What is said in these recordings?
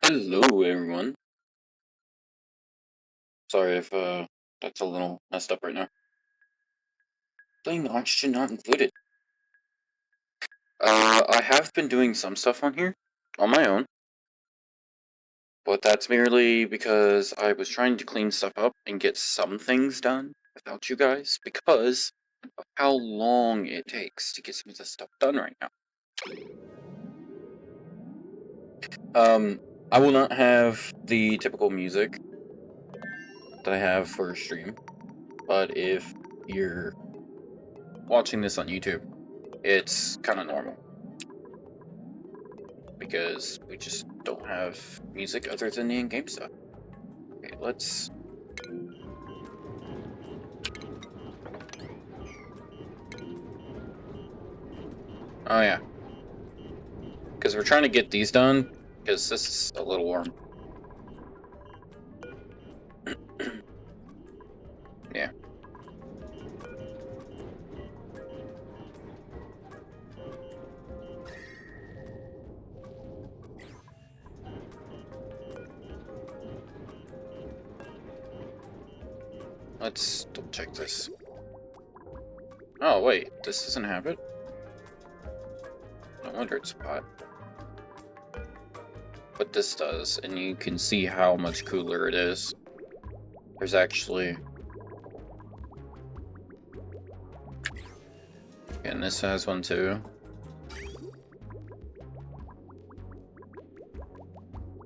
Hello, everyone. Sorry if that's a little messed up right now. Playing oxygen not included. I have been doing some stuff on here on my own, but that's merely because I was trying to clean stuff up and get some things done without you guys because of how long it takes to get some of this stuff done right now. I will not have the typical music that I have for a stream, but if you're watching this on YouTube, it's kind of normal. Because we just don't have music other than the in-game stuff. Okay, let's... Oh yeah. Because we're trying to get these done, because this is a little warm. Yeah. Let's double check this. Oh wait, this doesn't have it? No wonder it's hot. But this does, and you can see how much cooler it is. There's actually... And this has one too.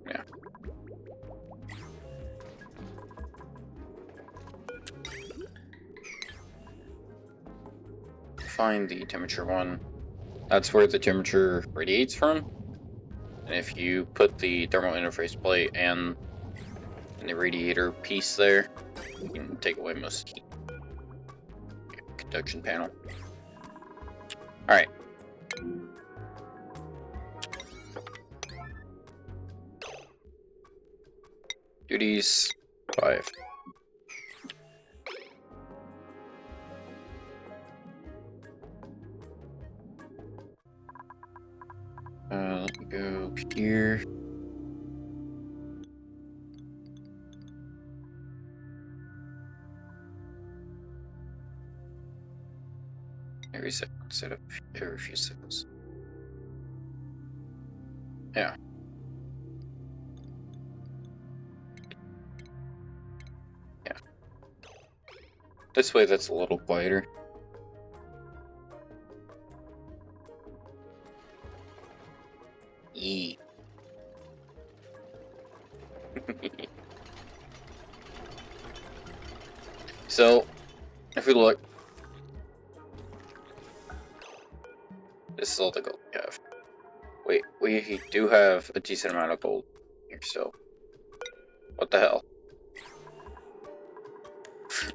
Yeah. Find the temperature one. That's where the temperature radiates from. And if you put the thermal interface plate and the radiator piece there, you can take away most heat. Conduction panel. Alright. Duties 5. Let me go here. Every second instead of every few seconds. Yeah. Yeah. This way that's a little quieter. Yee. So, if we look, this is all the gold we have. Wait, we do have a decent amount of gold here, so... What the hell?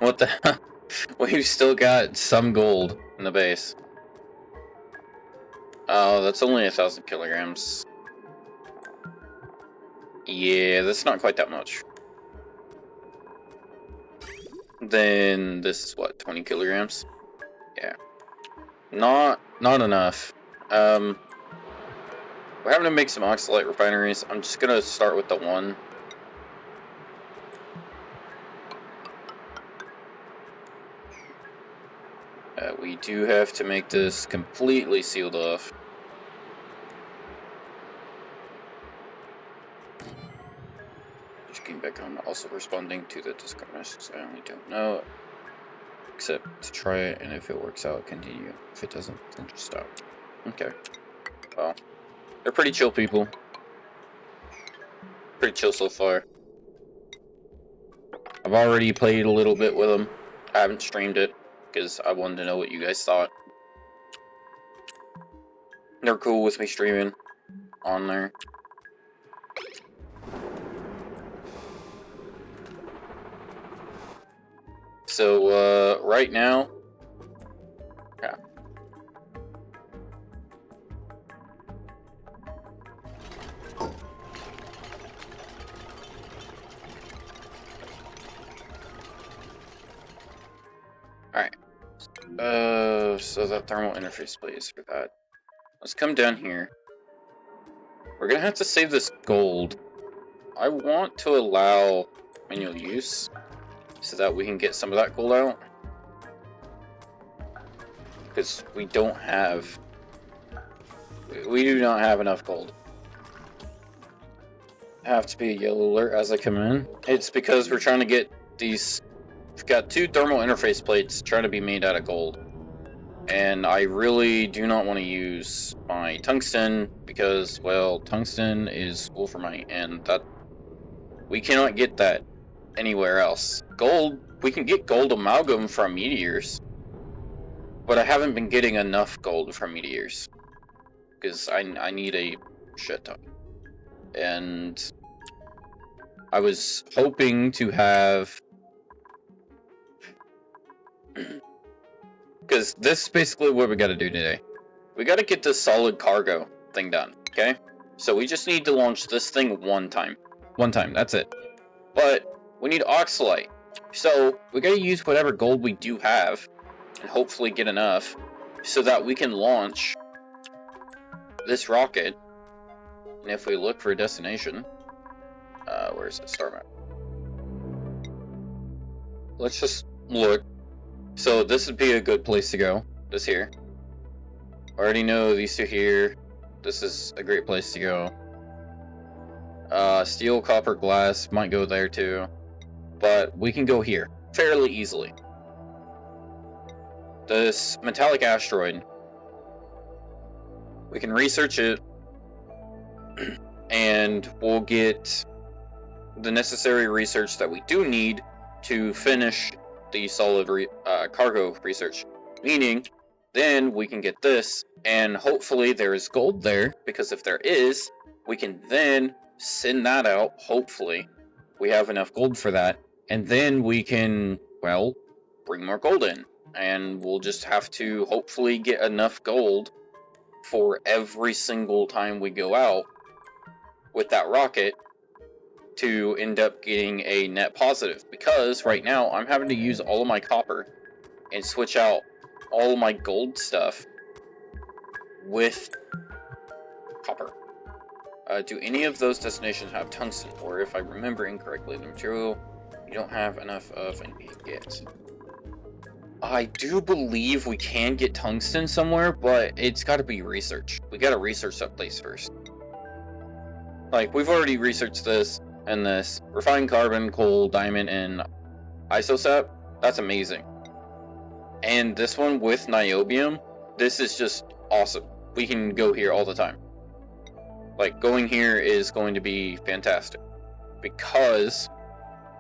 What the hell? We've still got some gold in the base. Oh, that's only 1,000 kilograms. Yeah, that's not quite that much. Then this is what, 20 kilograms? Yeah. Not enough. We're having to make some oxalite refineries. I'm just gonna start with the one. We do have to make this completely sealed off. Just getting back on, also responding to the Discord messages. I only don't know. Except to try it, and if it works out, continue. If it doesn't, then just stop. Okay. Well, they're pretty chill people. Pretty chill so far. I've already played a little bit with them. I haven't streamed it, because I wanted to know what you guys thought. They're cool with me streaming on there. So, right now... Yeah. Alright. So that thermal interface plate is for that. Let's come down here. We're gonna have to save this gold I want to allow manual use so that we can get some of that gold out. Because we do not have enough gold. Have to be a yellow alert as I come in. It's because we're trying to get these. We've got 2 thermal interface plates trying to be made out of gold. And I really do not want to use my tungsten because, well, tungsten is wolframite, and that we cannot get that anywhere else. Gold, we can get gold amalgam from meteors, but I haven't been getting enough gold from meteors because I need a shit ton. And I was hoping to have, because this is basically what we got to do today. We got to get this solid cargo thing done, okay? So we just need to launch this thing one time. One time, that's it. But we need oxalite. So we got to use whatever gold we do have and hopefully get enough so that we can launch this rocket. And if we look for a destination, where's the star map? Let's just look. So this would be a good place to go. This here. I already know these 2 here. This is a great place to go. Steel, copper, glass might go there too. But we can go here fairly easily. This metallic asteroid. We can research it. And we'll get the necessary research that we do need to finish the solid cargo research. Meaning, then we can get this, and hopefully there is gold there, because if there is, we can then send that out. Hopefully, we have enough gold for that, and then we can, well, bring more gold in. And we'll just have to hopefully get enough gold for every single time we go out with that rocket to end up getting a net positive, because right now I'm having to use all of my copper and switch out all of my gold stuff with copper. Do any of those destinations have tungsten? Or if I remember incorrectly, the material you don't have enough of and you get. I do believe we can get tungsten somewhere, but it's got to be research. We got to research that place first. Like, we've already researched this and this. Refined carbon, coal, diamond, and isosap. That's amazing. And this one with niobium, this is just awesome. We can go here all the time. Like, going here is going to be fantastic. Because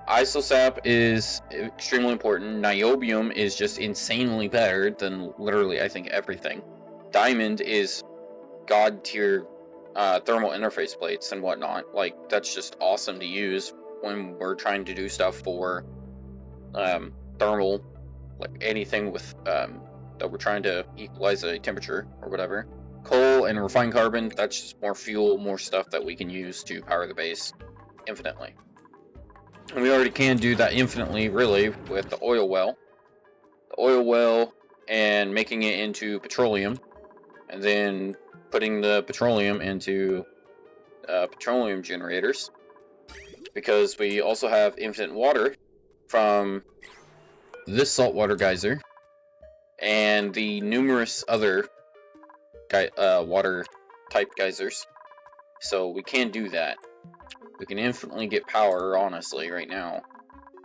isosap is extremely important. Niobium is just insanely better than literally, I think, everything. Diamond is god tier thermal interface plates and whatnot. Like, that's just awesome to use when we're trying to do stuff for thermal, like anything with that we're trying to equalize a temperature or whatever. Coal and refined carbon, that's just more fuel, more stuff that we can use to power the base infinitely. And we already can do that infinitely, really, with the oil well. The oil well and making it into petroleum, and then putting the petroleum into petroleum generators, because we also have infinite water from this saltwater geyser and the numerous other water type geysers. So we can do that. We can infinitely get power, honestly, right now.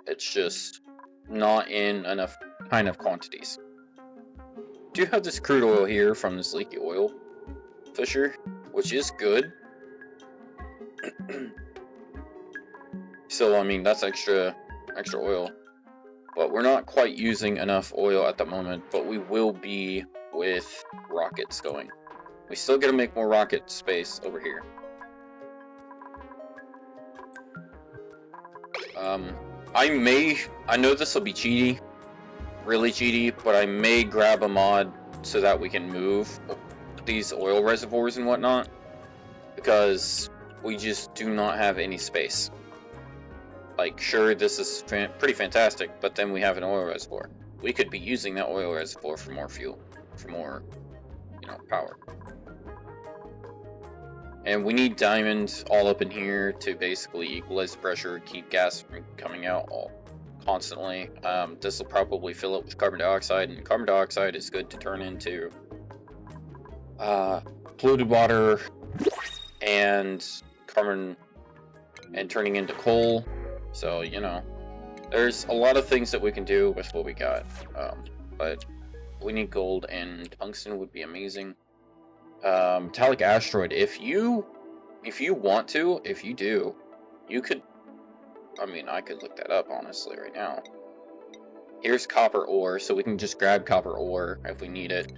It's just not in enough kind of quantities. Do have this crude oil here from this leaky oil fissure, which is good. So, I mean, that's extra oil. But we're not quite using enough oil at the moment, but we will be with rockets going. We still gotta make more rocket space over here. I know this will be cheaty, really cheaty, but I may grab a mod so that we can move these oil reservoirs and whatnot, because we just do not have any space. Like, sure, this is pretty fantastic, but then we have an oil reservoir. We could be using that oil reservoir for more fuel, for more, power. And we need diamonds all up in here to basically equalize pressure, keep gas from coming out all constantly. This will probably fill it with carbon dioxide, and carbon dioxide is good to turn into polluted water and carbon and turning into coal. So, you know, there's a lot of things that we can do with what we got. But we need gold, and tungsten would be amazing. Metallic asteroid. If you want to, if you do, you could. I mean, I could look that up honestly right now. Here's copper ore, so we can just grab copper ore if we need it.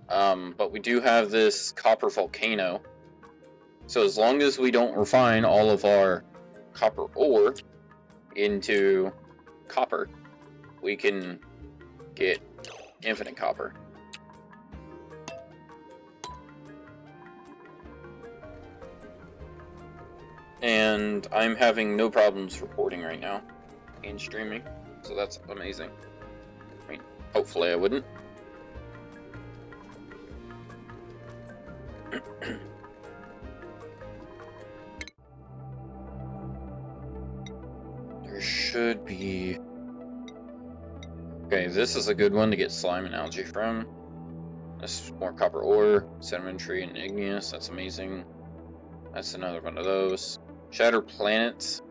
But we do have this copper volcano. So as long as we don't refine all of our copper ore into copper, we can get infinite copper. And I'm having no problems reporting right now in streaming, so that's amazing. I mean, hopefully I wouldn't. There should be... Okay, this is a good one to get slime and algae from. This is more copper ore, sedimentary and igneous, that's amazing. That's another one of those. Shattered planets.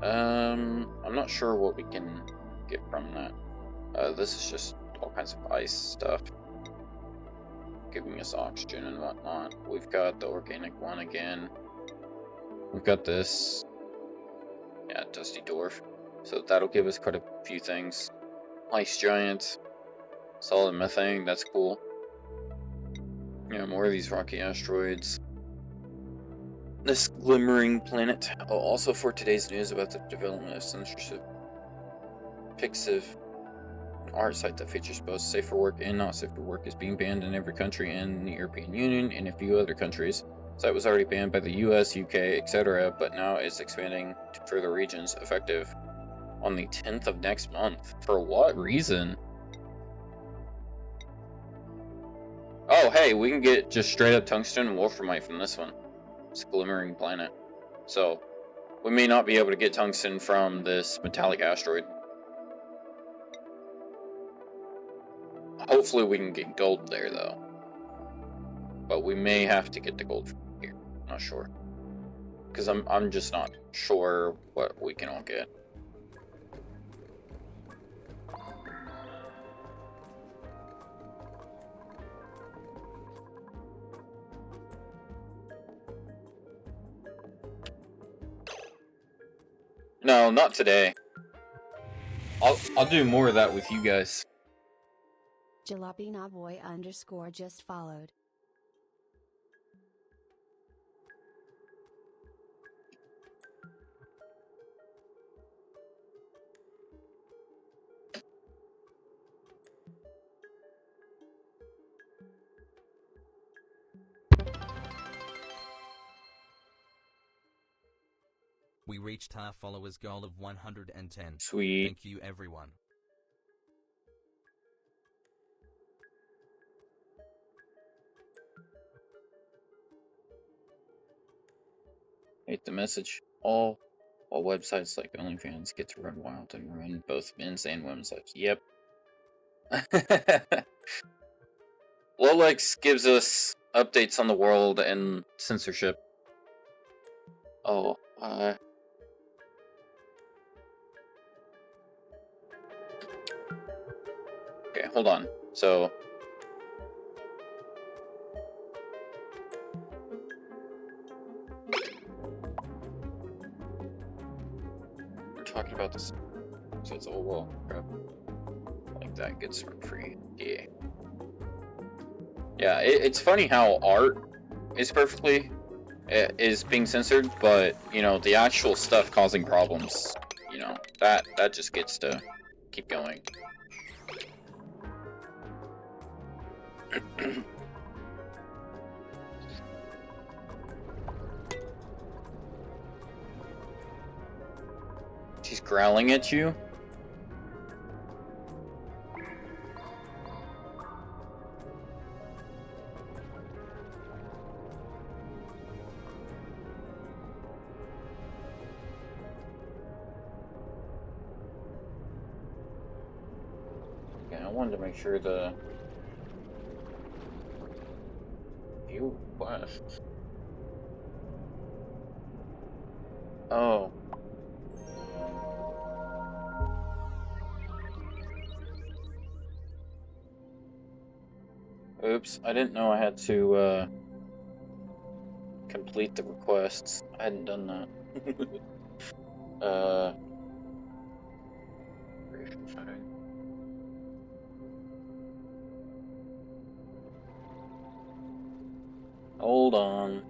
I'm not sure what we can get from that. This is just all kinds of ice stuff, giving us oxygen and whatnot. We've got the organic one again. We've got this. Yeah, Dusty Dwarf. So that'll give us quite a few things. Ice giants. Solid methane, that's cool. Yeah, more of these rocky asteroids. This glimmering planet. Oh, also for today's news about the development of censorship. Pixiv, an art site that features both safe for work and not safe for work, is being banned in every country in the European Union and a few other countries. The site was already banned by the US, UK, etc., but now it's expanding to further regions, effective on the 10th of next month. For what reason? Oh, hey, we can get just straight up tungsten and wolframite from this one. It's a glimmering planet. So, we may not be able to get tungsten from this metallic asteroid. Hopefully we can get gold there, though. But we may have to get the gold from here. Not sure. Because I'm just not sure what we can all get. No, not today. I'll do more of that with you guys. Jalapeno boy _ just followed. We reached our followers goal of 110. Sweet. Thank you everyone. Hate the message. All websites like OnlyFans get to run wild and ruin both men's and women's lives. Yep. Lolex gives us updates on the world and censorship. Oh, okay, hold on. So, we're talking about this. So it's, oh, well, crap. Like that gets free. Yeah. Yeah, it's funny how art is is being censored, but, you know, the actual stuff causing problems, you know, that just gets to keep going. She's growling at you? I wanted to make sure the view requests. Oh. Oops, I didn't know I had to complete the requests. I hadn't done that. Hold on.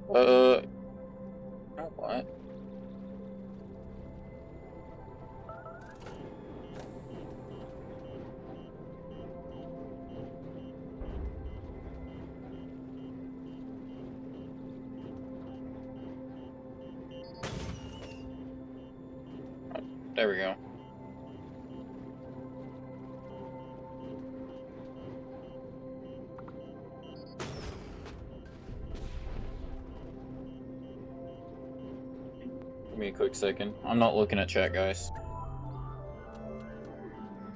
You know what? There we go. Give me a quick second. I'm not looking at chat, guys.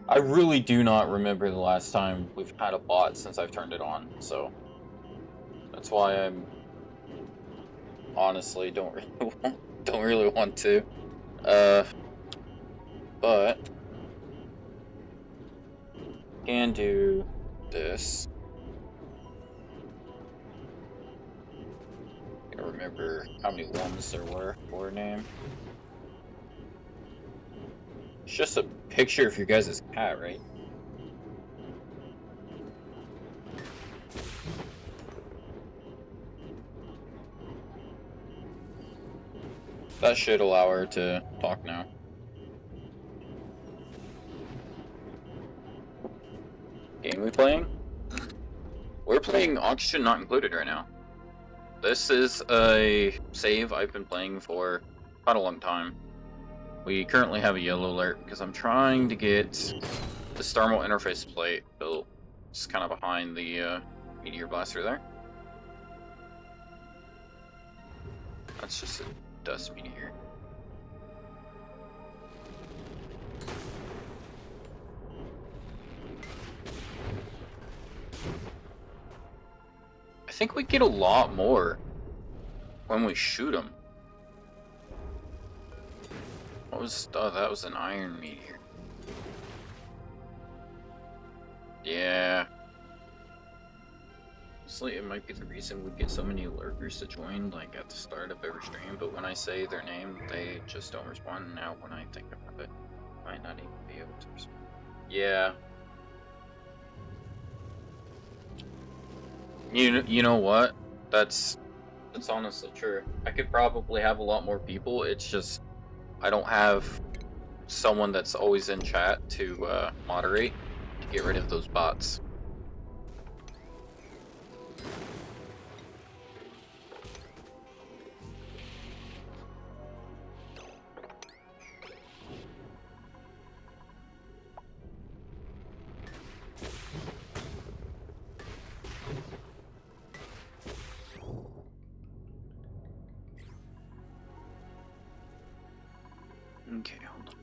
I really do not remember the last time we've had a bot since I've turned it on, so that's why I'm honestly don't really want to. But can do this. I don't remember how many ones there were for a name. It's just a picture of your guys' cat, right? That should allow her to talk now. Game we playing? We're playing Oxygen Not Included right now. This is a save I've been playing for quite a long time. We currently have a yellow alert because I'm trying to get the thermal interface plate built. It's kind of behind the meteor blaster there. That's just a dust meteor. I think we get a lot more when we shoot them. What was... oh, that was an iron meteor. Yeah. Honestly, it might be the reason we get so many lurkers to join, like, at the start of every stream, but when I say their name, they just don't respond. Now, when I think about it, I might not even be able to respond. Yeah. You know what? That's honestly true. I could probably have a lot more people. It's just I don't have someone that's always in chat to moderate to get rid of those bots. Okay, hold on.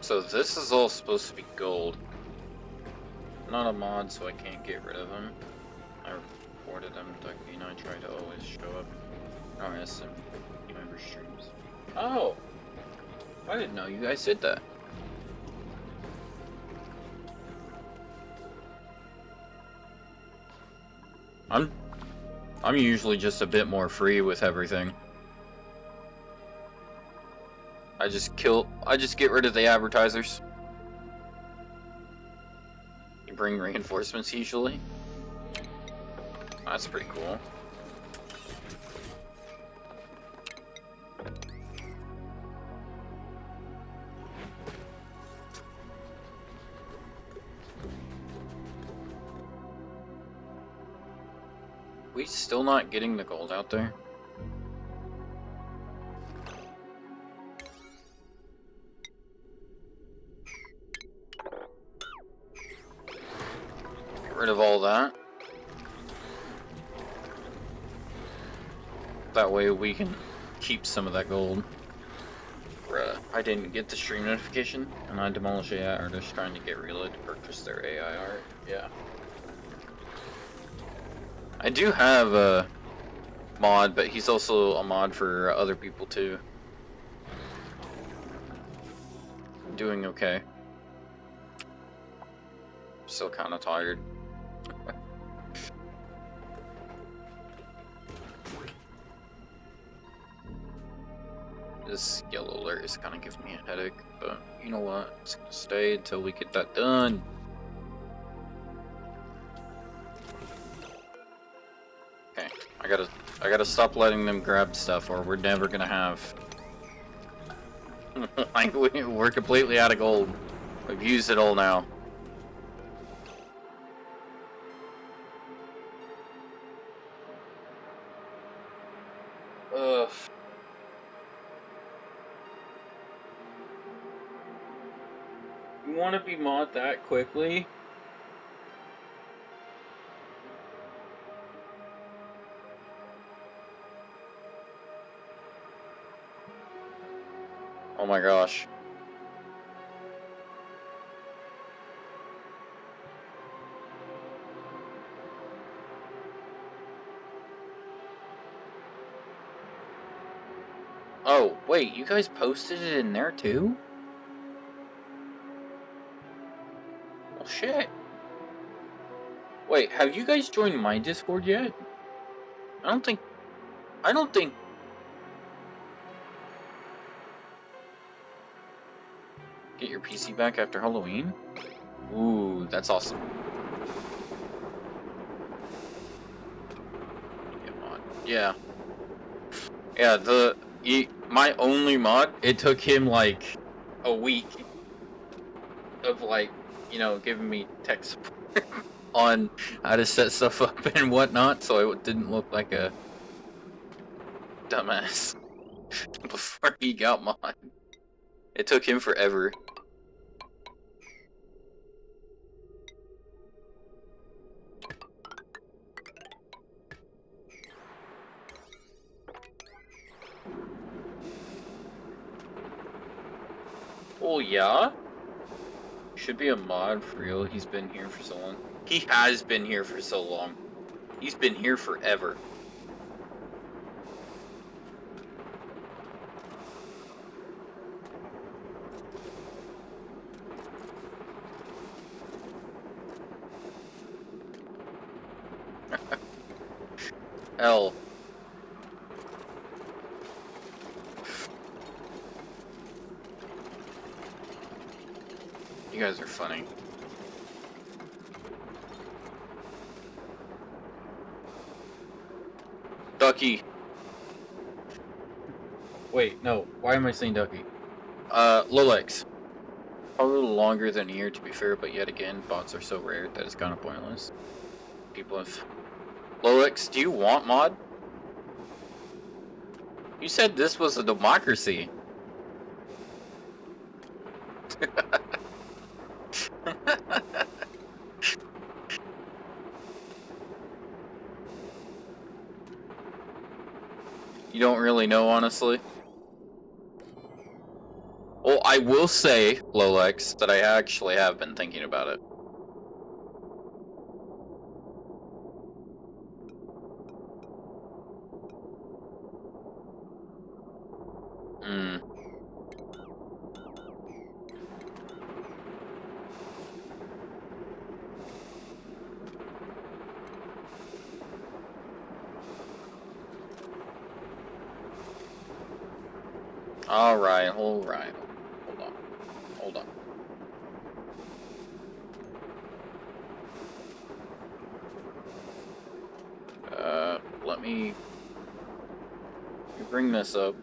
So this is all supposed to be gold. Not a mod, so I can't get rid of him. I reported him, Ducky, and I try to always show up. Oh, yes, some member streams. Oh! I didn't know you guys did that. I'm usually just a bit more free with everything. I just get rid of the advertisers. You bring reinforcements usually. That's pretty cool. We still not getting the gold out there? Get rid of all that. That way we can keep some of that gold. Bruh, I didn't get the stream notification, and I demolished AI artist trying to get Reload to purchase their AI art. Yeah. I do have a mod, but he's also a mod for other people too. Doing okay. Still kind of tired. This yellow alert is kind of giving me a headache, but you know what? It's gonna stay until we get that done. Okay, I gotta stop letting them grab stuff, or we're never gonna have. Like we're completely out of gold. We've used it all now. Ugh. You want to be mod that quickly? Oh my gosh. Oh, wait, you guys posted it in there too? Well, shit. Wait, have you guys joined my Discord yet? I don't think... Get your PC back after Halloween? Ooh, that's awesome. Get mod. Yeah. Yeah, my only mod, it took him like a week of like, you know, giving me tech support on how to set stuff up and whatnot, so it didn't look like a dumbass before he got mod. It took him forever. Oh yeah? Should be a mod for real. He's been here for so long. He has been here for so long. He's been here forever. L. You guys are funny. Ducky. Wait, no. Why am I saying Ducky? Lolex. Probably a little longer than a year to be fair, but yet again, bots are so rare that it's kind of pointless. People have... Lolex, do you want mod? You said this was a democracy. You don't really know, honestly. Well, I will say, Lolex, that I actually have been thinking about it. Alright, alright. Hold on. Hold on. me bring this up.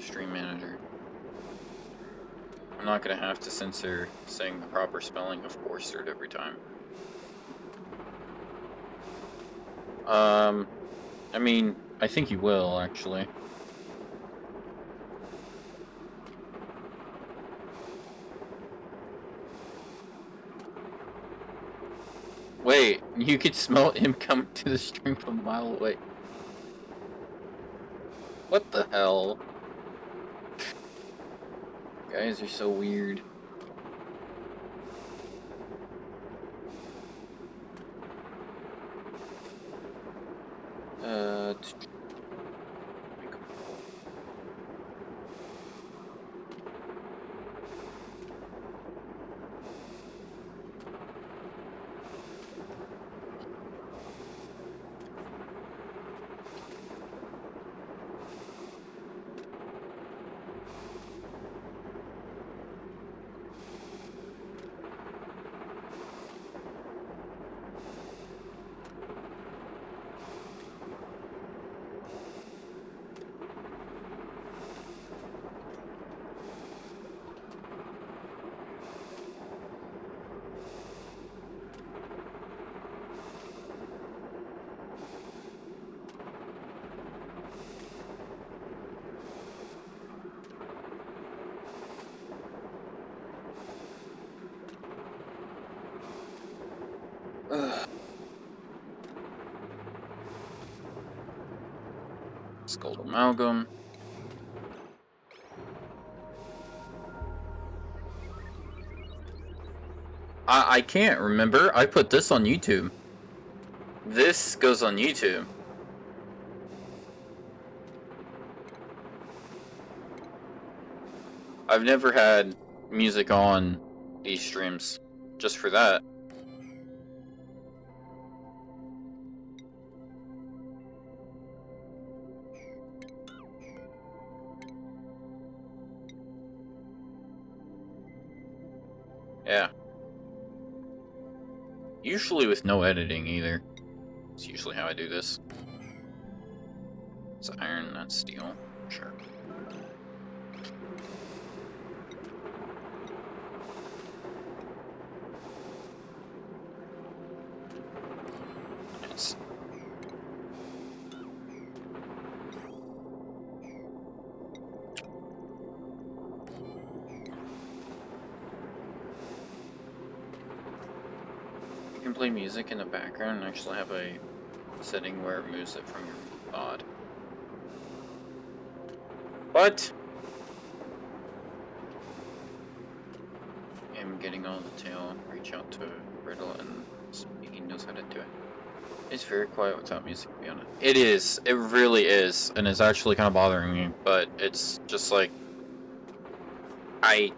Stream manager. I'm not gonna have to censor saying the proper spelling of Forstered every time. I mean, I think you will, actually. Wait, you could smell him coming to the stream from a mile away. What the hell? Guys are so weird. Skull Amalgam. I can't remember. I put this on YouTube. This goes on YouTube. I've never had music on these streams just for that. Yeah. Usually with no editing either. It's usually how I do this. It's iron, that's steel. Sure. It's... You can play music in the background and actually have a setting where it moves it from your VOD. But I'm getting on the tail. Reach out to Riddle and he knows how to do it. It's very quiet without music, to be honest. It is. It really is, and it's actually kind of bothering me. But it's just like I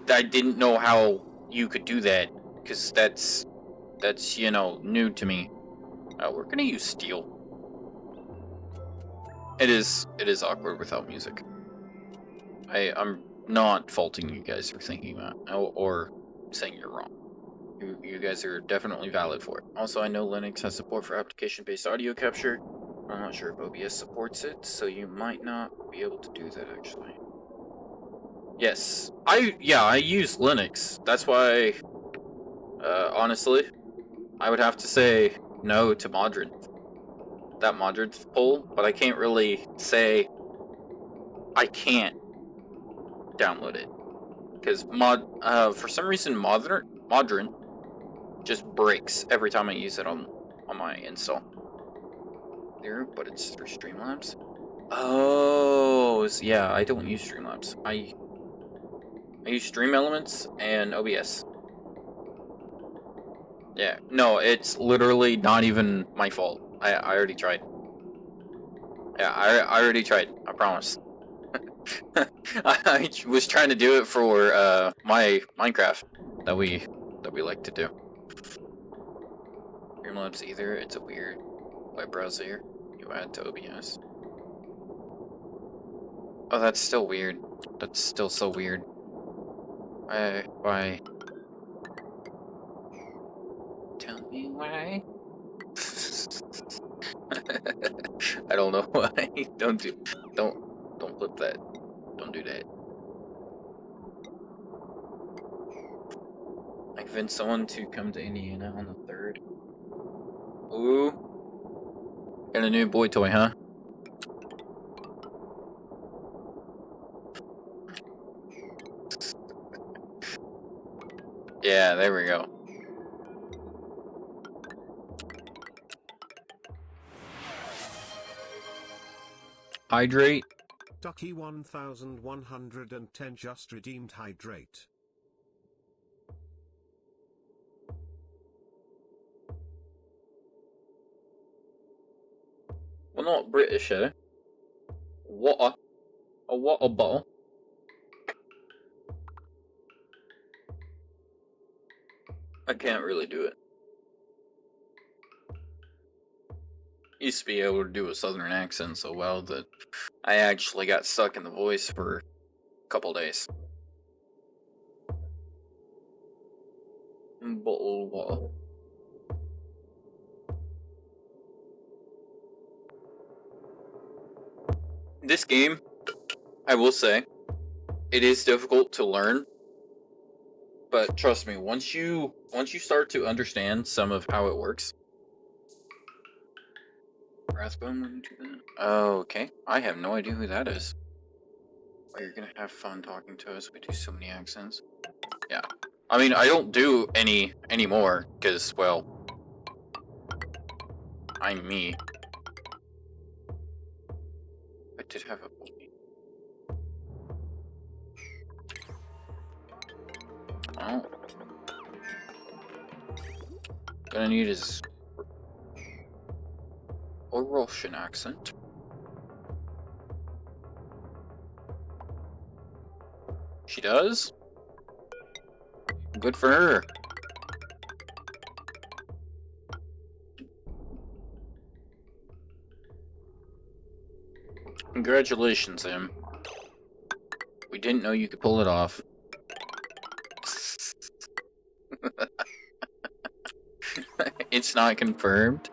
didn't know how you could do that because that's you know new to me. We're gonna use steel. It is awkward without music. I'm not faulting you guys for thinking that or saying you're wrong. You guys are definitely valid for it. Also, I know Linux has support for application-based audio capture. I'm not sure if OBS supports it, so you might not be able to do that actually. Yes, I use Linux. That's why, honestly, I would have to say no to Modrinth. That Modrinth pull, but I can't really say I can't download it because for some reason Modrinth just breaks every time I use it on my install. There, but it's through Streamlabs. Oh, yeah, I don't use Streamlabs. I use Stream Elements and OBS. Yeah, no, it's literally not even my fault. I already tried. Yeah, I already tried. I promise. I was trying to do it for my Minecraft that we like to do. Streamlabs either. It's a weird web browser you add to OBS. Oh, that's still weird. That's still so weird. Why? Tell me why. I don't know why. Don't flip that. Don't do that. I convinced someone to come to Indiana on the 3rd. Ooh. Got a new boy toy, huh? Yeah, there we go. Hydrate. Ducky 1110 just redeemed hydrate. We're not British, eh? Water. A water bottle. I can't really do it. Used to be able to do a southern accent so well that I actually got stuck in the voice for a couple days. Bottle of water. This game, I will say, it is difficult to learn. But trust me, once you start to understand some of how it works. Rathbone. Okay, I have no idea who that is. Oh, you're gonna have fun talking to us. We do so many accents. Yeah, I mean, I don't do any anymore because, well, I'm me. I did have a boy. Oh. Gonna need his or Russian accent. She does? Good for her. Congratulations, Em. We didn't know you could pull it off. It's not confirmed?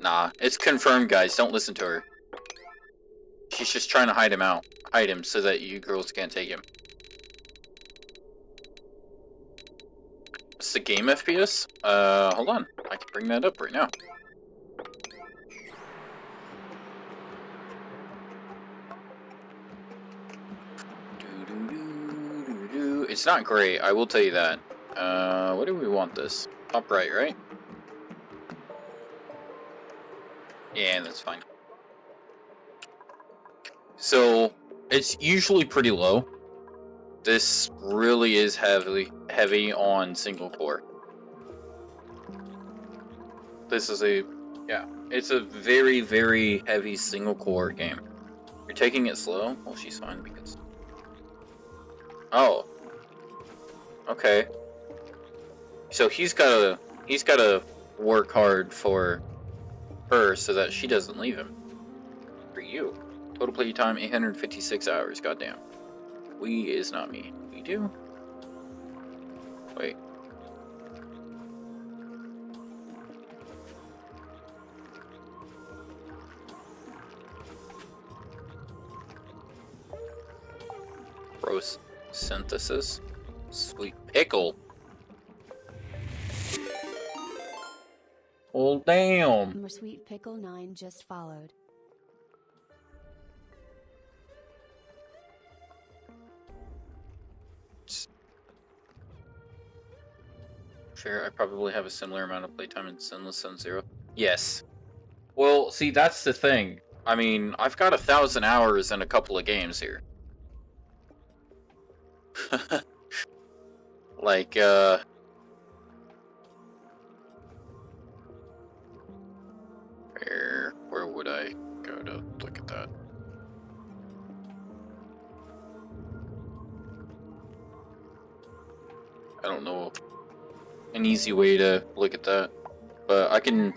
Nah, it's confirmed, guys. Don't listen to her. She's just trying to hide him so that you girls can't take him. It's the game FPS? Hold on. I can bring that up right now. It's not great, I will tell you that. What do we want this? Top right? Yeah, that's fine. So, it's usually pretty low. This really is heavy on single core. This is it's a very, very heavy single core game. You're taking it slow? Well, she's fine because... Oh. Okay. So he's gotta work hard for her so that she doesn't leave him. For you. Total play time 856 hours, goddamn. We is not me. We do? Wait. Gross synthesis. Sweet pickle. Oh damn. More Sweet Pickle 9 just followed. Sure, I probably have a similar amount of playtime in Sinless Sun Zero. Yes. Well, see, that's the thing. I mean, I've got 1,000 hours in a couple of games here. Like, where would I go to look at that? I don't know an easy way to look at that, but I can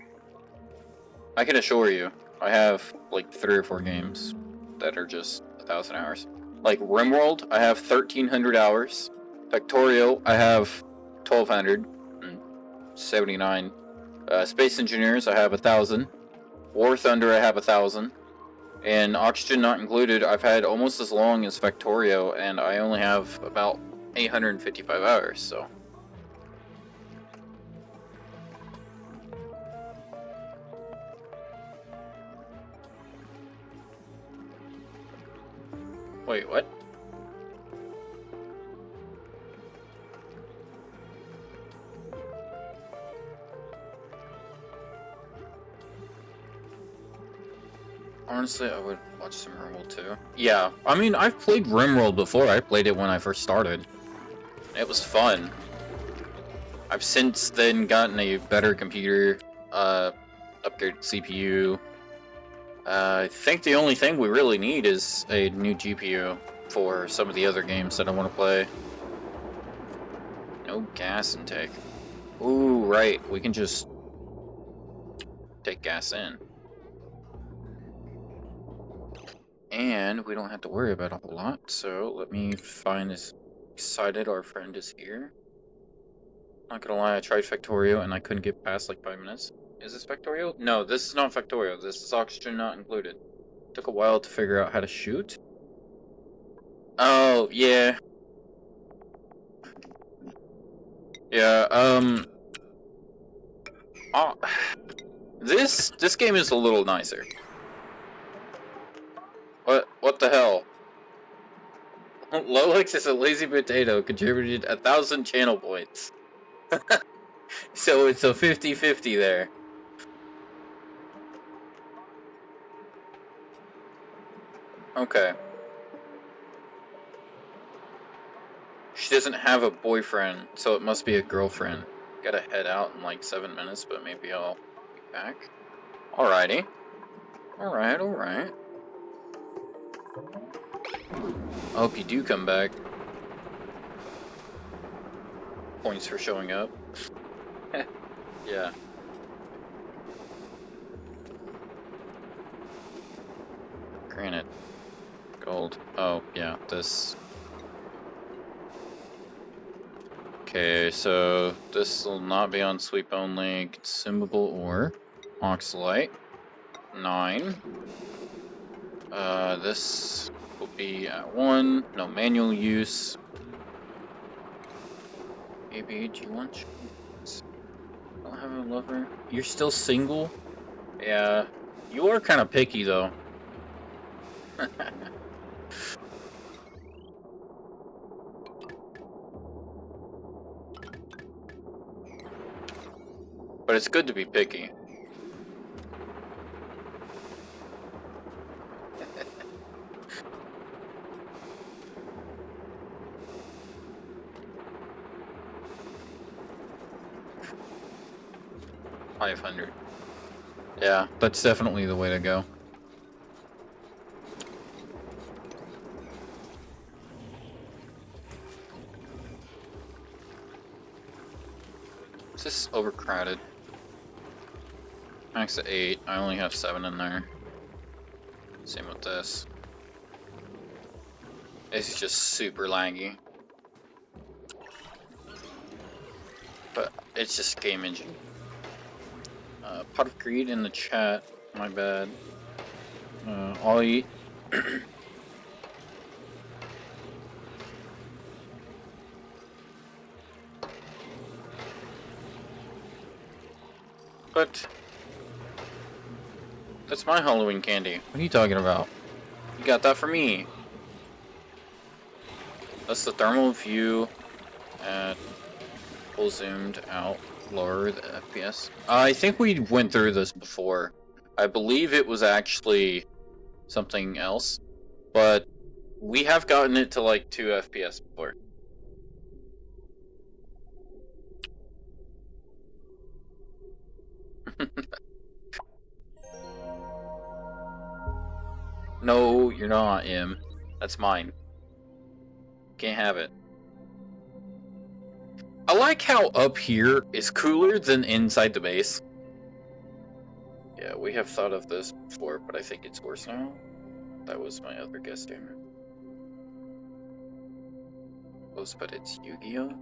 assure you, I have like 3 or 4 games that are just 1,000 hours. Like RimWorld, I have 1,300 hours. Factorio, I have 1,279. Space Engineers, I have 1,000. War Thunder, I have 1,000. And Oxygen Not Included, I've had almost as long as Factorio, and I only have about 855 hours, so. Wait, what? Honestly, I would watch some RimWorld too. Yeah, I mean, I've played RimWorld before. I played it when I first started. It was fun. I've since then gotten a better computer, upgraded CPU. I think the only thing we really need is a new GPU for some of the other games that I want to play. No gas intake. Ooh, right. We can just take gas in. And we don't have to worry about a whole lot, so let me find this. Excited our friend is here. Not gonna lie, I tried Factorio and I couldn't get past like 5 minutes. Is this Factorio? No, this is not Factorio. This is Oxygen Not Included. Took a while to figure out how to shoot. Oh, yeah. Yeah, oh, this game is a little nicer. What the hell? Lolix is a lazy potato, contributed 1,000 channel points. So it's a 50-50 there. Okay. She doesn't have a boyfriend, so it must be a girlfriend. Gotta head out in like 7 minutes, but maybe I'll be back. Alrighty. Alright. I hope you do come back. Points for showing up. Yeah. Granite. Gold. Oh, yeah, this. Okay, so this will not be on sweep only. Consumable ore. Oxalite. 9. This will be at 1. No manual use. Maybe, do you want chance? I don't have a lover. You're still single? Yeah. You are kind of picky, though. But it's good to be picky. $500. Yeah, that's definitely the way to go. It's just overcrowded. Max at 8. I only have 7 in there. Same with this. This is just super laggy. But it's just game engine. Pot of Greed in the chat. My bad. I'll eat. But that's my Halloween candy. What are you talking about? You got that for me. That's the thermal view at full zoomed out. Lower the FPS. I think we went through this before. I believe it was actually something else, but we have gotten it to like 2 FPS before. No, you're not, Im. That's mine. Can't have it. I like how up here is cooler than inside the base. Yeah, we have thought of this before, but I think it's worse now. That was my other guess there. Close, but it's Yu-Gi-Oh!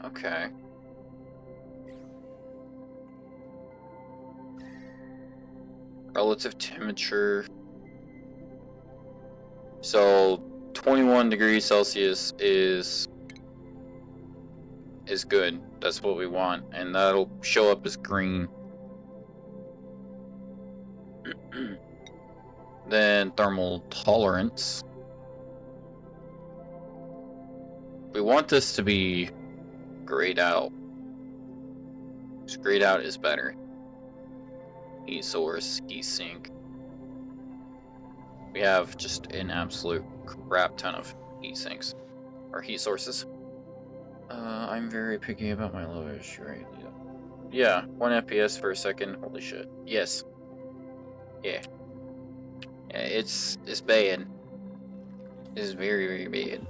Okay. Relative temperature. So 21 degrees Celsius is good. That's what we want, and that'll show up as green. Then thermal tolerance. We want this to be grayed out. Because grayed out is better. Heat source, heat sink. We have just an absolute crap ton of heat sinks or heat sources. I'm very picky about my low issue rate. Yeah, 1 FPS for a second. Holy shit. Yes. Yeah. Yeah, it's bad. It's very, very bad.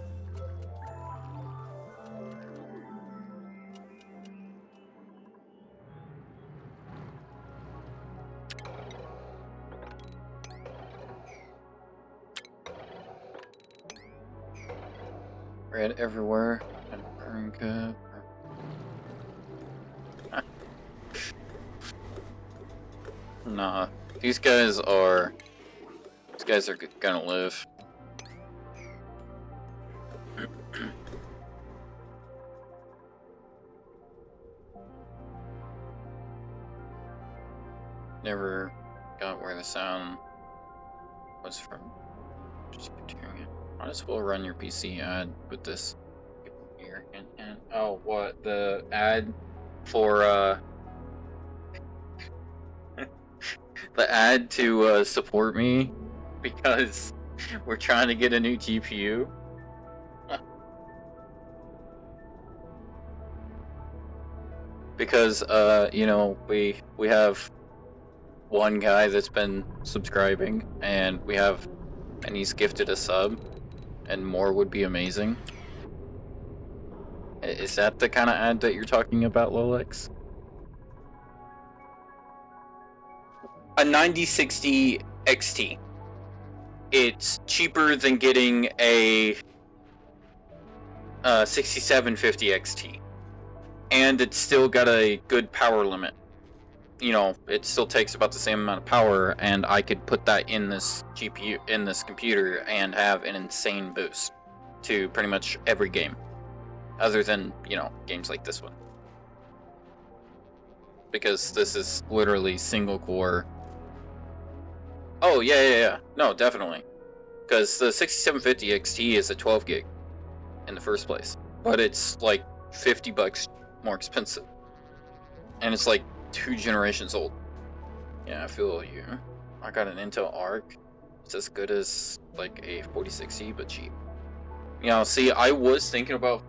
Red everywhere. And burn cup. Nah, these guys are gonna live. Never got where the sound was from. Just continuing it. Might as well run your PC ad with this here. And oh, what, the ad for the ad to support me because we're trying to get a new GPU. Because you know, we have one guy that's been subscribing, and he's gifted a sub, and more would be amazing. Is that the kind of ad that you're talking about, Lolex? A 9060 XT. It's cheaper than getting a 6750 XT. And it's still got a good power limit. You know, it still takes about the same amount of power, and I could put that in this GPU, in this computer, and have an insane boost to pretty much every game. Other than, you know, games like this one. Because this is literally single core. Oh, yeah. No, definitely. Because the 6750 XT is a 12 gig in the first place. But it's like $50 more expensive. And it's like 2 generations old. Yeah, I feel you. I got an Intel Arc. It's as good as like a 4060, but cheap. You know, see, I was thinking about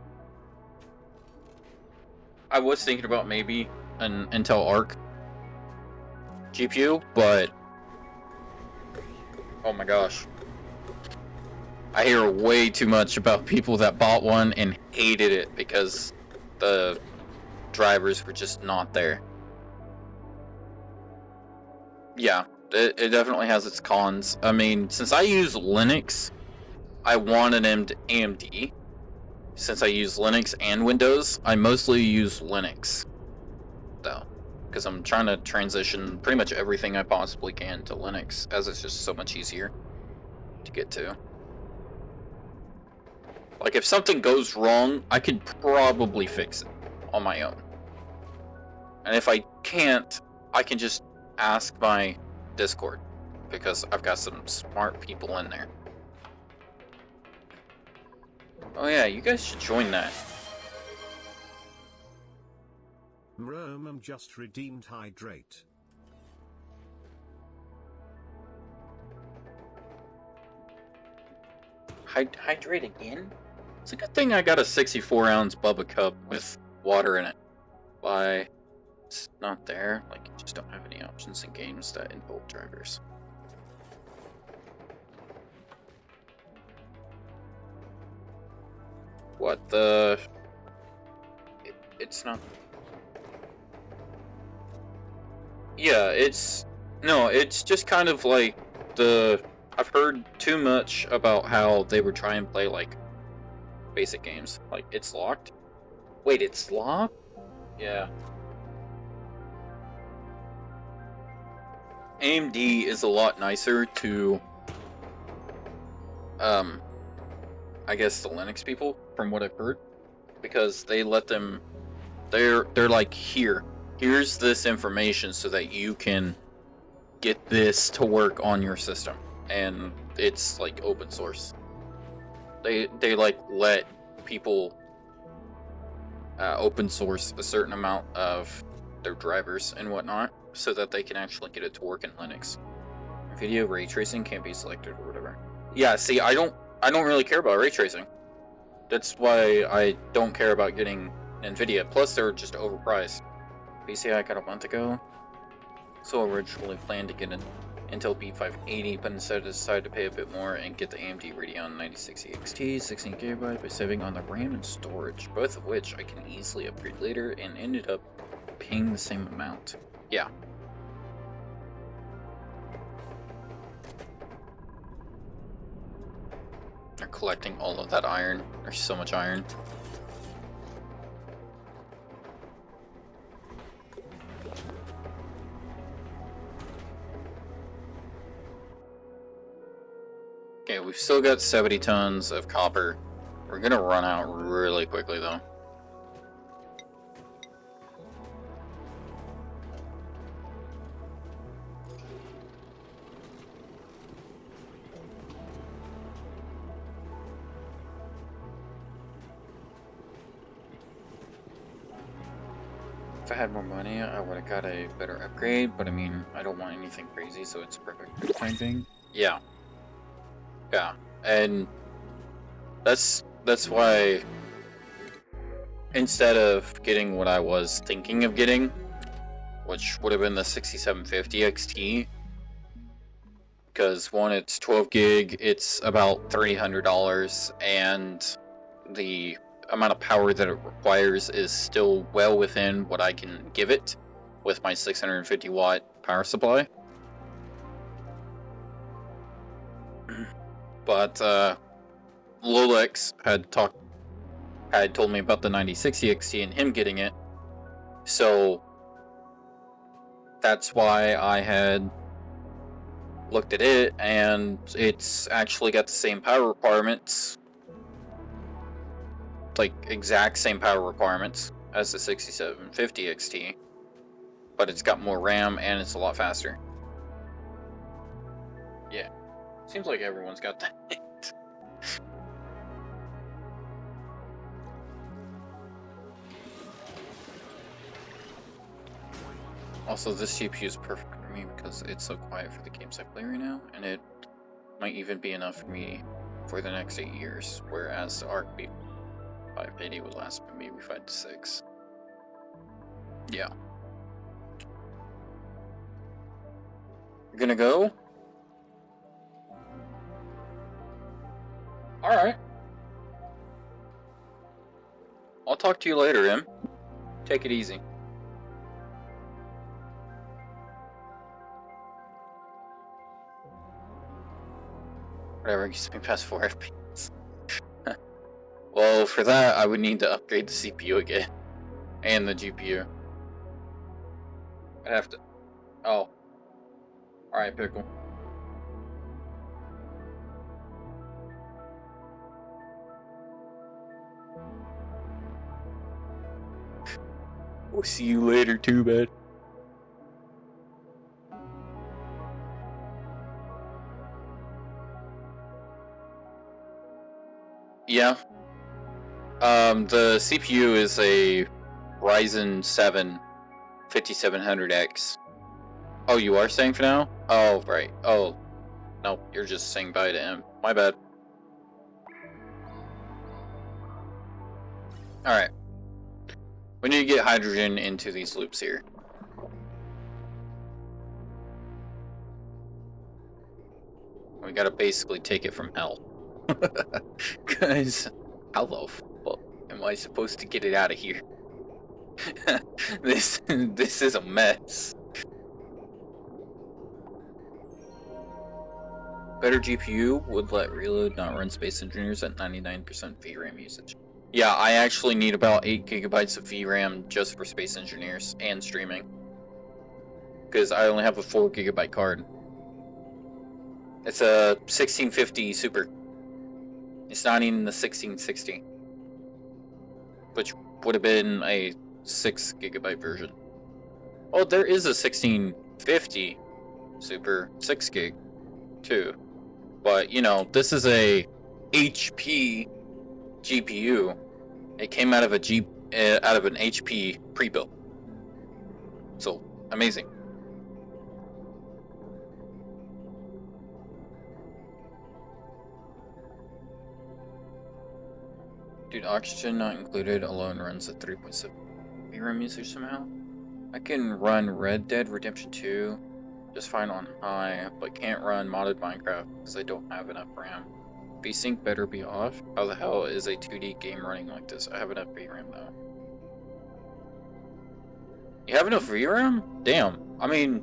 maybe an Intel Arc GPU, but oh my gosh. I hear way too much about people that bought one and hated it because the drivers were just not there. Yeah, it definitely has its cons. I mean, since I use Linux, I want an AMD. Since I use Linux and Windows, I mostly use Linux, though, because I'm trying to transition pretty much everything I possibly can to Linux, as it's just so much easier to get to. Like, if something goes wrong, I could probably fix it on my own. And if I can't, I can just ask my Discord, because I've got some smart people in there. Oh yeah, you guys should join that. Mromam just redeemed hydrate. Hydrate again? It's a good thing I got a 64-ounce Bubba cup with water in it. Why it's not there? Like, you just don't have any options in games that involve drivers. What the... It's not... Yeah, it's... No, it's just kind of like the... I've heard too much about how they would try and play, like, basic games. Like, It's Locked. Wait, it's law? Yeah. AMD is a lot nicer to, I guess the Linux people, from what I've heard, because they let them, they're like, here's this information so that you can get this to work on your system, and it's like open source. They like let people open source a certain amount of their drivers and whatnot, so that they can actually get it to work in Linux. Video ray tracing can't be selected or whatever. Yeah, see, I don't really care about ray tracing. That's why I don't care about getting NVIDIA. Plus, they're just overpriced. PCI I got a month ago, so originally planned to get an Intel B580, but instead decided to pay a bit more and get the AMD Radeon 9060 XT 16GB by saving on the RAM and storage, both of which I can easily upgrade later, and ended up paying the same amount. Yeah. They're collecting all of that iron. There's so much iron. Okay, we've still got 70 tons of copper. We're gonna run out really quickly though. If I had more money, I would have got a better upgrade, but I mean, I don't want anything crazy, so it's perfect for the time being. Yeah. Yeah, and that's why instead of getting what I was thinking of getting, which would have been the 6750 XT, because one, it's 12 gig, it's about $300, and the amount of power that it requires is still well within what I can give it with my 650 watt power supply. But Lolex had told me about the 9060 XT and him getting it, so that's why I had looked at it, and it's actually got the same power requirements, like exact same power requirements as the 6750 XT, but it's got more RAM and it's a lot faster. Yeah, seems like everyone's got that. Also, this CPU is perfect for me because it's so quiet for the games I play right now, and it might even be enough for me for the next 8 years, whereas the ARC B580 would last maybe 5 to 6. Yeah. You're gonna go? Alright. I'll talk to you later, Em. Take it easy. Whatever gets me past 4 FPS. Well, for that, I would need to upgrade the CPU again. And the GPU. I'd have to... Oh. Alright, Pickle. We'll see you later, too bad. Yeah. The CPU is a Ryzen 7 5700X. Oh, you are saying for now? Oh, right. Oh. No, you're just saying bye to him. My bad. Alright. We need to get hydrogen into these loops here. We gotta basically take it from hell. Guys, how the fuck am I supposed to get it out of here? This is a mess. Better GPU would let reload not run Space Engineers at 99% VRAM usage. Yeah, I actually need about 8 gigabytes of VRAM just for Space Engineers and streaming. Because I only have a 4 gigabyte card. It's a 1650 Super. It's not even the 1660. Which would have been a 6 gigabyte version. Oh, there is a 1650 Super 6 gig too. But, you know, this is a HP GPU. It came out of an HP pre-built. So, amazing. Dude, oxygen not included alone runs at 3.7 VRAM usage somehow. I can run Red Dead Redemption 2 just fine on high, but can't run modded Minecraft because I don't have enough RAM. VSync better be off. How the hell is a 2D game running like this? I have enough VRAM though. You have enough VRAM? Damn. I mean,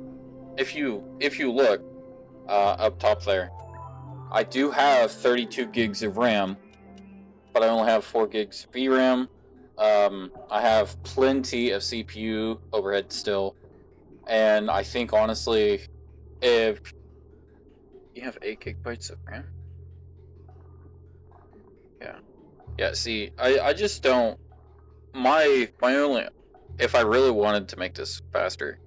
if you look up top there, I do have 32 gigs of RAM, but I only have 4 gigs of VRAM. I have plenty of CPU overhead still, and I think honestly, if you have 8 gigabytes of RAM, yeah. See, I just don't. My only, if I really wanted to make this faster,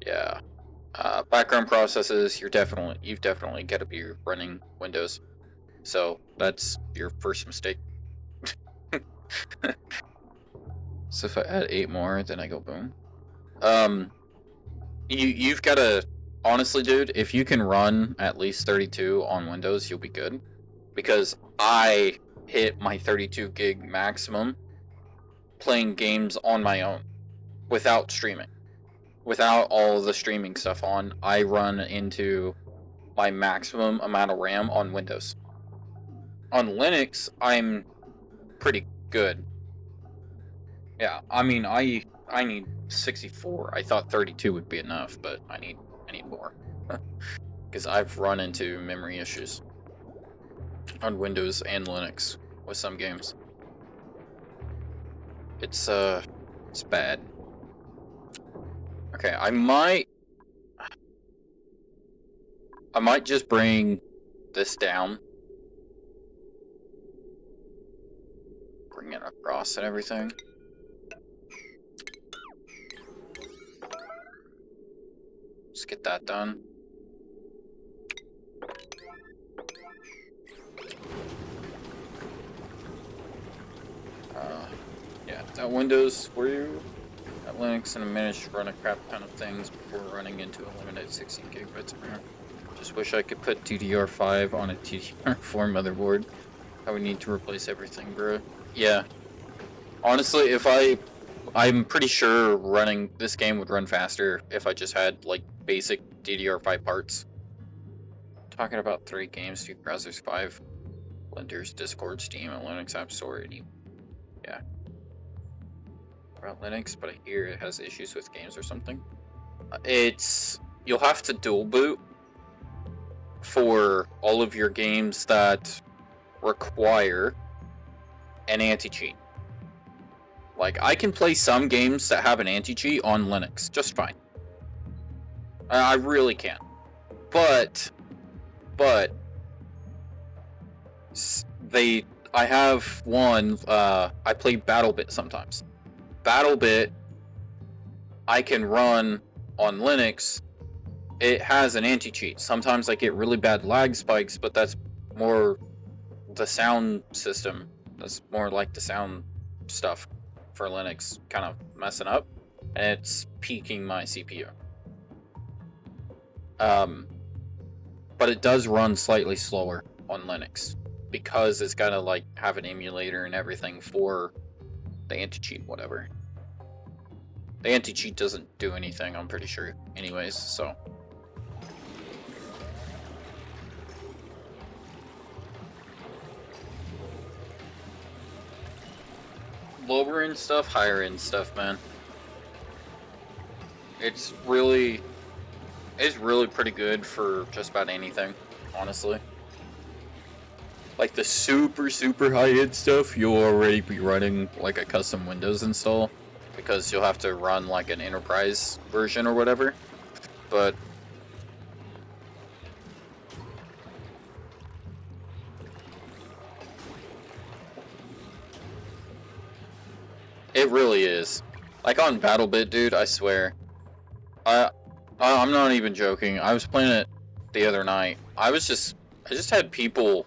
yeah. Background processes, you've definitely got to be running Windows. So that's your first mistake. So if I add 8 more, then I go boom. You've got to, honestly, dude, if you can run at least 32 on Windows, you'll be good. Because I hit my 32 gig maximum playing games on my own without streaming. Without all the streaming stuff on, I run into my maximum amount of RAM on Windows. On Linux, I'm pretty good. Yeah, I mean, I need 64. I thought 32 would be enough, but I need more. Because I've run into memory issues on Windows and Linux with some games. It's bad. Okay, I might just bring this down. Bring it across and everything. Let's get that done. Yeah, that Windows for you. At Linux, and I managed to run a crap ton of things before running into a limited 16 gigabytes of RAM. Just wish I could put DDR5 on a DDR4 motherboard. I would need to replace everything, bro. Yeah. Honestly, I'm pretty sure running this game would run faster if I just had, like, basic DDR5 parts. Talking about 3 games, 2 browsers, 5 blenders, Discord, Steam, and Linux App Store. Yeah. About Linux, but I hear it has issues with games or something. You'll have to dual boot for all of your games that require an anti-cheat. Like, I can play some games that have an anti-cheat on Linux just fine. I really can. But I have one, I play BattleBit sometimes. BattleBit, I can run on Linux. It has an anti-cheat. Sometimes I get really bad lag spikes, but that's more the sound system. That's more like the sound stuff for Linux kind of messing up, and it's peaking my CPU. But it does run slightly slower on Linux because it's gotta like have an emulator and everything for the anti-cheat, whatever. The anti-cheat doesn't do anything, I'm pretty sure, anyways, so. Lower end stuff, higher end stuff, man. It's really pretty good for just about anything, honestly. like the super high-end stuff, you'll already be running like a custom Windows install because you'll have to run like an enterprise version or whatever. But it really is. Like on BattleBit, dude, I swear. I'm not even joking. I was playing it the other night. I just had people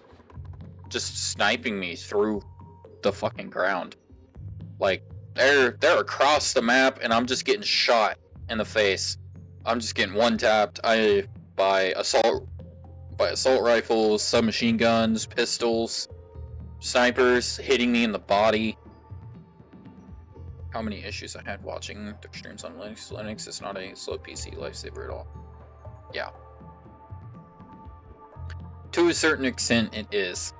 just sniping me through the fucking ground. Like they're across the map and I'm just getting shot in the face. I'm just getting one tapped by assault rifles, submachine guns, pistols, snipers hitting me in the body. How many issues I had watching their streams on Linux. Linux is not a slow PC lifesaver at all. Yeah. To a certain extent, it is.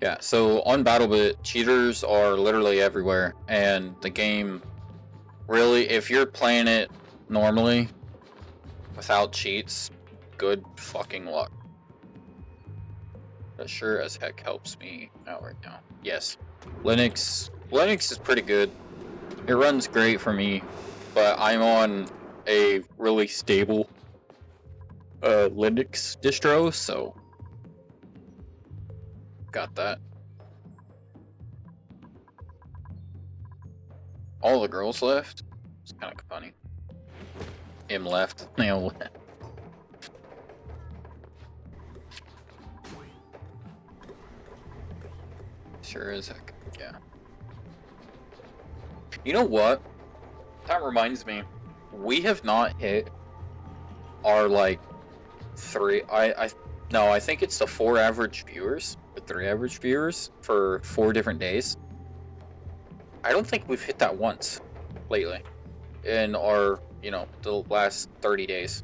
Yeah, so on BattleBit, cheaters are literally everywhere, and the game, really, if you're playing it normally, without cheats, good fucking luck. That sure as heck helps me out right now. Yes, Linux is pretty good. It runs great for me, but I'm on a really stable Linux distro, so got that. All the girls left? It's kind of funny. M left. Nail left. Sure is heck. Yeah. You know what? That reminds me. We have not hit our like I think it's the 4 average viewers or 3 average viewers for 4 different days. I don't think we've hit that once lately in our, the last 30 days.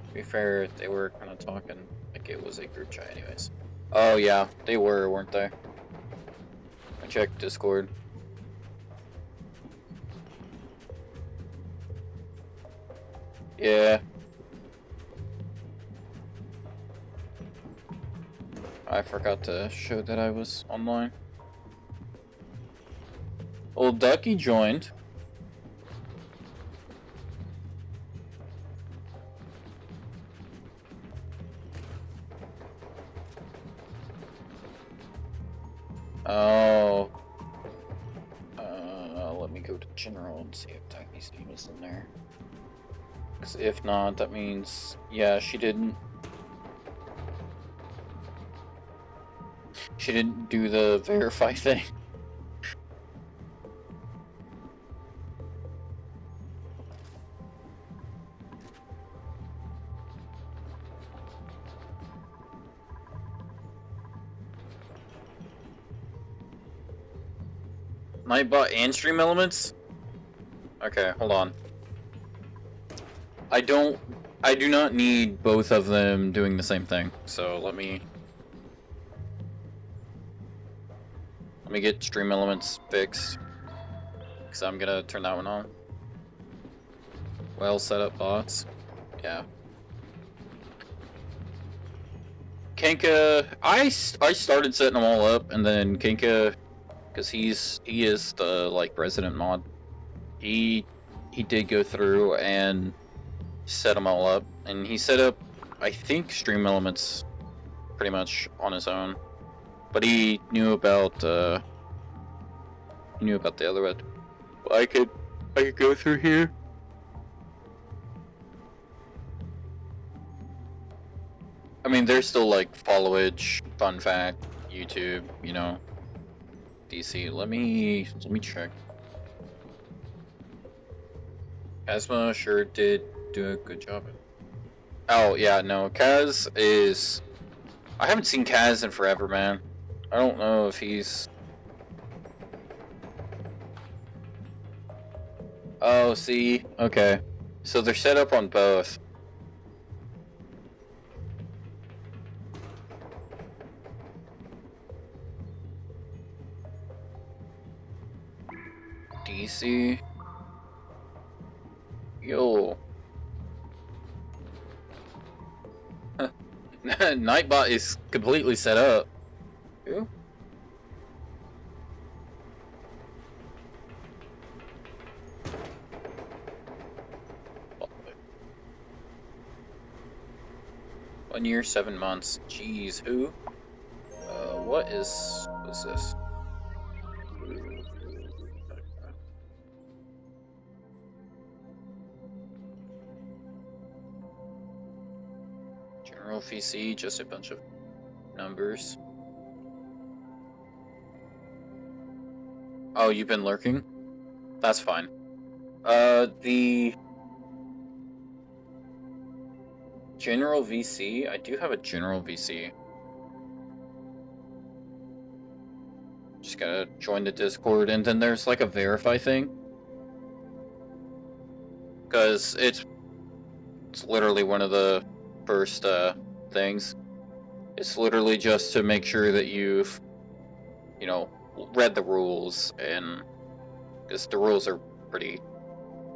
To be fair, they were kind of talking like it was a group chat anyways. Oh yeah, they were, weren't they? I checked Discord. Yeah. I forgot to show that I was online. Old Ducky joined. Oh. Let me go to general and see if Ducky's name is in there. Because if not, that means, yeah, she didn't do the verify thing. Nightbot and Stream Elements? Okay, hold on. I do not need both of them doing the same thing. So let me get Stream Elements fixed. Because I'm gonna turn that one on. Well set up bots. Yeah. Kenka, I started setting them all up, and then Kenka, because he is the like resident mod. He did go through and set them all up, and he set up, I think, Stream Elements pretty much on his own, but he knew about the other one. I could go through here. I mean, there's still like followage, fun fact, YouTube, DC. Let me check. Asma sure did do a good job. Oh yeah, no, Kaz is. I haven't seen Kaz in forever, man. I don't know if he's. Oh, see, okay, so they're set up on both. DC. Yo. Nightbot is completely set up. Ew. One year, 7 months. Jeez, who? What is this? General VC, just a bunch of numbers. Oh, you've been lurking? That's fine. The General VC, I do have a General VC. Just gotta join the Discord, and then there's like a verify thing. Because it's literally one of the first things. It's literally just to make sure that you've, you know, read the rules, and because the rules are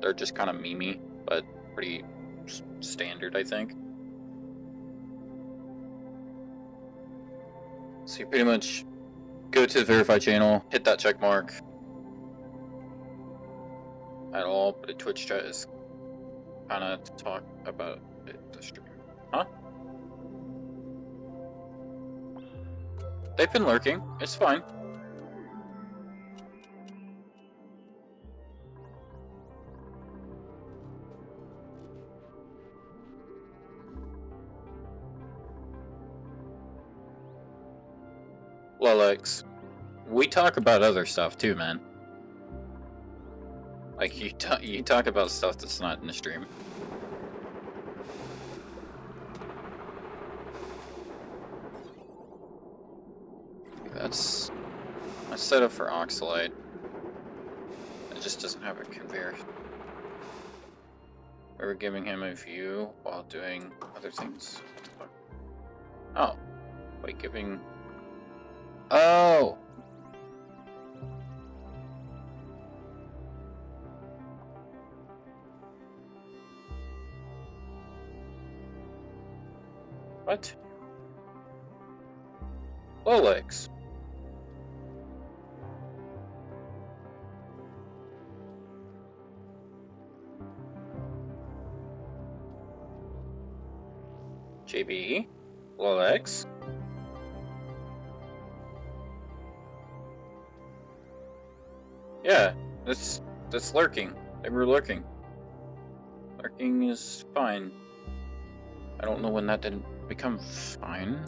they're just kind of memey, but pretty standard, I think. So you pretty much go to the verify channel, hit that check mark at all, but the Twitch chat is kind of to talk about the stream. Huh? They've been lurking. It's fine. Well, Alex, we talk about other stuff too, man. Like you talk about stuff that's not in the stream. That's my setup for Oxalite. It just doesn't have a conveyor. We were giving him a view while doing other things. Oh, wait, giving. Oh. What? Lolex. JB? Lolex? Yeah, that's lurking. They were lurking. Lurking is fine. I don't know when that didn't become fine.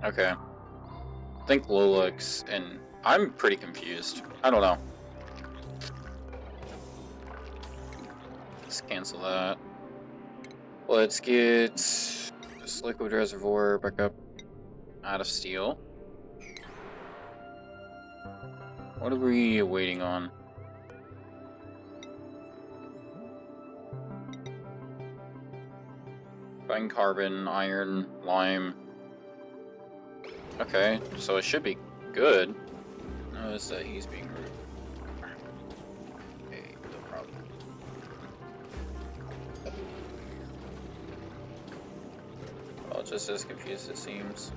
Okay. I think Lolex, and I'm pretty confused. I don't know. Let's cancel that. Let's get this liquid reservoir back up out of steel. What are we waiting on? Fine carbon, iron, lime. Okay, so it should be good. Notice that he's being rude. Okay, no problem. Well, just as confused as it seems.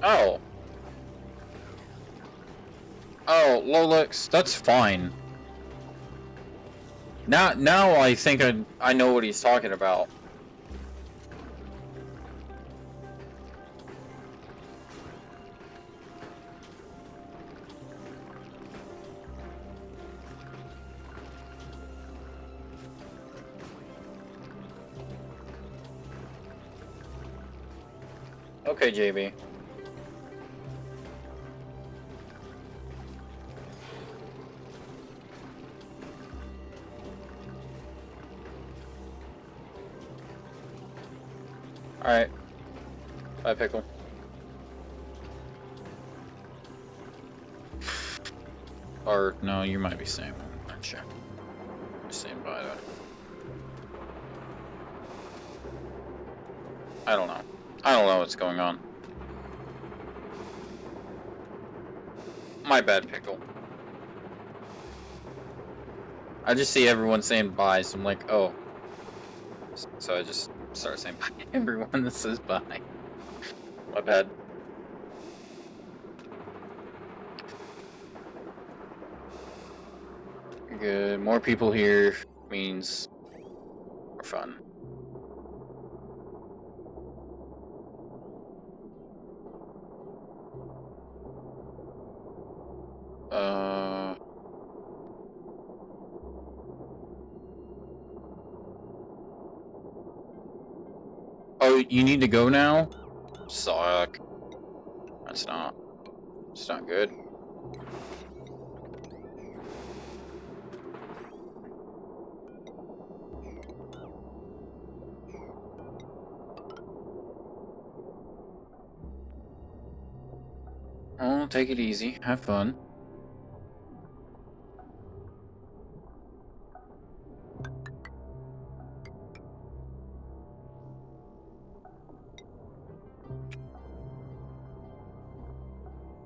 Oh. Oh, Lolex, that's fine. Now I think I know what he's talking about. Okay, JB. Alright. Bye, Pickle. Or, no, you might be saying, I'm not sure. You're saying bye, though. I don't know. I don't know what's going on. My bad, Pickle. I just see everyone saying bye, so I'm like, oh. So I just start saying bye to everyone that says bye. My bad. Good. More people here means more fun. Oh, you need to go now? Suck. That's not. It's not good. Oh, take it easy. Have fun.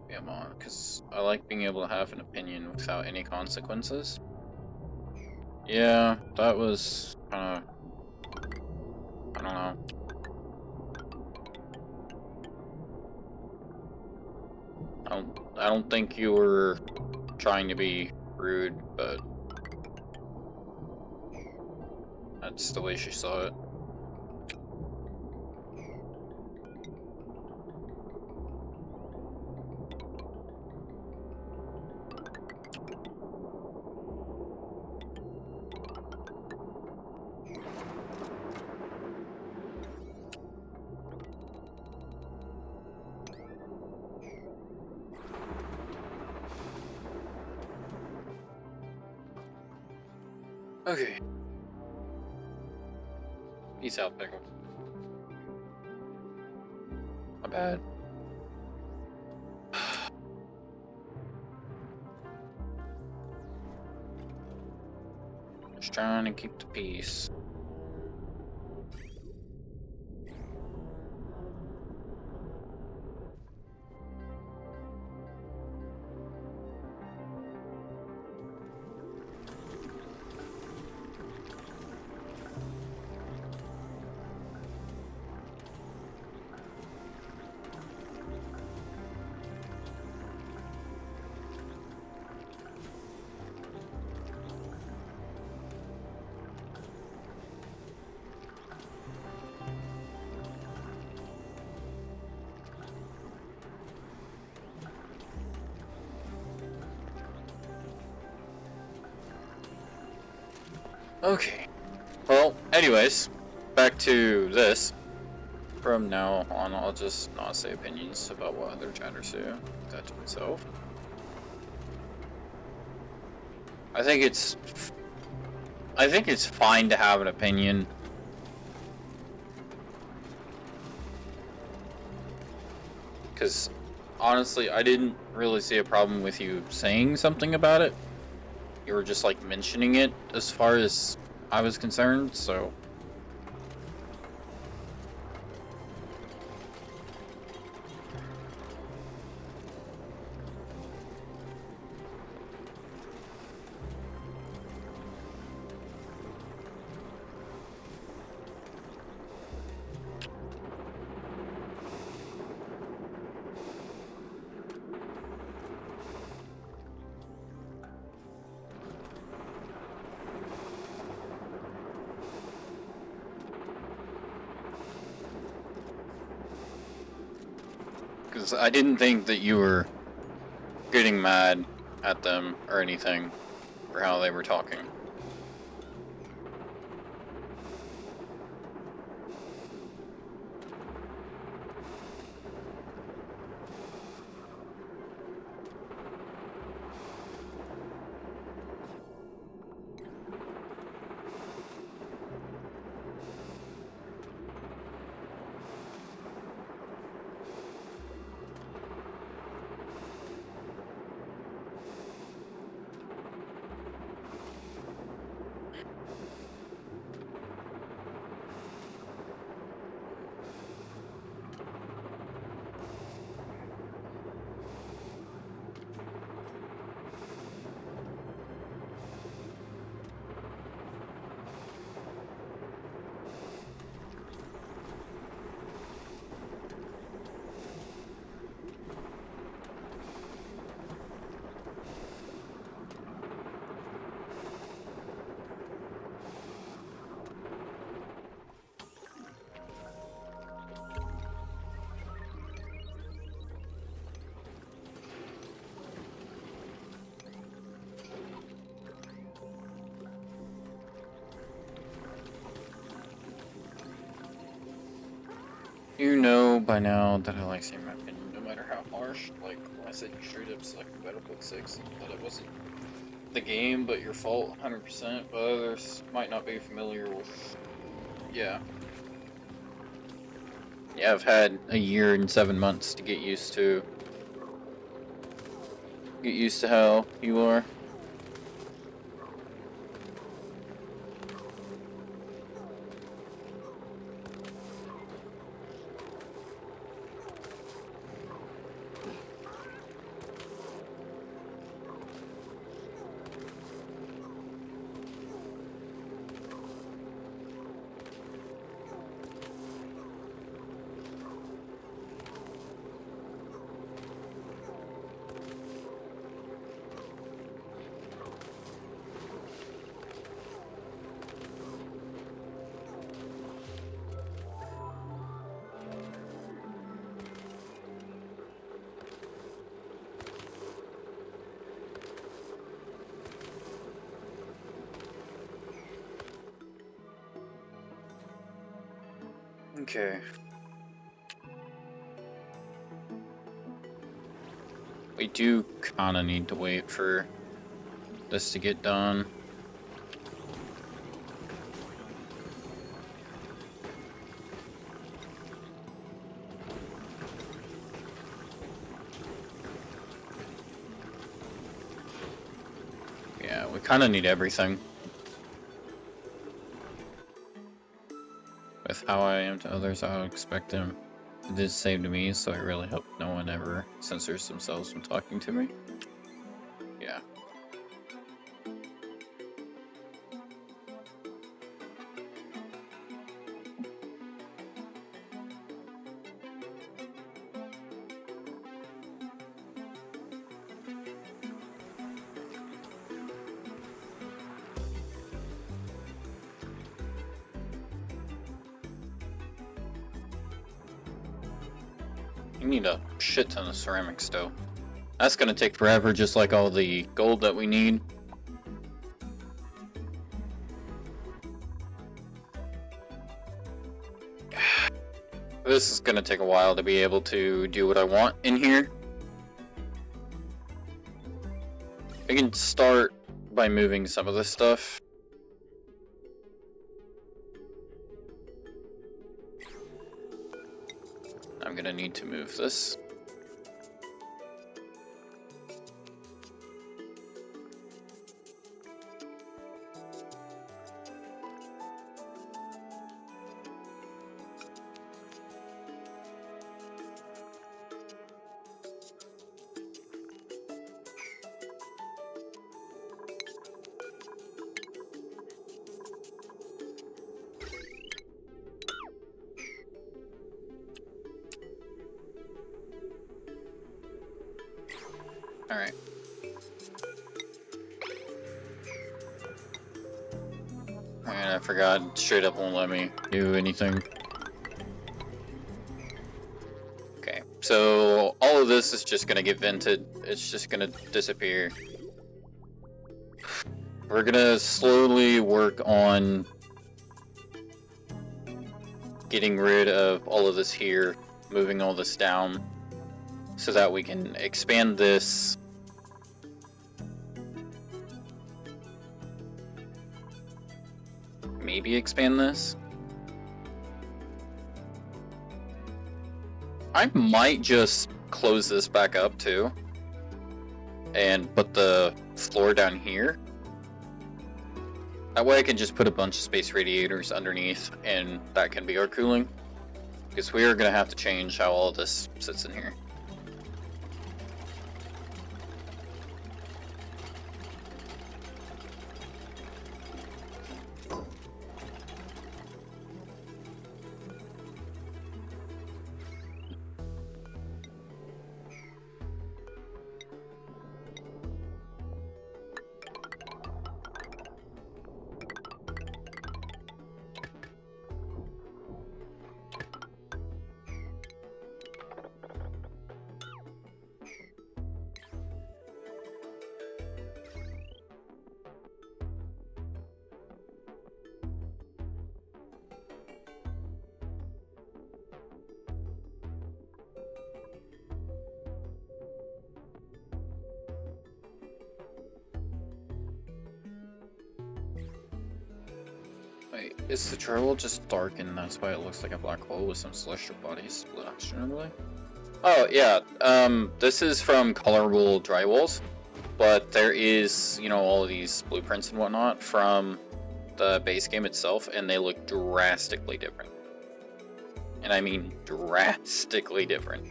Yeah, Mom, because I like being able to have an opinion without any consequences. Yeah, that was kind of... I don't know. I don't think you were trying to be rude, but that's the way she saw it. Okay. Peace out, Pickle. My bad. Just trying to keep the peace. Okay. Well, anyways, back to this. From now on, I'll just not say opinions about what other chatters say. Keep that to myself. I think it's fine to have an opinion. Because, honestly, I didn't really see a problem with you saying something about it. You were just, like, mentioning it as far as I was concerned, so... Because I didn't think that you were getting mad at them or anything for how they were talking. You know by now that I like saying my opinion, no matter how harsh. Like, when I said you straight up selected Battlefield 6, that it wasn't the game, but your fault, 100%, but others might not be familiar with... Yeah. Yeah, I've had a year and 7 months to get used to... how you are. Okay. We do kinda need to wait for this to get done. Yeah, we kinda need everything. With how I am to others, I would expect them to do the same to me, so I really hope no one ever censors themselves from talking to me. Yeah. You need a shit ton of ceramics though. That's gonna take forever, just like all the gold that we need. This is gonna take a while to be able to do what I want in here. I can start by moving some of this stuff. I'm gonna need to move this. Alright. And I forgot, straight up won't let me do anything. Okay, so all of this is just gonna get vented. It's just gonna disappear. We're gonna slowly work on getting rid of all of this here, moving all this down, so that we can expand this. Maybe expand this. I might just close this back up too and put the floor down here. That way I can just put a bunch of space radiators underneath and that can be our cooling. Because we are going to have to change how all this sits in here. Wait, is the drywall just dark and that's why it looks like a black hole with some celestial bodies split externally? Oh, yeah, this is from Colorable Drywalls, but there is, you know, all of these blueprints and whatnot from the base game itself, and they look drastically different. And I mean drastically different.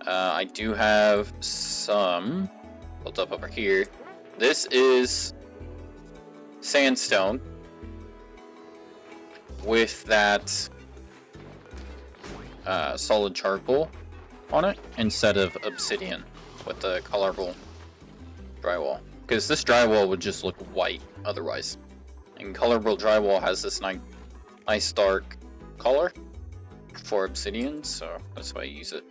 I do have some built up over here. This is sandstone with that solid charcoal on it instead of obsidian with the colorful drywall. Because this drywall would just look white otherwise. And colorful drywall has this nice dark color for obsidian, so that's why I use it.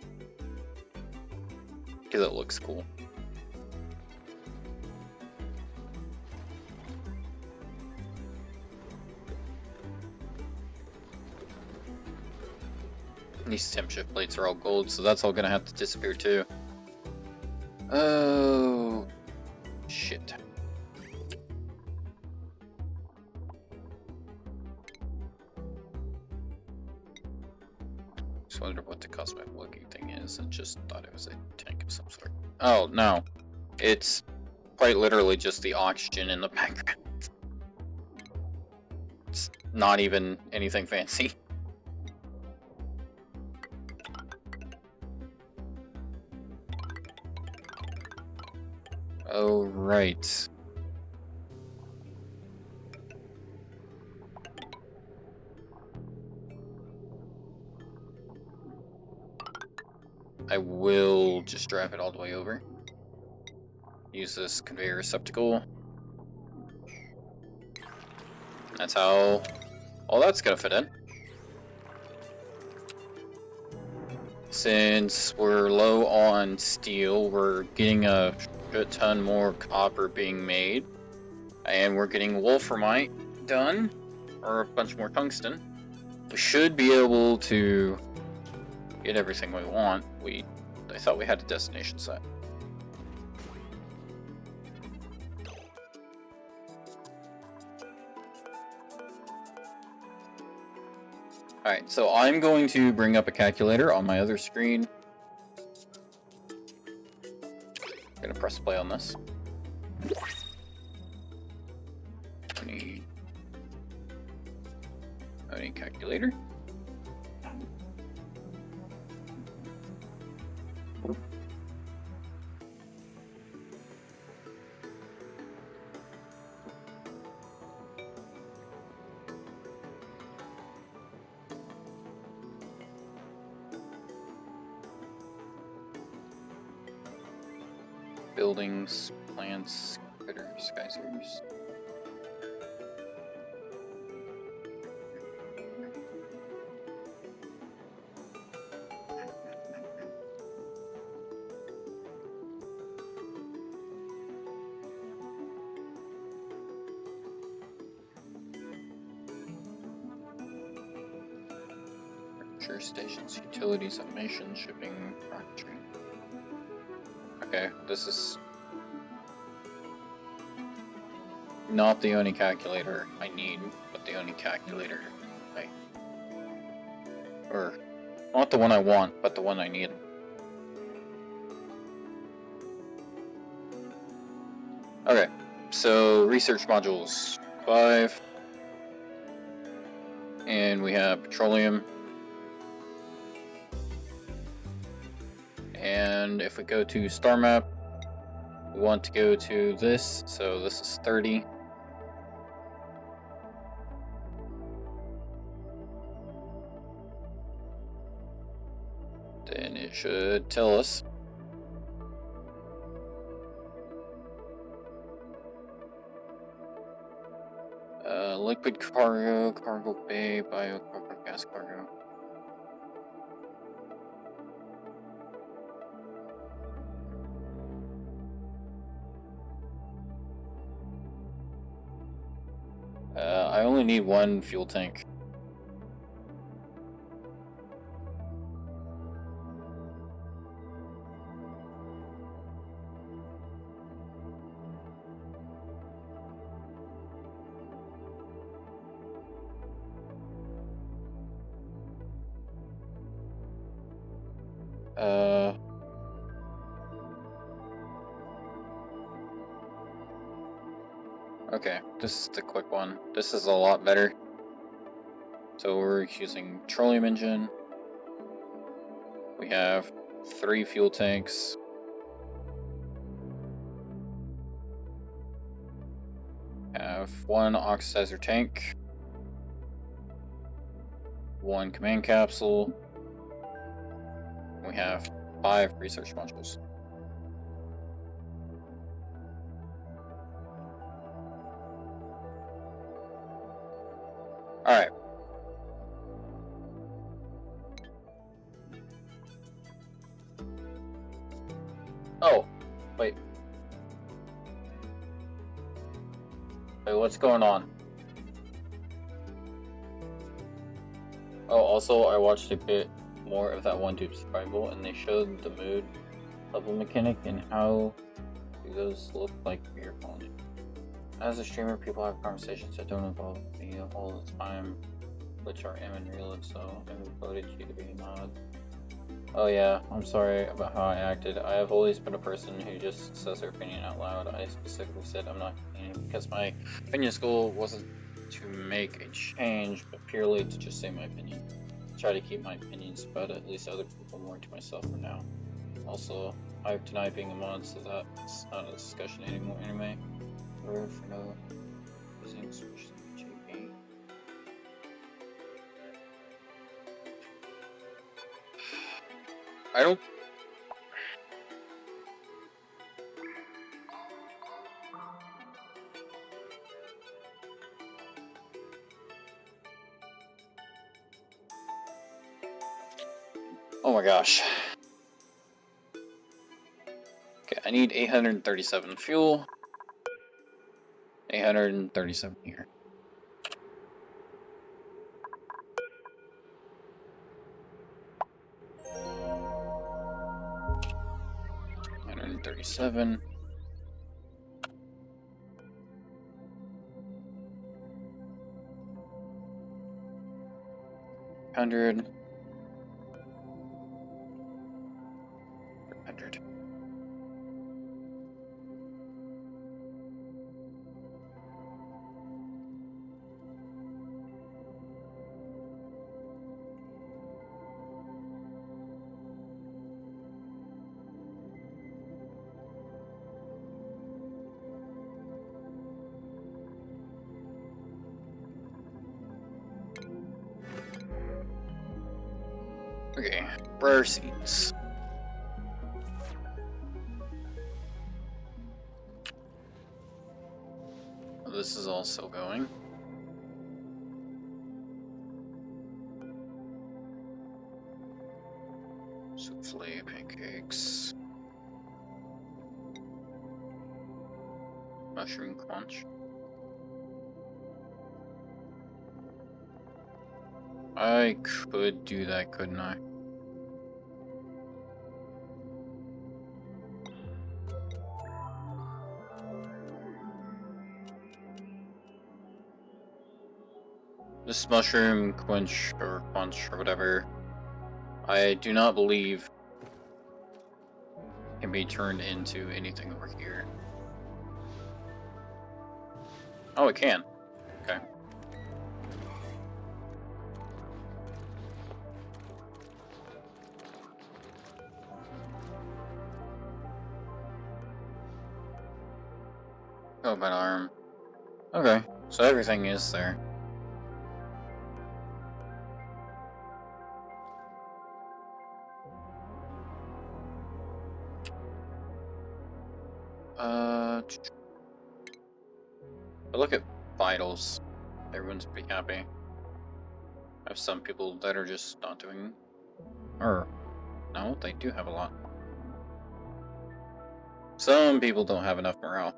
Because it looks cool. These temp shift plates are all gold, so that's all gonna have to disappear too. Oh, shit. Just wondered what the cosmic looking thing is. I just thought it was a tank of some sort. Oh, no. It's quite literally just the oxygen in the background. It's not even anything fancy. Oh, right. I will just drive it all the way over. Use this conveyor receptacle. That's how all that's gonna fit in. Since we're low on steel, we're getting a shit ton more copper being made. And we're getting wolframite done, or a bunch more tungsten. We should be able to get everything we want. I thought we had a destination set. Alright, so I'm going to bring up a calculator on my other screen. I'm gonna press play on this. 20 calculator. Buildings, plants, critters, geysers. Temperature stations, utilities, automation, shipping, rocketry. Okay, this is not the only calculator I need, but the only calculator or not the one I want, but the one I need. Okay, so research modules 5, and we have petroleum. And if we go to star map, we want to go to this, so this is 30. Then it should tell us. Liquid cargo, cargo bay, biocargo, gas cargo. I only need one fuel tank. Okay, this is the quick one. This is a lot better. So we're using petroleum engine. We have 3 fuel tanks. Have 1 oxidizer tank. 1 command capsule. We have 5 research modules. Alright. Oh, wait. Wait, what's going on? Oh, also, I watched a bit more of that one Dupe Survival, and they showed the mood level mechanic and how those look like for your phone. As a streamer, people have conversations that don't involve me all the time, which are immaterial, and so I voted you to be a mod. Oh yeah, I'm sorry about how I acted. I have always been a person who just says their opinion out loud. I specifically said I'm not complaining because my opinion's goal wasn't to make a change, but purely to just say my opinion. Try to keep my opinions about at least other people more to myself for now. Also, I've denied being a mod, so that's not a discussion anymore anyway. For no using switch GB. I don't. Oh my gosh. Okay, I need 837 fuel. 837 here. $137. 100. 100. Okay, rare seeds. This is also going. Souffle, pancakes. Mushroom crunch. I could do that, couldn't I? This mushroom quench or punch or whatever, I do not believe can be turned into anything over here. Oh, it can. Okay. Oh, my arm. Okay, so everything is there. But look at vitals. Everyone's pretty happy. I have some people that are just not doing. Or, no, they do have a lot. Some people don't have enough morale.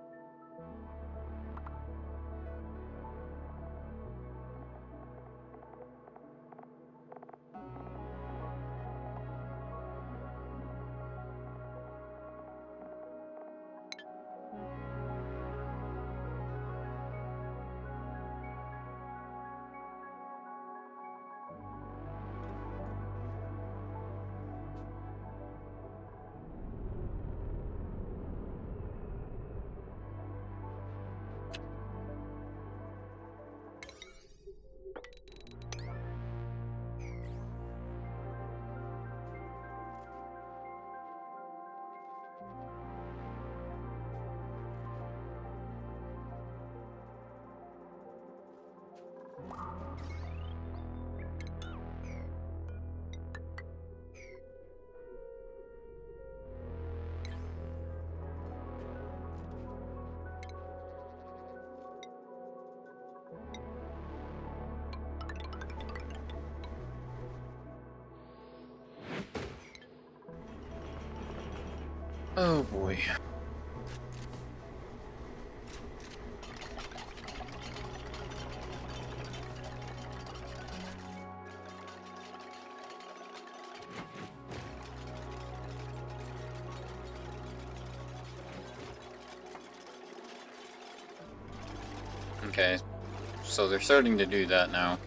Oh boy. Okay, so they're starting to do that now.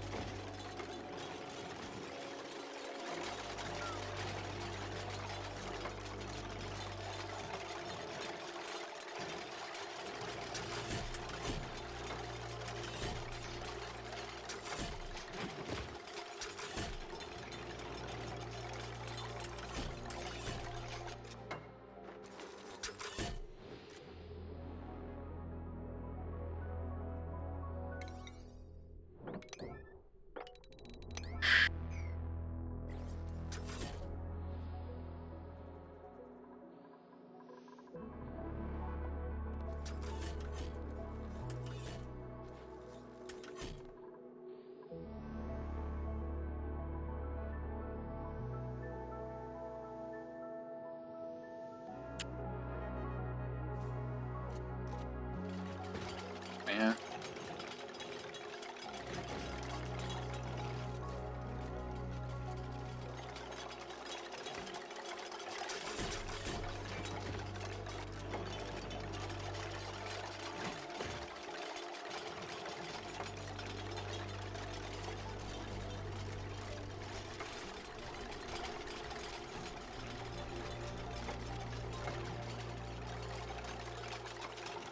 Yeah.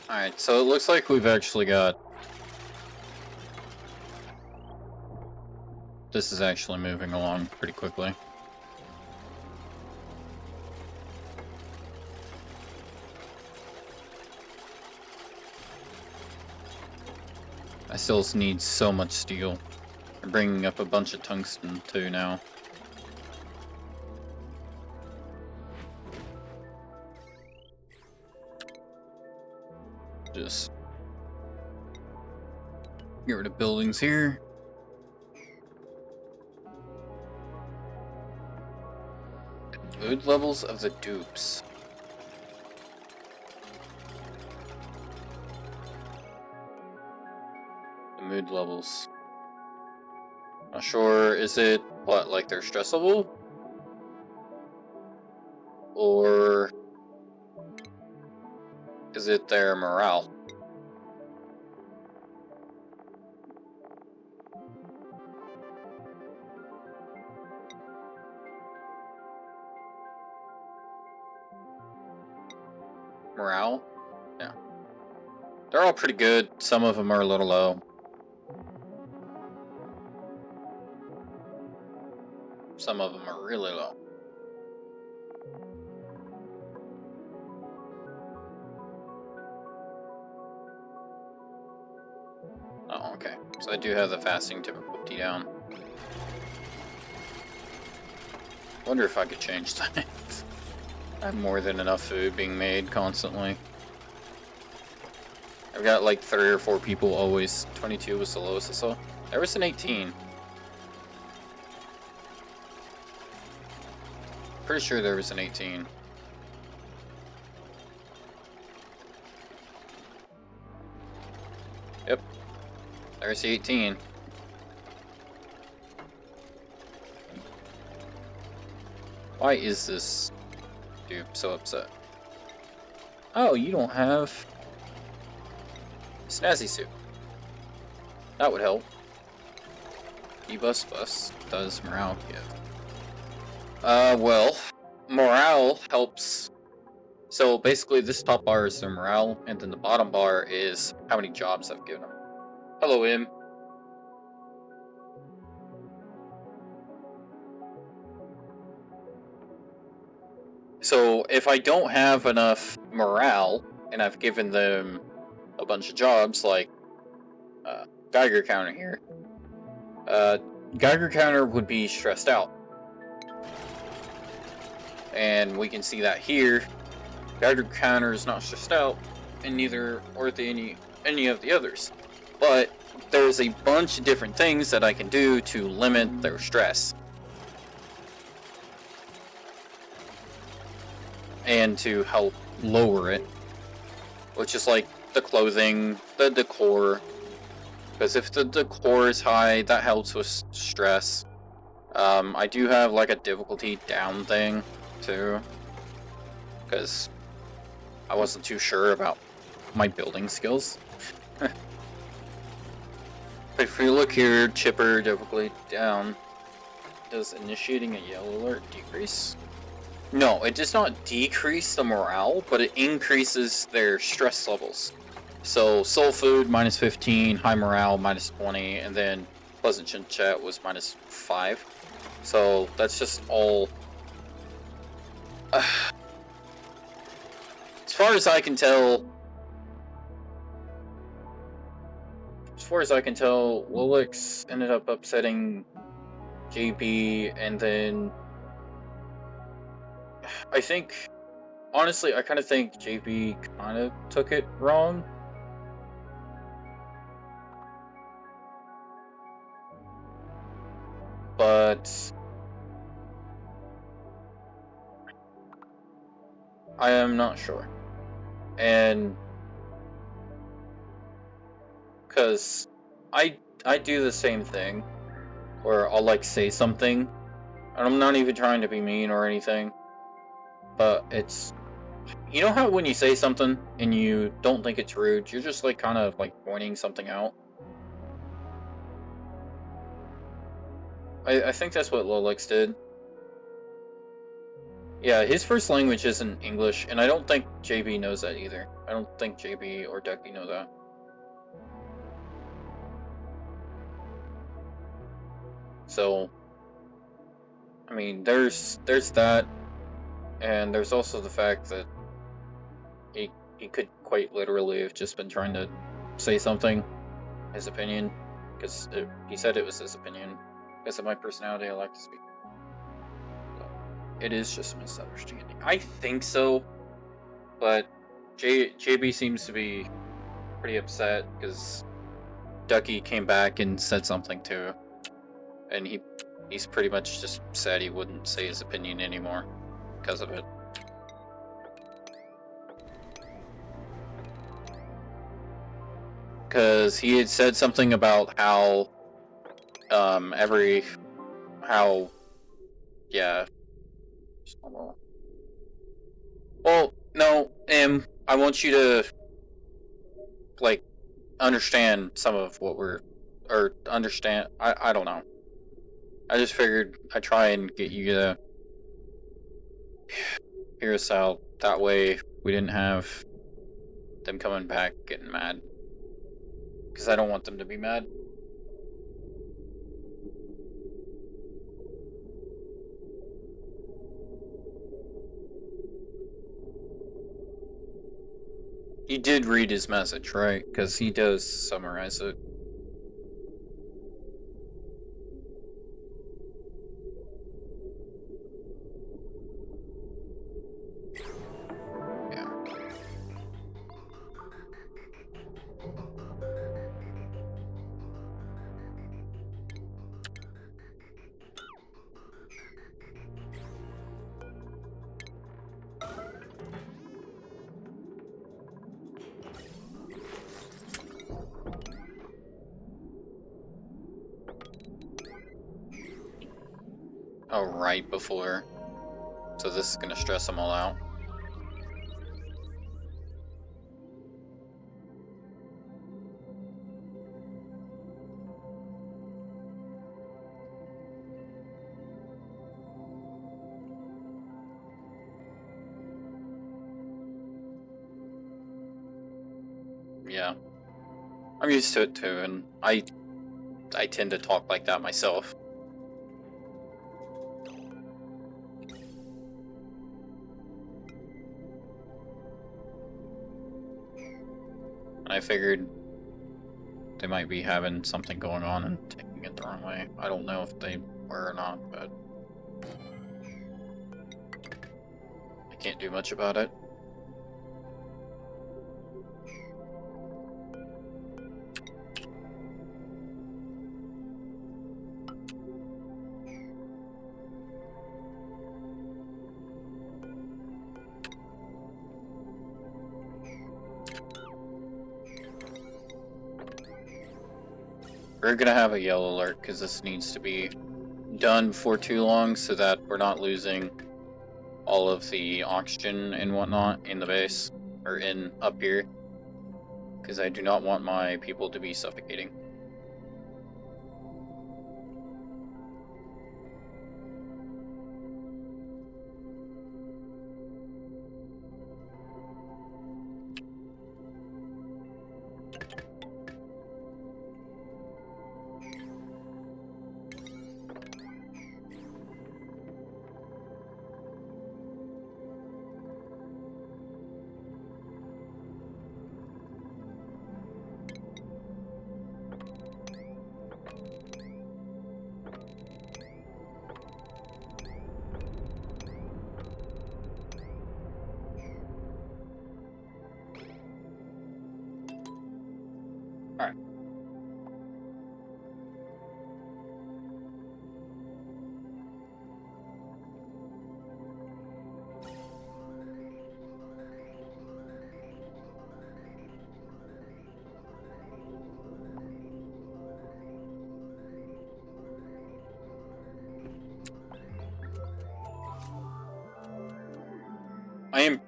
Alright, so it looks like we've actually got... This is actually moving along pretty quickly. I still need so much steel. I'm bringing up a bunch of tungsten too now. Just get rid of buildings here. Mood levels of the dupes. The mood levels. Not sure, is it what, like their stress level? Or is it their morale? Morale? Yeah. They're all pretty good. Some of them are a little low. Some of them are really low. Oh, okay. So I do have the fasting difficulty down. Wonder if I could change that. I have more than enough food being made constantly. I've got like 3 or 4 people always. 22 was the lowest I saw. There was an 18. Pretty sure there was an 18. Yep. There's the 18. Why is this dude so upset? Oh, you don't have Snazzy Suit. That would help. E-Bus Bus does morale give. Well, morale helps. So basically this top bar is their morale, and then the bottom bar is how many jobs I've given them. Hello, Im. So if I don't have enough morale, and I've given them a bunch of jobs, like Geiger counter here, Geiger counter would be stressed out. And we can see that here. Geiger counter is not stressed out, and neither are any of the others. But there's a bunch of different things that I can do to limit their stress. and to help lower it, which is like the clothing, the decor. Because if the decor is high, that helps with stress. I do have like a difficulty down thing too, because I wasn't too sure about my building skills. If you look here, chipper difficulty down. Does initiating a yellow alert decrease? No, it does not decrease the morale, but it increases their stress levels. So soul food minus 15, high morale minus 20, and then pleasant chit chat was minus 5. So that's just all. As far as I can tell, Lilix ended up upsetting JB, and then I think, honestly, I kind of think JB kind of took it wrong. But I am not sure. And because I do the same thing, where I'll like say something, and I'm not even trying to be mean or anything, but it's, you know how when you say something and you don't think it's rude, you're just like kind of like pointing something out? I think that's what Lolix did. Yeah, his first language isn't English, and I don't think JB knows that either. I don't think JB or Ducky know that. So, I mean, there's that, and there's also the fact that he could quite literally have just been trying to say something, his opinion, because he said it was his opinion. Because of my personality, I like to speak. So, it is just a misunderstanding. I think so, but JB seems to be pretty upset because Ducky came back and said something too, and he's pretty much just said he wouldn't say his opinion anymore because of it. Because he had said something about how yeah. Well, no, I want you to like understand some of what understand. I don't know. I just figured I'd try and get you to hear us out. That way we didn't have them coming back getting mad. Because I don't want them to be mad. You did read his message, right? Because he does summarize it. Yeah. Oh, right before. So this is gonna stress them all out. Yeah. I'm used to it too, and I tend to talk like that myself. I figured they might be having something going on and taking it the wrong way. I don't know if they were or not, but I can't do much about it. We're gonna have a yellow alert because this needs to be done before too long so that we're not losing all of the oxygen and whatnot in the base, or in up here, because I do not want my people to be suffocating. Alright. I am.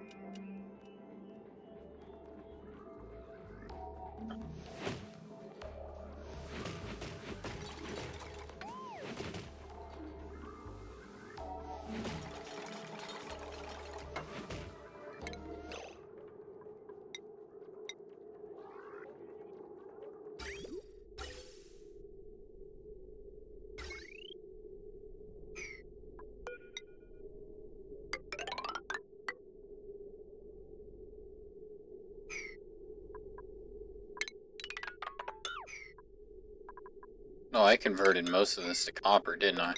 No, I converted most of this to copper, didn't I?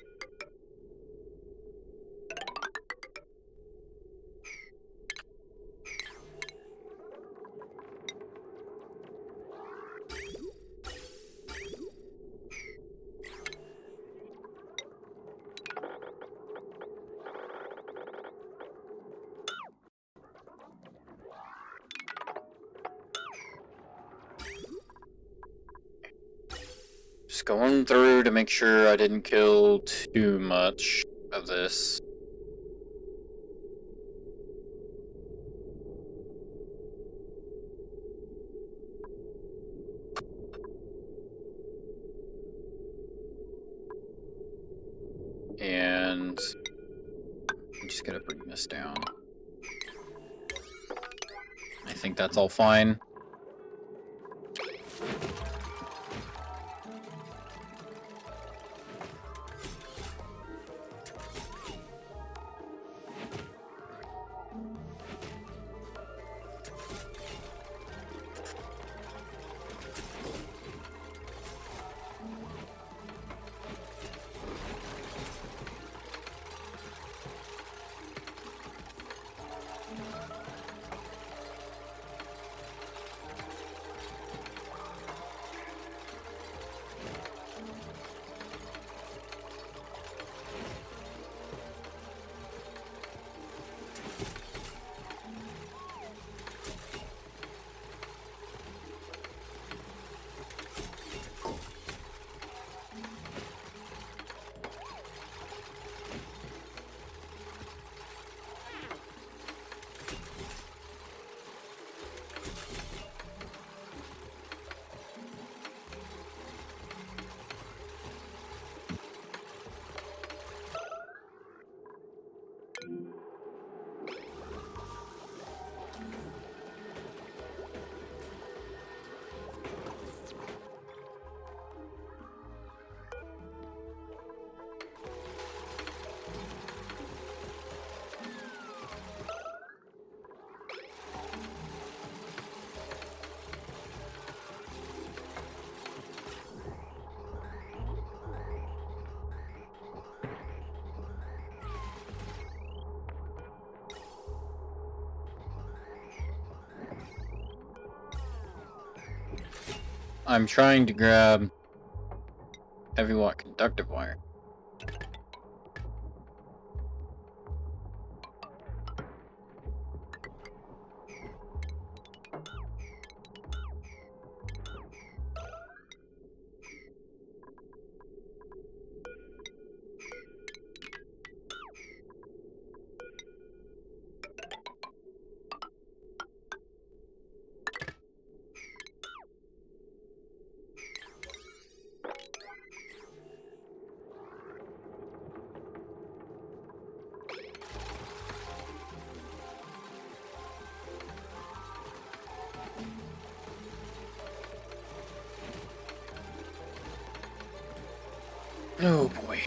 Just going through to make sure I didn't kill too much of this. And I'm just gonna bring this down. I think that's all fine. I'm trying to grab heavy watt conductive wire. Oh boy.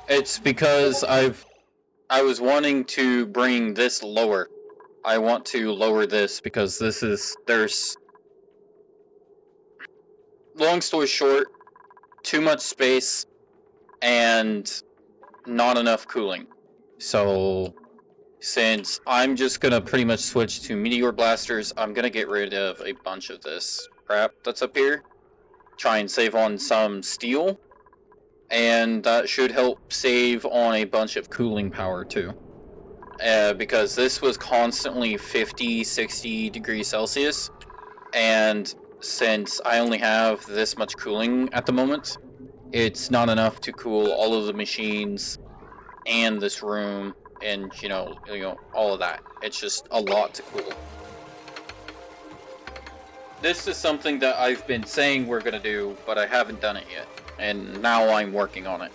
It's because I was wanting to bring this lower. I want to lower this because there's long story short, too much space and not enough cooling. So since I'm just gonna pretty much switch to meteor blasters, I'm gonna get rid of a bunch of this crap that's up here. Try and save on some steel. And that should help save on a bunch of cooling power too. Because this was constantly 50, 60 degrees Celsius. And since I only have this much cooling at the moment, it's not enough to cool all of the machines and this room and you know all of that. It's just a lot to cool. This is something that I've been saying we're gonna do, but I haven't done it yet. And now I'm working on it.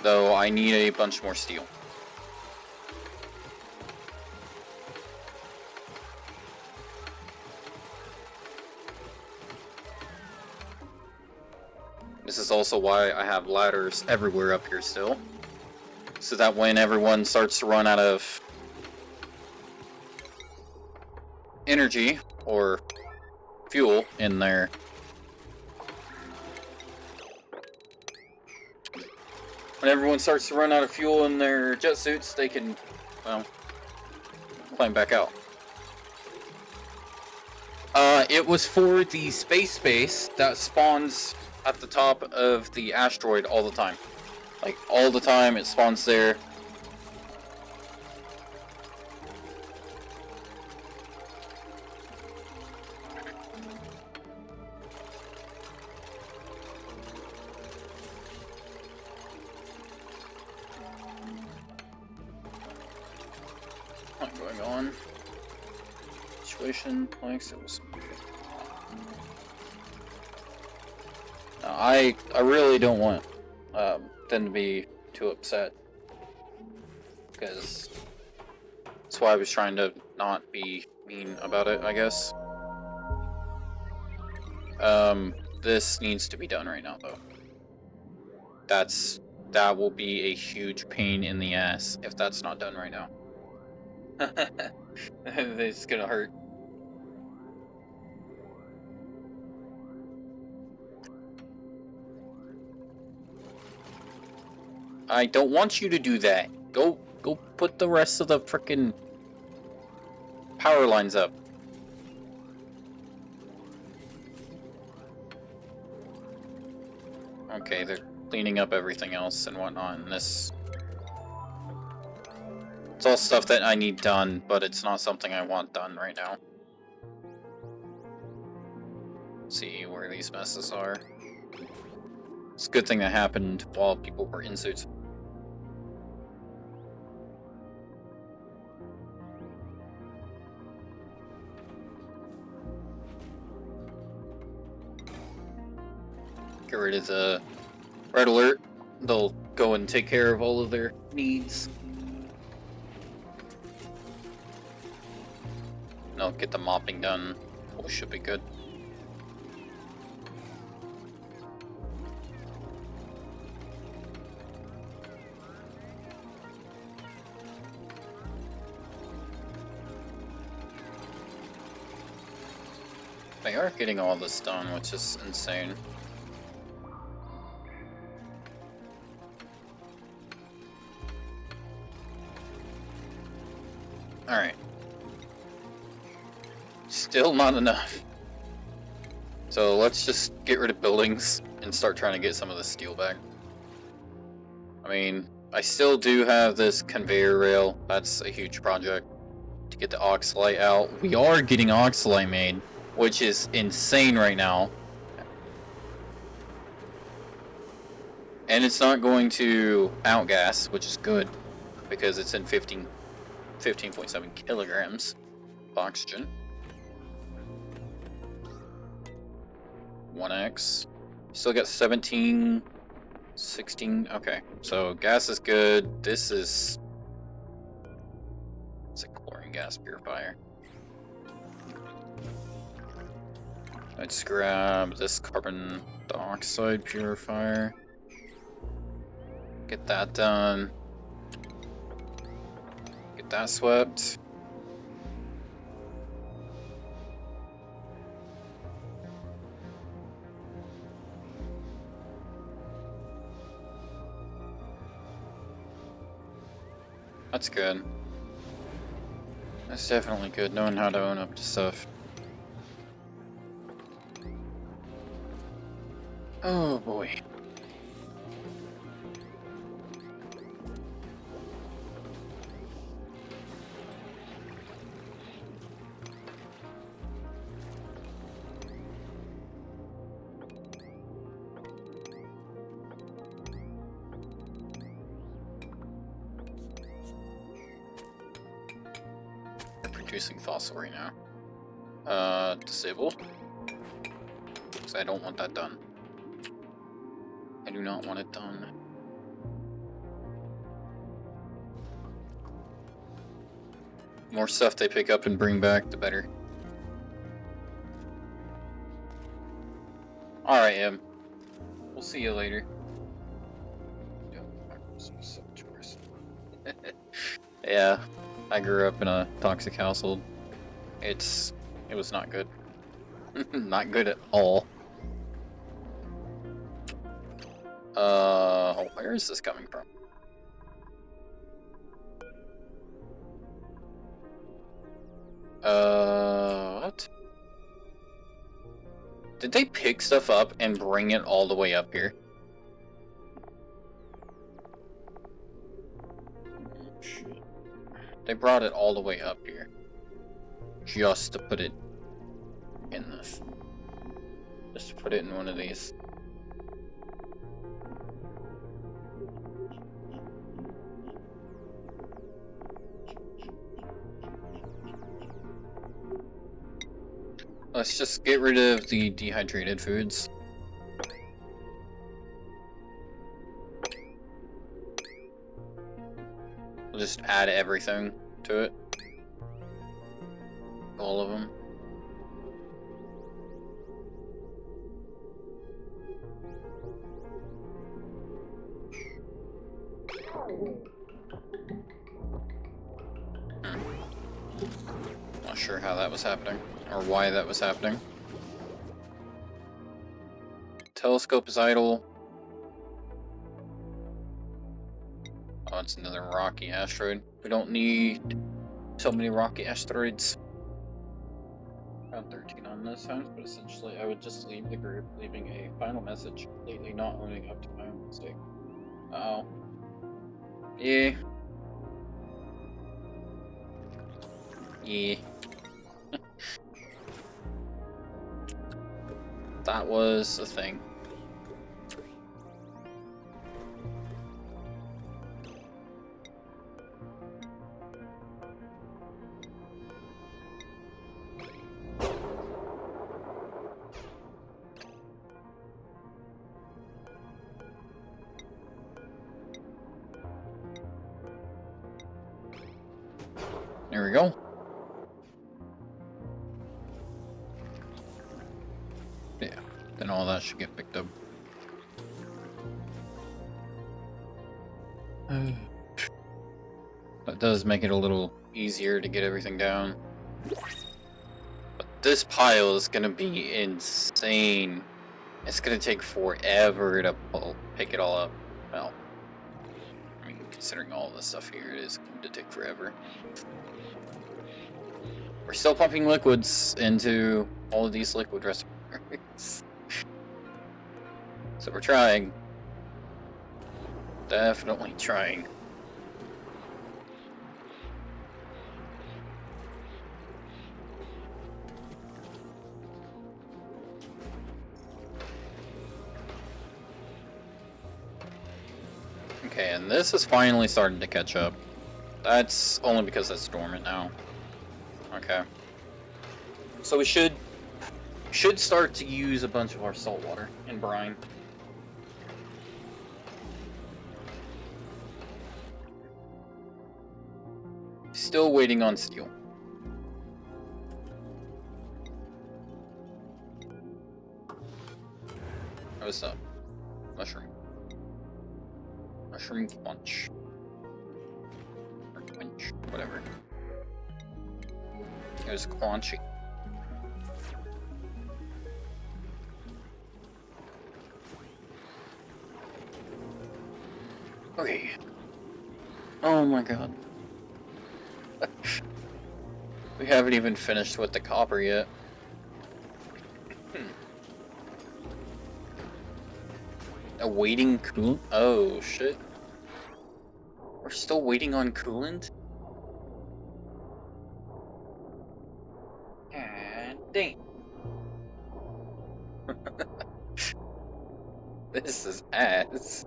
Though I need a bunch more steel. This is also why I have ladders everywhere up here still. So that when everyone starts to run out of energy or fuel in their when everyone starts to run out of fuel in their jet suits, they can, well, climb back out. It was for the space base that spawns at the top of the asteroid all the time. Like, all the time it spawns there. What's going on? Situation like so. I really don't want them to be too upset, because that's why I was trying to not be mean about it, I guess. This needs to be done right now, though. That will be a huge pain in the ass if that's not done right now. It's gonna hurt. I don't want you to do that. Go put the rest of the frickin' power lines up. Okay, they're cleaning up everything else and whatnot, and this... It's all stuff that I need done, but it's not something I want done right now. Let's see where these messes are. It's a good thing that happened while people were in suits. Get rid of the red alert. They'll go and take care of all of their needs. They'll get the mopping done. Oh, should be good. They are getting all this done, which is insane. Alright. Still not enough. So let's just get rid of buildings and start trying to get some of the steel back. I mean, I still do have this conveyor rail. That's a huge project to get the oxalite out. We are getting oxalite made, which is insane right now. And it's not going to outgas, which is good, because it's in 15 15.7 kilograms of oxygen. 1x. Still got 17, 16. Okay, so gas is good. This is... It's a chlorine gas purifier. Let's grab this carbon dioxide purifier. Get that done. Get that swept. That's good. That's definitely good, knowing how to own up to stuff. Oh boy. Producing fossil right now. Disable. Because I don't want that done. I do not want it done. More stuff they pick up and bring back, the better. Alright, we'll see you later. Yeah, I grew up in a toxic household. It was not good. Not good at all. Where is this coming from? What? Did they pick stuff up and bring it all the way up here? Shit. They brought it all the way up here. Just to put it in this. Just to put it in one of these. Let's just get rid of the dehydrated foods. We'll just add everything to it. All of them. Not sure how that was happening, or why that was happening. Telescope is idle. Oh, it's another rocky asteroid. We don't need so many rocky asteroids. Around 13 on this house, but essentially I would just leave the group, leaving a final message, completely not owning up to my own mistake. Uh-oh. Yeah. Yeah. That was a thing. There we go. Yeah, then all that should get picked up. That does make it a little easier to get everything down. But this pile is gonna be insane. It's gonna take forever to pick it all up. Well, I mean, considering all this stuff here, it is going to take forever. We're still pumping liquids into all of these liquid reservoirs. So we're trying. Definitely trying. Okay, and this is finally starting to catch up. That's only because that's dormant now. Okay. So we should start to use a bunch of our salt water and brine. Still waiting on steel. What's up? Mushroom. Mushroom quench. Or quench, whatever. It was quanchy. Okay. Oh my god. We haven't even finished with the copper yet. Awaiting coolant? Oh shit. We're still waiting on coolant? God dang. This is ass.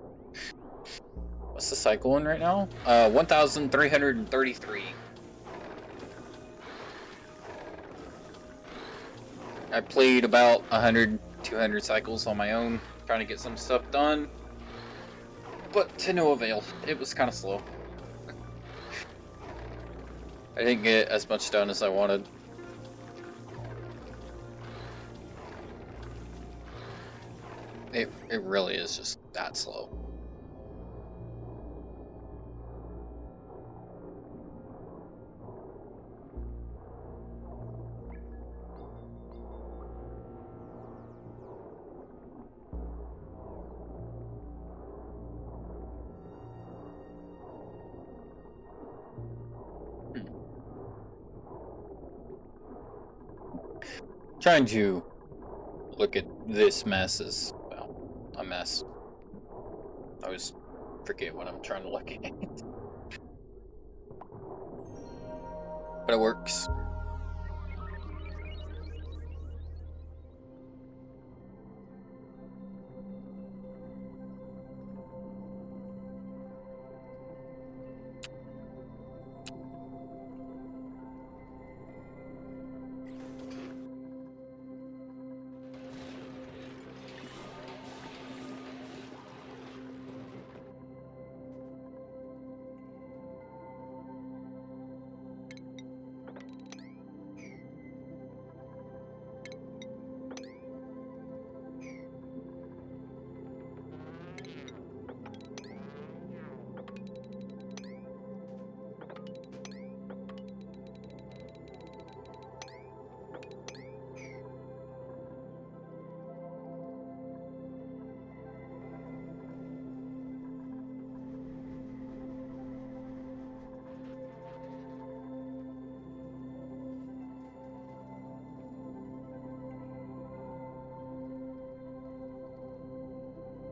What's the cycle in right now? 1,333. I played about 100, 200 cycles on my own, trying to get some stuff done. But to no avail. It was kind of slow. I didn't get as much done as I wanted. It really is just that slow. Trying to look at this mess as, well, a mess. I always forget what I'm trying to look at. But it works.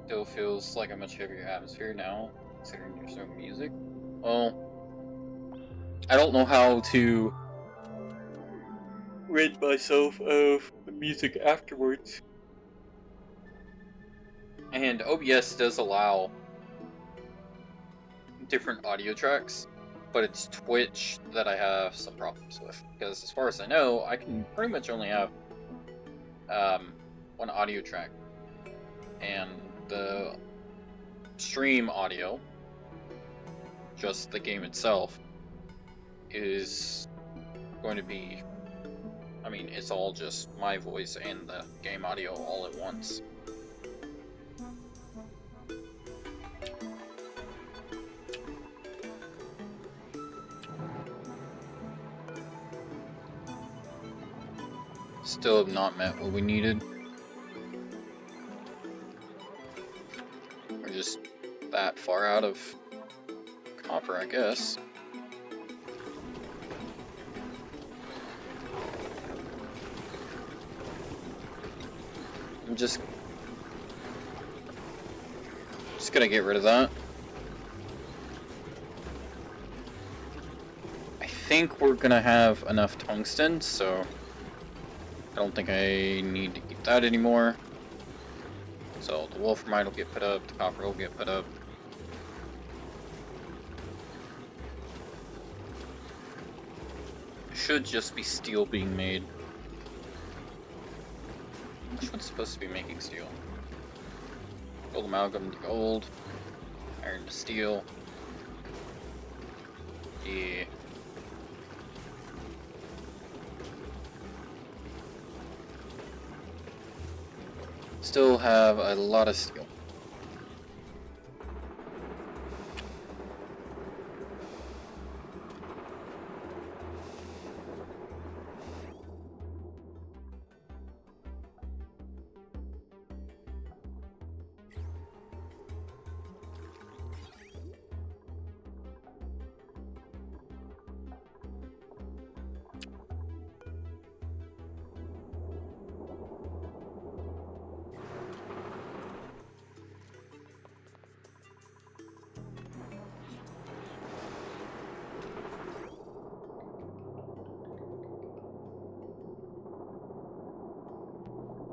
Still feels like a much heavier atmosphere now, considering there's no music. Well, I don't know how to rid myself of the music afterwards. And OBS does allow different audio tracks, but it's Twitch that I have some problems with. Because as far as I know, I can pretty much only have one audio track. And the stream audio, just the game itself, is going to be, I mean, it's all just my voice and the game audio all at once. Still have not met what we needed. We're just that far out of copper, I guess. I'm just gonna get rid of that. I think we're gonna have enough tungsten, so I don't think I need to keep that anymore. So the wolframite will get put up, the copper will get put up. should just be steel being made. Which one's supposed to be making steel? Gold amalgam to gold. Iron to steel. Yeah. Still have a lot of steel.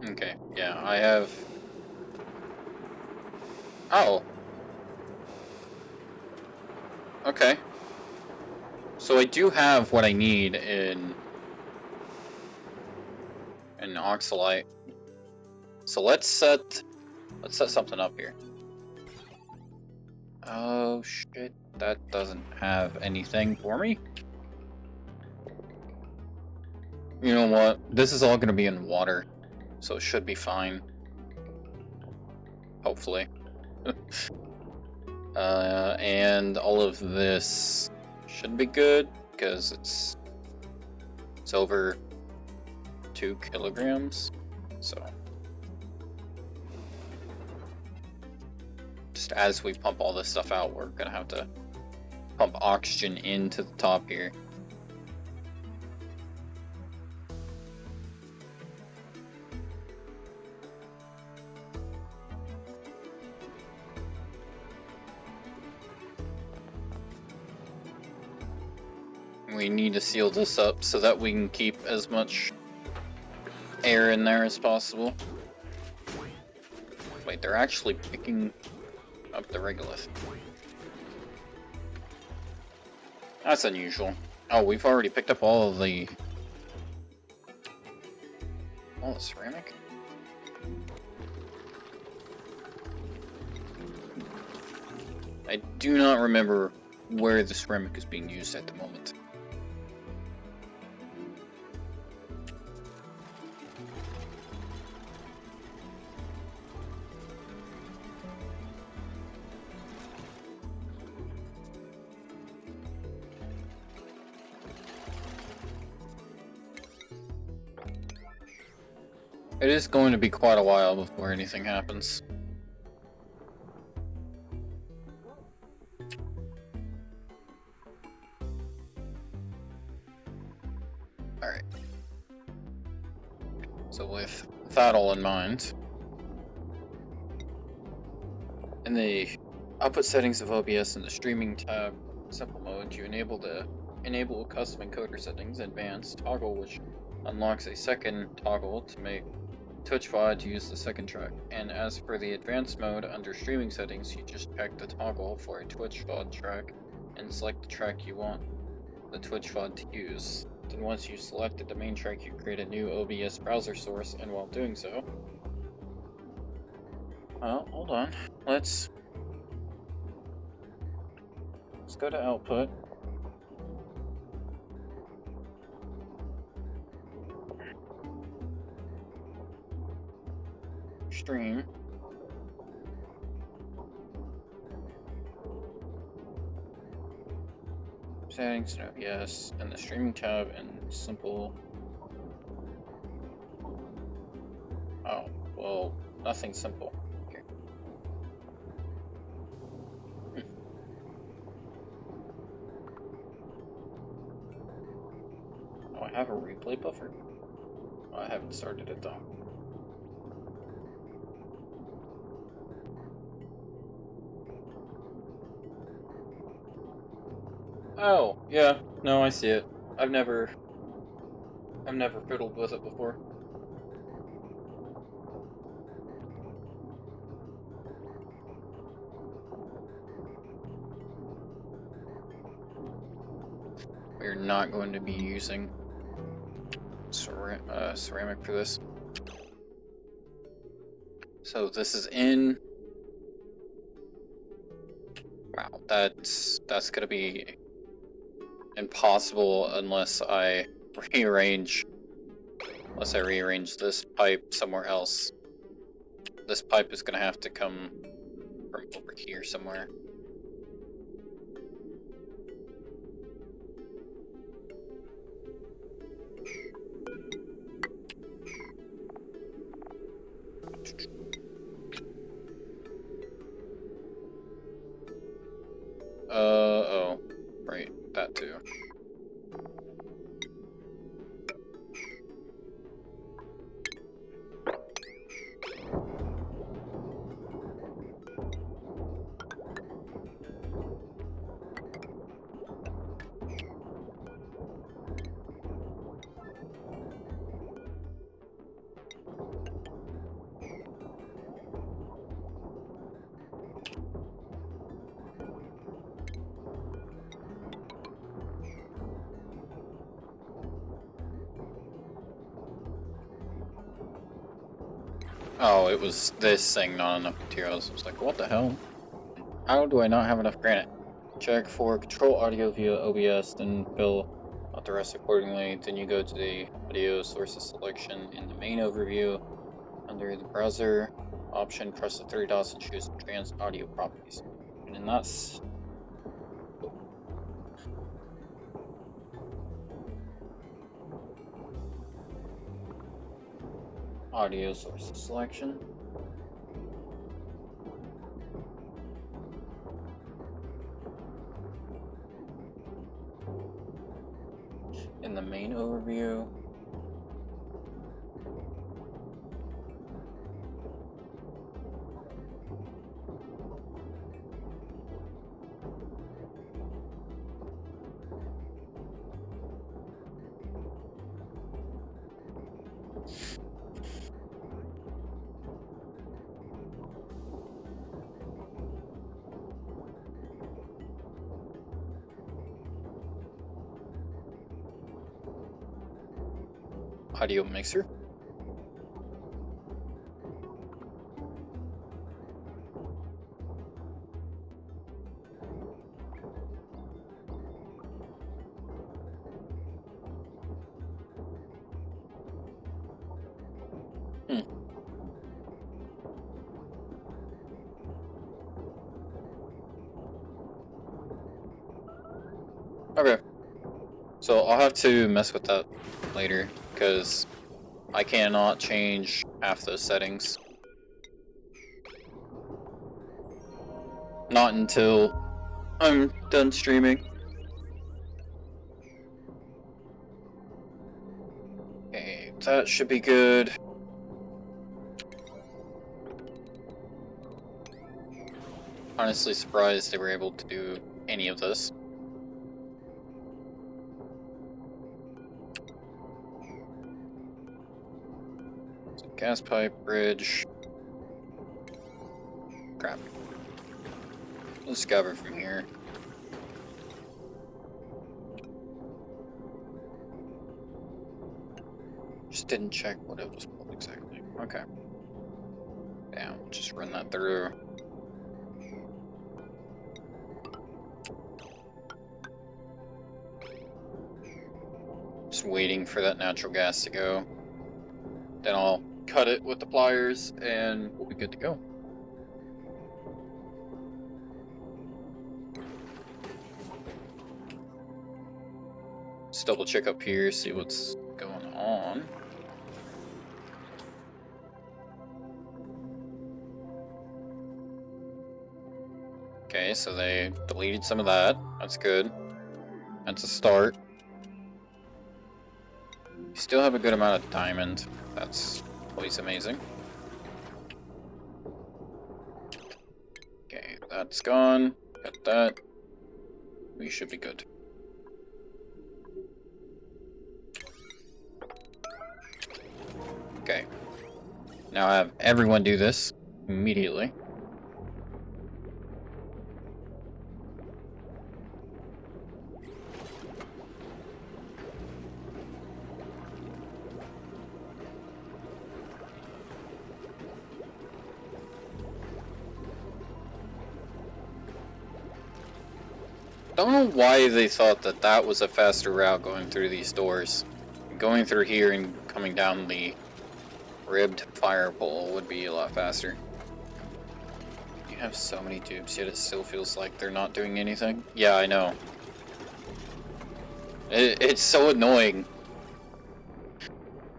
Okay, yeah, I have... Oh! Okay. So I do have what I need in Oxalite. So let's set something up here. Oh shit, that doesn't have anything for me. You know what? This is all gonna be in water, so it should be fine. Hopefully. And all of this should be good, because it's over 2 kilograms, so... Just as we pump all this stuff out, we're gonna have to pump oxygen into the top here. We need to seal this up so that we can keep as much air in there as possible. Wait, they're actually picking up the regolith. That's unusual. Oh, we've already picked up all the ceramic? I do not remember where the ceramic is being used at the moment. It is going to be quite a while before anything happens. Alright. So with that all in mind, in the output settings of OBS in the streaming tab, simple mode, you enable custom encoder settings, advanced toggle, which unlocks a second toggle to make Twitch VOD to use the second track. And as for the advanced mode, under streaming settings, you just check the toggle for a Twitch VOD track and select the track you want the Twitch VOD to use. Then once you selected the main track, you create a new OBS browser source, and while doing so... Well, hold on. Let's go to output. Stream. Settings, no, yes, and the streaming tab and simple. Oh, well, nothing simple here. Oh, I have a replay buffer? Oh, I haven't started it though. Oh, yeah, no, I see it. I've never fiddled with it before. We're not going to be using ceramic for this. So this is in. Wow, that's gonna be impossible unless I rearrange this pipe somewhere else. This pipe is gonna have to come from over here somewhere. Oh, right, that too. Oh, it was this thing, not enough materials. I was like, what the hell? How do I not have enough granite? Check for control audio via OBS, then fill out the rest accordingly. Then you go to the audio sources selection in the main overview. Under the browser option, press the three dots and choose advanced audio properties. And then that's audio sources selection. In the main overview, audio mixer. Okay. So I'll have to mess with that later, because I cannot change half those settings. Not until I'm done streaming. Okay, that should be good. Honestly surprised they were able to do any of this. Gas pipe, bridge. Crap. Let's gather from here. Just didn't check what it was called exactly. Okay. Yeah, we'll just run that through. Just waiting for that natural gas to go. Then I'll cut it with the pliers and we'll be good to go. Just double check up here, see what's going on. Okay, so they deleted some of that. That's good. That's a start. Still have a good amount of diamond. That's always amazing. Okay, that's gone. Got that. We should be good. Okay. Now I have everyone do this immediately. Don't know why they thought that that was a faster route going through these doors. Going through here and coming down the ribbed fire pole would be a lot faster. You have so many dupes, yet it still feels like they're not doing anything. Yeah, I know. It's so annoying.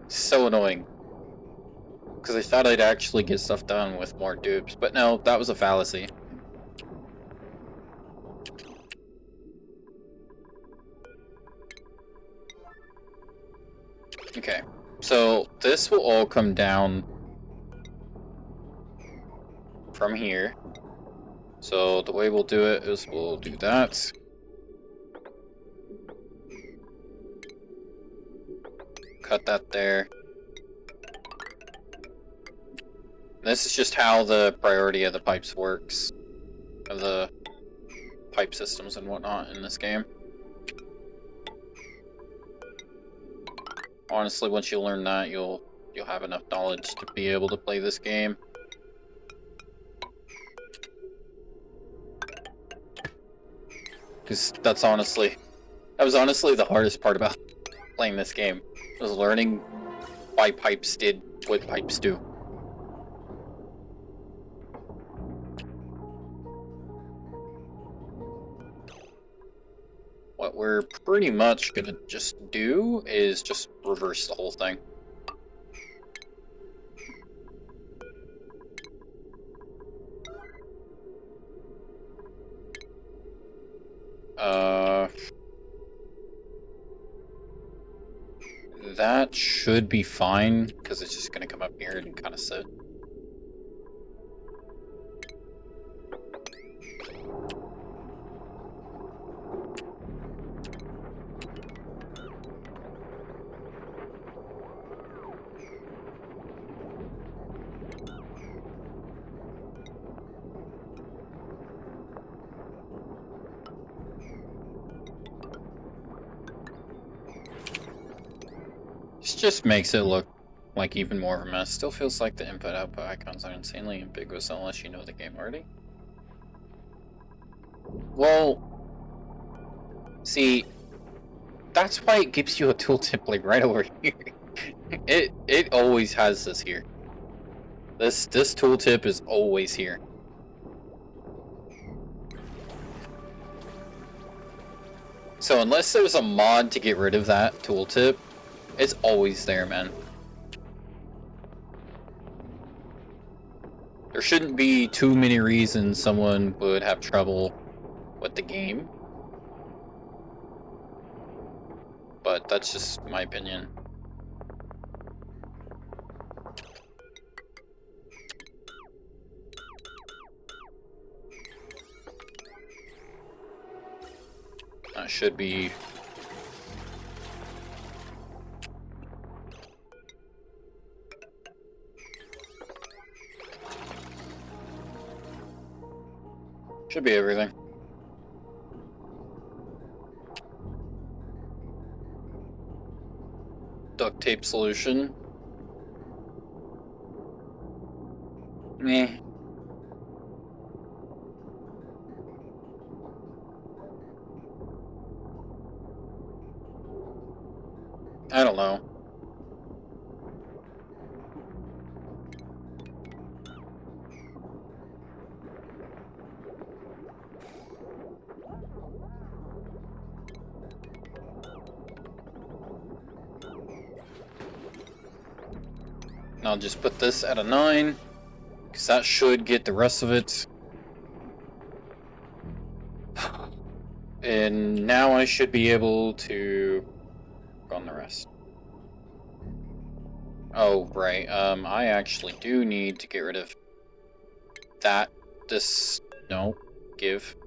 So annoying. Because I thought I'd actually get stuff done with more dupes, but no, that was a fallacy. Okay, so this will all come down from here. So the way we'll do it is we'll do that. Cut that there. This is just how the priority of the pipes works. Of the pipe systems and whatnot in this game. Honestly, once you learn that, you'll have enough knowledge to be able to play this game. Because that was honestly the hardest part about playing this game, was learning why pipes did what pipes do. What we're pretty much gonna just do is just reverse the whole thing. That should be fine, because it's just gonna come up here and kind of sit. This just makes it look like even more of a mess. Still feels like the input-output icons are insanely ambiguous unless you know the game already. Well, see, that's why it gives you a tooltip like right over here. It always has this here. This tooltip is always here. So unless there's a mod to get rid of that tooltip, it's always there, man. There shouldn't be too many reasons someone would have trouble with the game. But that's just my opinion. That should be... should be everything. Duct tape solution. Meh. I don't know. I'll just put this at a 9, because that should get the rest of it. And now I should be able to work on the rest. Oh, right, I actually do need to get rid of that. No, give.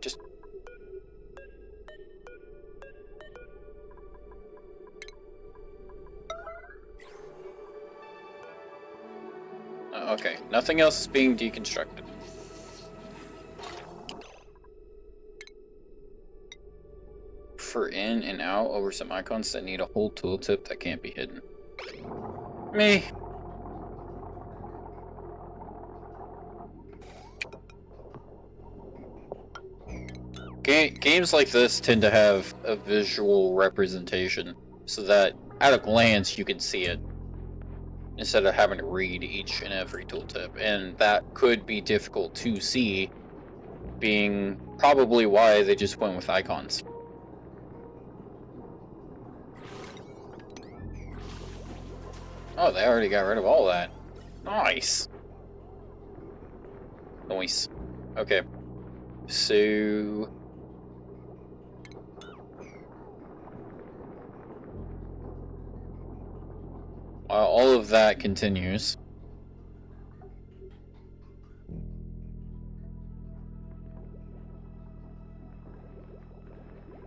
Just... okay, nothing else is being deconstructed. For in and out over some icons that need a whole tooltip that can't be hidden. Me. games like this tend to have a visual representation, so that at a glance you can see it, instead of having to read each and every tooltip, and that could be difficult to see, being probably why they just went with icons. Oh, they already got rid of all that. Nice. Nice. Okay. So... all of that continues.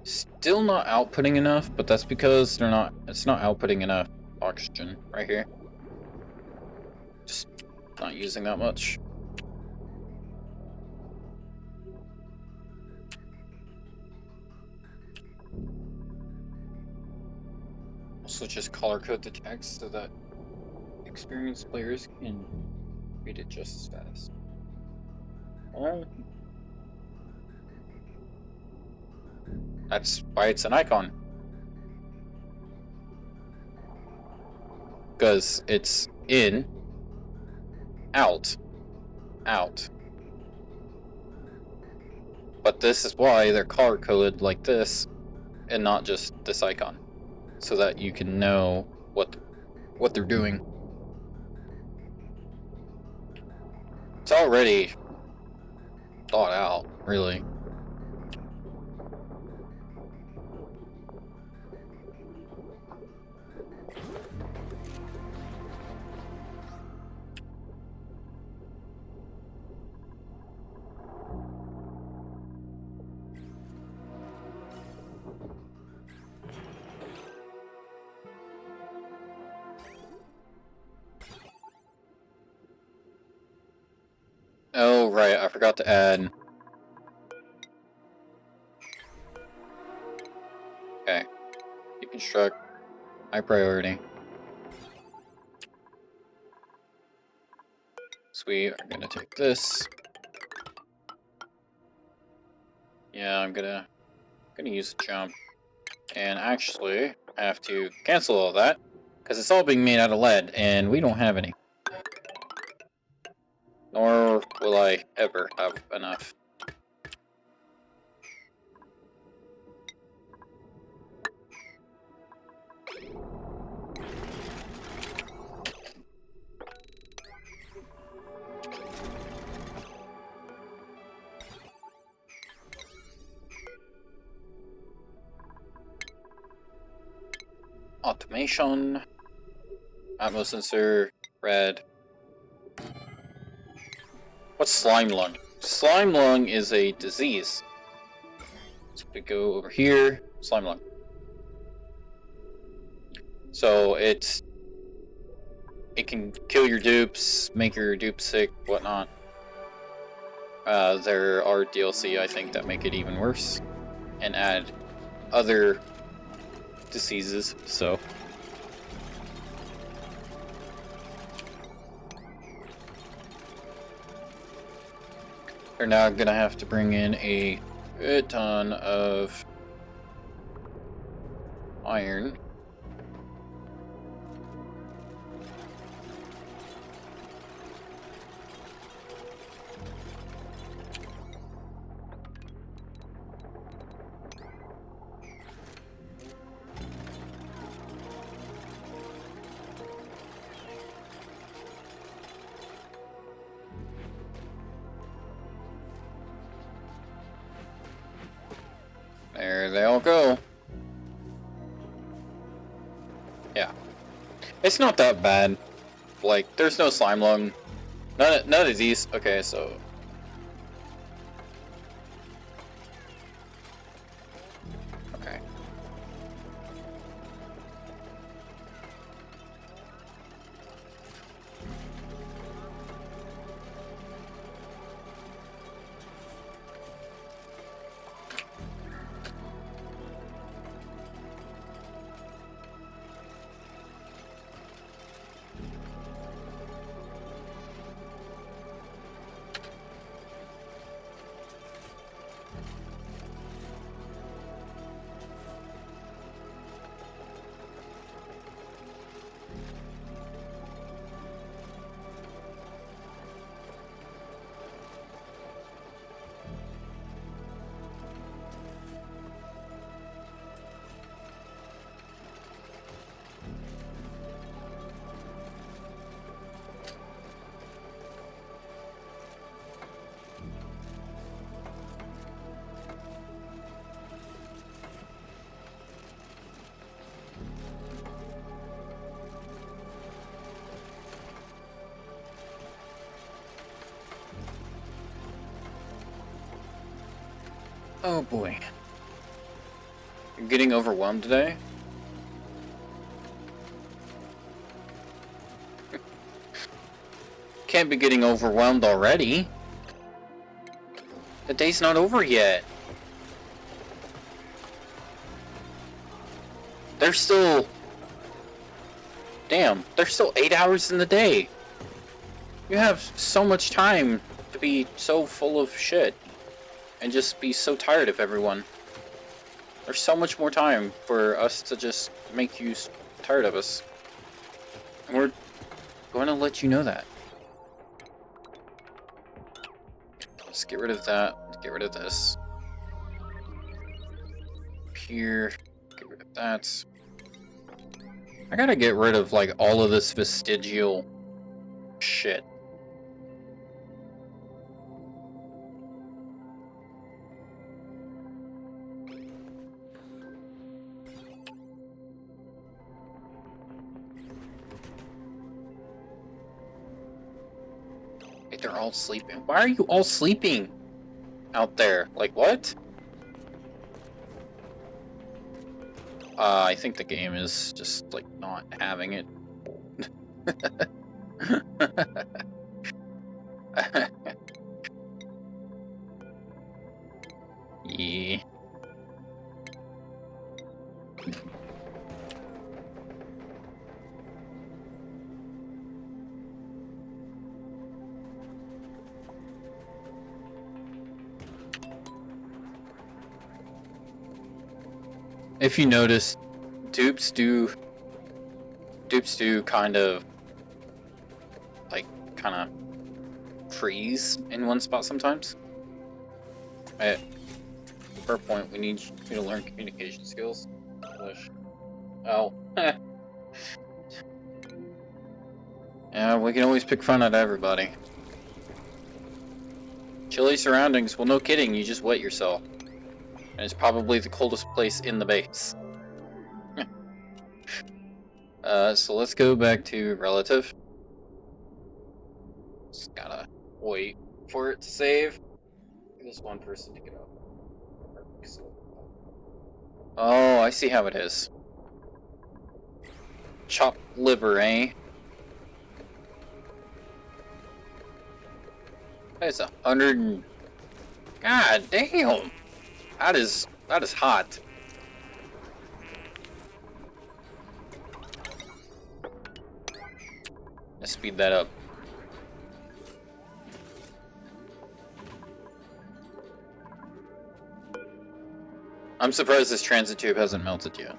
Still not outputting enough, but that's because it's not outputting enough oxygen right here. Just not using that much. Also just color code the text so that experienced players can read it just as fast. Well, that's why it's an icon. Because it's in, out, out. But this is why they're color coded like this and not just this icon, so that you can know what they're doing. It's already thought out, really. Oh, right, I forgot to add. Okay. Deconstruct. High priority. So we are gonna take this. Yeah, I'm gonna use a jump. And actually, I have to cancel all that, because it's all being made out of lead, and we don't have any. Nor will I ever have enough. Automation. Atmos sensor. Red. What's slime lung? Slime lung is a disease. So we go over here. Slime lung. So it can kill your dupes, make your dupes sick, whatnot. There are DLC, I think, that make it even worse and add other diseases, so. They're now gonna have to bring in a ton of iron. There they all go. Yeah. It's not that bad. Like, there's no slime lung. None of these. Okay, so. Okay. Oh boy. You're getting overwhelmed today? Can't be getting overwhelmed already. The day's not over yet. There's still... Damn, there's still 8 hours in the day. You have so much time to be so full of shit. And just be so tired of everyone. There's so much more time for us to just make you tired of us. And we're going to let you know that. Let's get rid of that. Get rid of this. Here. Get rid of that. I gotta get rid of, like, all of this vestigial shit. Wait, they're all sleeping. Why are you all sleeping out there? Like, what? I think the game is just, like, not having it. Yeah. If you notice, dupes do kind of freeze in one spot sometimes. At per point, we need you to learn communication skills. English. Oh. Yeah, we can always pick fun at everybody. Chilly surroundings. Well, no kidding. You just wet yourself. And it's probably the coldest place in the base. So let's go back to relative. Just gotta wait for it to save. This one person to get up. Oh, I see how it is. Chopped liver, eh? That's 100 and... God damn! That is hot. Let's speed that up. I'm surprised this transit tube hasn't melted yet.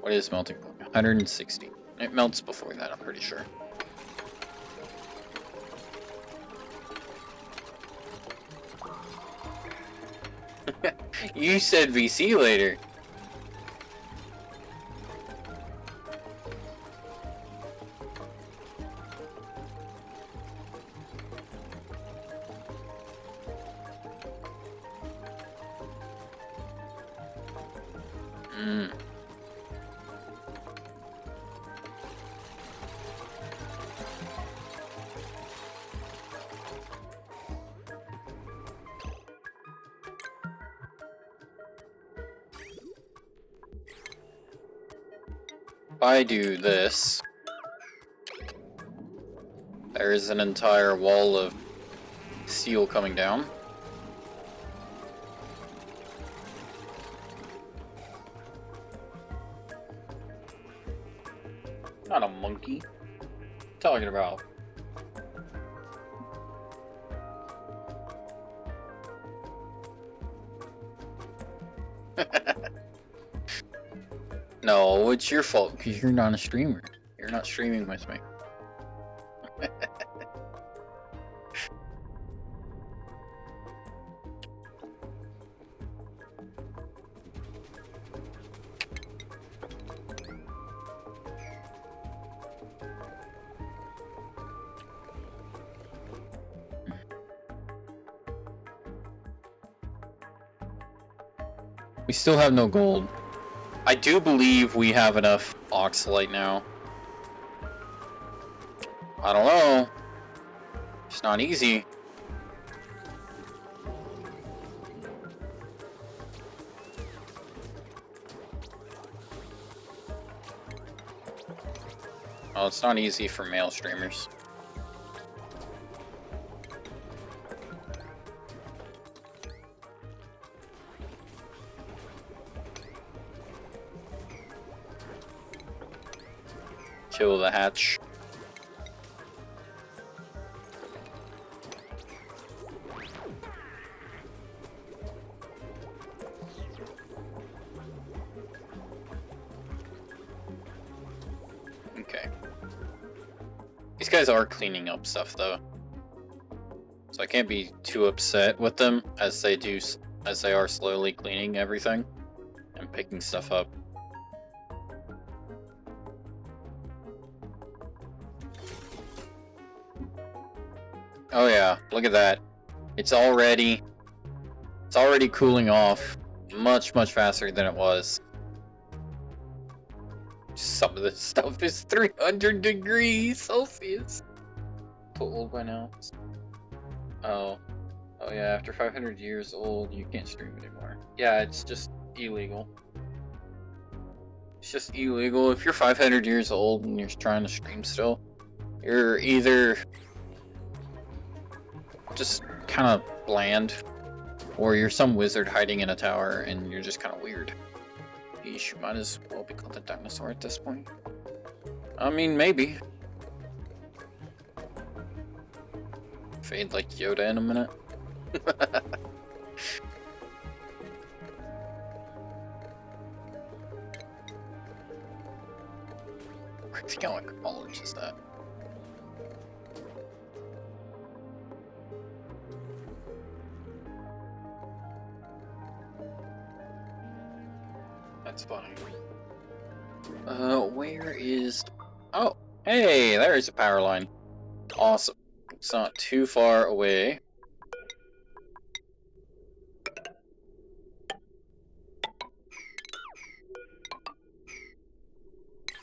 What is melting point? 160. It melts before that, I'm pretty sure. You said VC later. If I do this, there is an entire wall of steel coming down. Not a monkey. What are you talking about? No, it's your fault because you're not a streamer. You're not streaming with me. We still have no gold. I do believe we have enough oxalite now. I don't know. It's not easy. Well, it's not easy for male streamers. Kill the hatch. Okay. These guys are cleaning up stuff though, so I can't be too upset with them as they are slowly cleaning everything and picking stuff up. Oh yeah, look at that. It's already cooling off much faster than it was. Some of this stuff is 300 degrees Celsius. So old by now. Oh yeah, after 500 years old, you can't stream anymore. Yeah, it's just illegal. It's just illegal. If you're 500 years old and you're trying to stream still, you're either just kind of bland, or you're some wizard hiding in a tower and you're just kind of weird. Yeesh, you might as well be called a dinosaur at this point. I mean, maybe. Fade like Yoda in a minute. I think I acknowledge is that. That's funny. Where is... Oh, hey, there's a power line. Awesome. It's not too far away.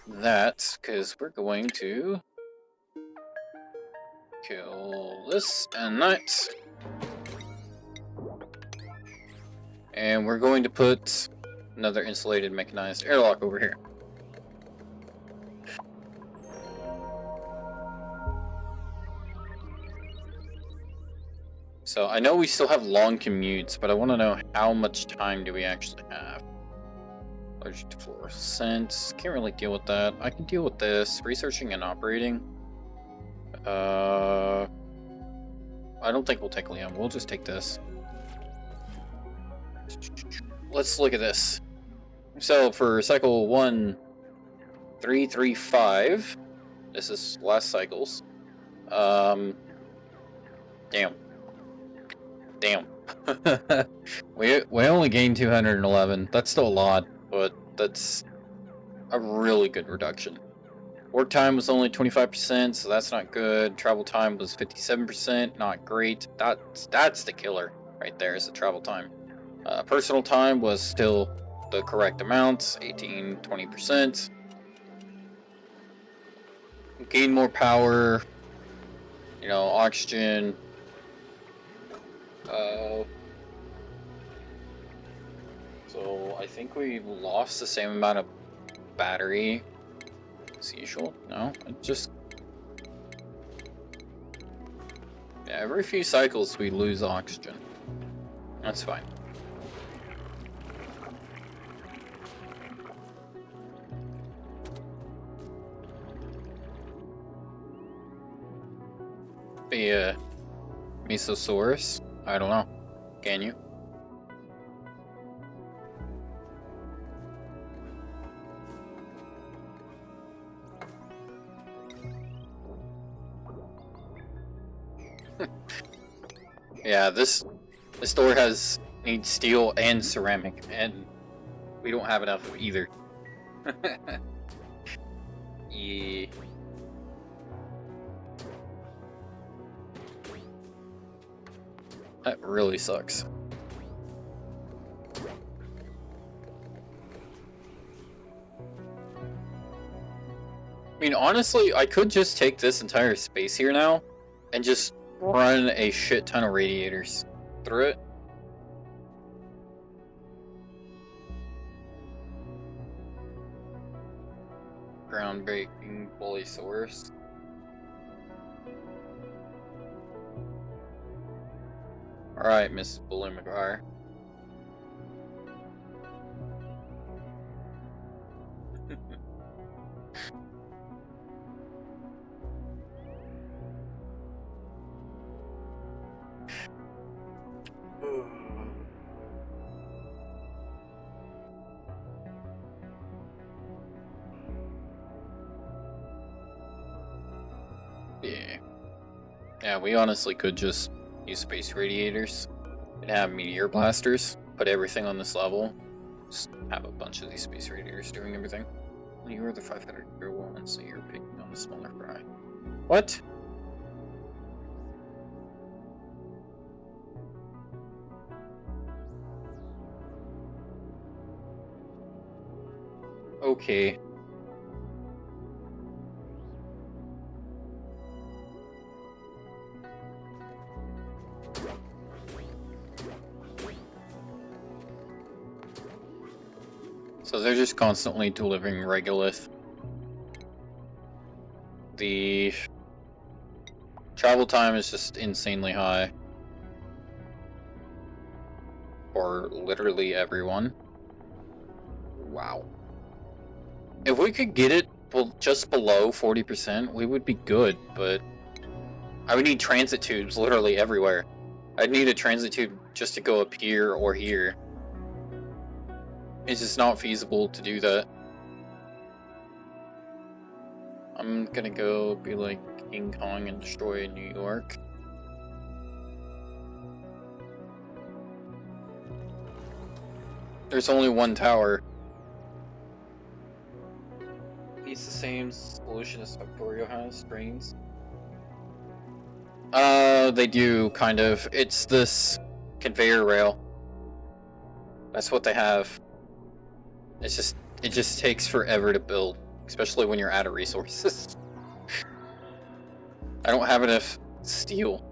That's because we're going to kill this and that. And we're going to put another insulated mechanized airlock over here. So I know we still have long commutes, but I want to know how much time do we actually have. Allergic to fluorescence. Can't really deal with that. I can deal with this. Researching and operating. I don't think we'll take Liam. We'll just take this. Let's look at this. So for cycle 1335, this is last cycles. Damn. we only gained 211. That's still a lot, but that's a really good reduction. Work time was only 25%, so that's not good. Travel time was 57%, not great. That's the killer right there, is the travel time. Personal time was still the correct amounts, 18-20%. Gain more power, you know, oxygen. So I think we lost the same amount of battery as usual. No, it just... Yeah, every few cycles we lose oxygen. That's fine. Be a Mesosaurus? I don't know. Can you? Yeah, this door needs steel and ceramic, and we don't have enough of either. Yeah. That really sucks. I mean, honestly, I could just take this entire space here now and just run a shit ton of radiators through it. Groundbreaking Bullysaurus. Alright, Mrs. Bully McGuire. Yeah. Yeah, we honestly could just use space radiators and have meteor blasters, put everything on this level, just have a bunch of these space radiators doing everything. Well, you were the 500 year one, so you're picking on the smaller fry. What? Okay. So they're just constantly delivering regolith. The travel time is just insanely high for literally everyone. Wow. If we could get it just below 40%, we would be good, but I would need transit tubes literally everywhere. I'd need a transit tube just to go up here or here. It's just not feasible to do that. I'm gonna go be like King Kong and destroy New York. There's only one tower. It's the same solution as Factorio has, trains. They do, kind of. It's this conveyor rail. That's what they have. It just takes forever to build, especially when you're out of resources. I don't have enough steel.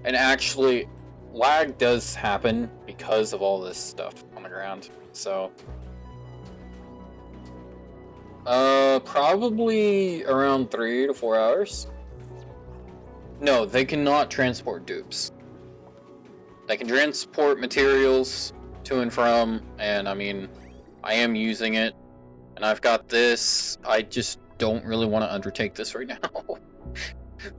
And actually, lag does happen because of all this stuff on the ground, so... probably around 3 to 4 hours. No, they cannot transport dupes. They can transport materials to and from, and I mean, I am using it, and I've got this. I just don't really want to undertake this right now.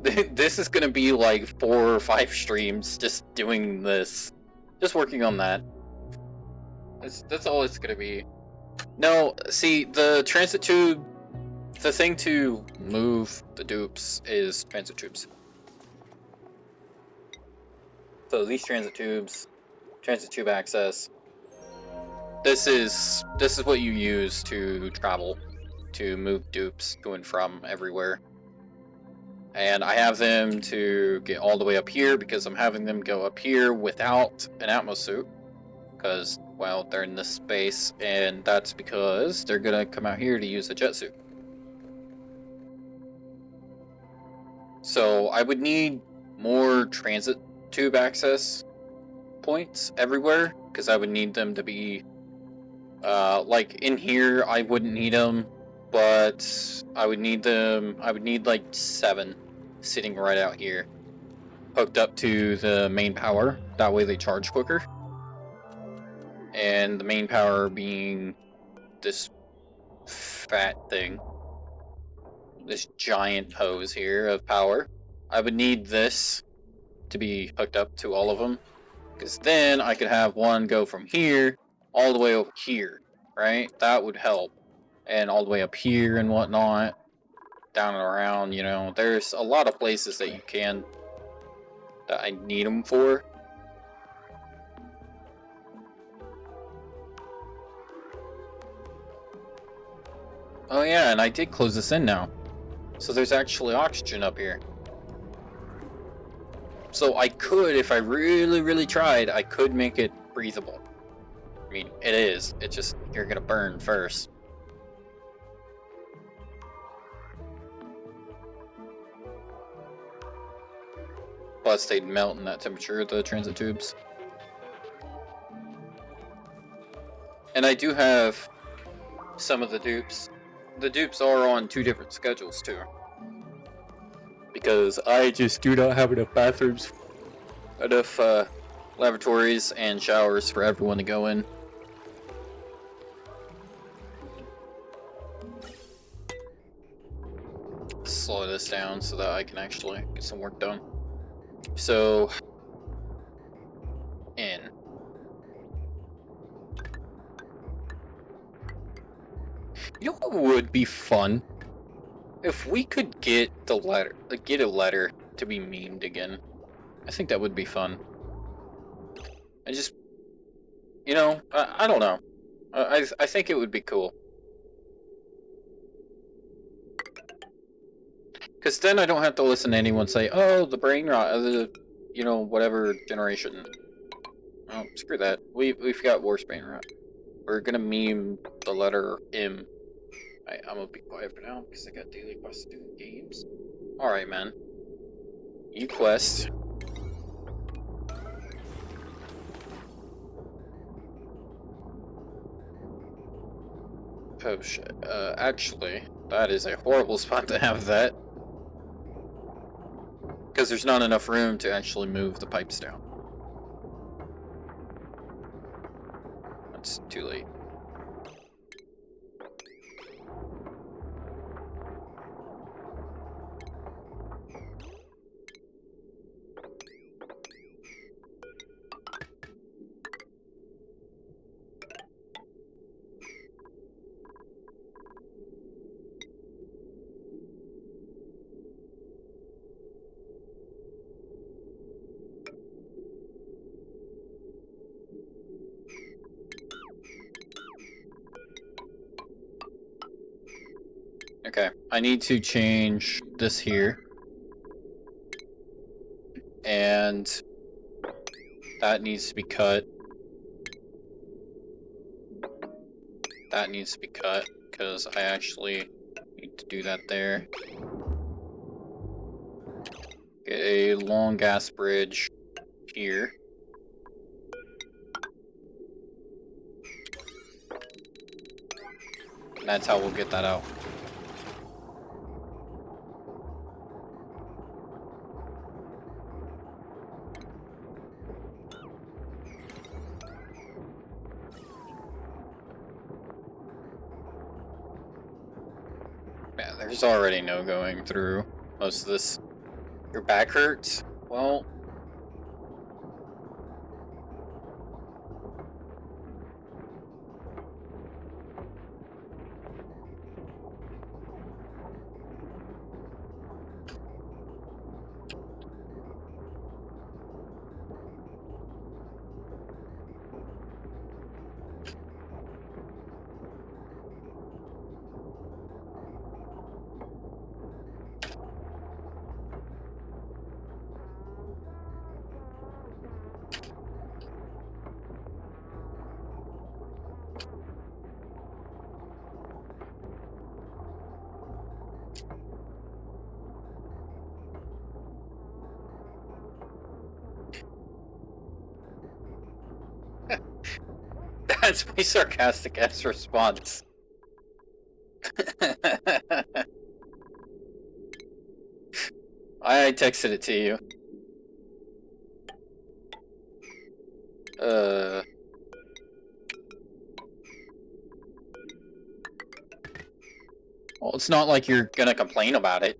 This is gonna be like 4 or 5 streams just doing this, just working on that. That's all it's gonna be. No, see, the transit tube, the thing to move the dupes is transit tubes. So these transit tube access, this is what you use to travel, to move dupes to and from everywhere. And I have them to get all the way up here because I'm having them go up here without an Atmos suit. Because, well, they're in this space, and that's because they're gonna come out here to use a jet suit. So I would need more transit tube access points everywhere, because I would need them to be, like in here I wouldn't need them, but I would need like 7 sitting right out here, hooked up to the main power, that way they charge quicker. And the main power being this fat thing, this giant hose here of power. I would need this to be hooked up to all of them, because then I could have one go from here all the way over here, right? That would help. And all the way up here and whatnot, down and around, you know, there's a lot of places that you can, that I need them for. Oh yeah, and I did close this in now. So there's actually oxygen up here. So I could, if I really, really tried, I could make it breathable. I mean, it is. It's just, you're gonna burn first. plus they'd melt in that temperature, the transit tubes. And I do have some of the dupes. The dupes are on 2 different schedules too. Because I just do not have enough bathrooms, enough lavatories and showers for everyone to go in. Slow this down so that I can actually get some work done. So, in. You know what would be fun? If we could get the letter, get a letter to be memed again. I think that would be fun. I just, you know, I don't know. I think it would be cool. Because then I don't have to listen to anyone say, oh, the brain rot, the, you know, whatever generation. Oh, screw that. We've got worse brain rot. We're gonna meme the letter M. I'm gonna be quiet for now because I got daily quests to do in games. Alright, man. You quest. Oh shit. Actually, that is a horrible spot to have that. Because there's not enough room to actually move the pipes down. That's too late. Okay, I need to change this here. And that needs to be cut. That needs to be cut, because I actually need to do that there. Get a long gas bridge here. And that's how we'll get that out. Yeah, there's already no going through most of this. Your back hurts? Well... That's my sarcastic ass response. I texted it to you. Well, it's not like you're gonna complain about it.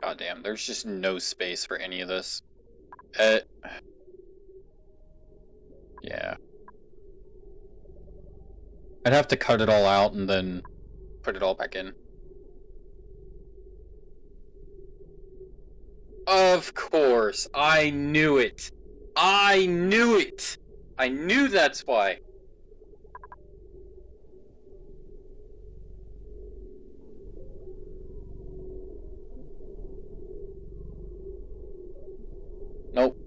God damn, there's just no space for any of this. Yeah. I'd have to cut it all out and then put it all back in. Of course, I knew it. I knew it. I knew that's why. Nope.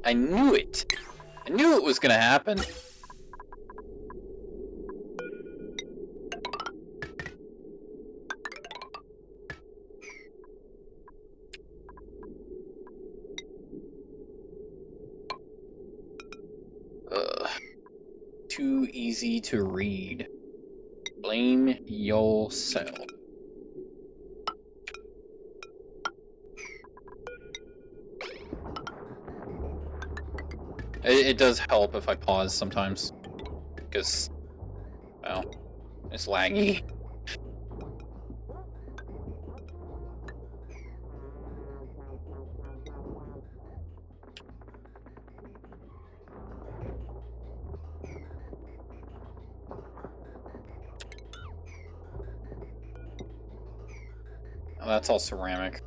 I knew it. I knew it was gonna happen. too easy to read. Blame yourself. It does help if I pause sometimes, because, well, it's laggy. Oh, that's all ceramic.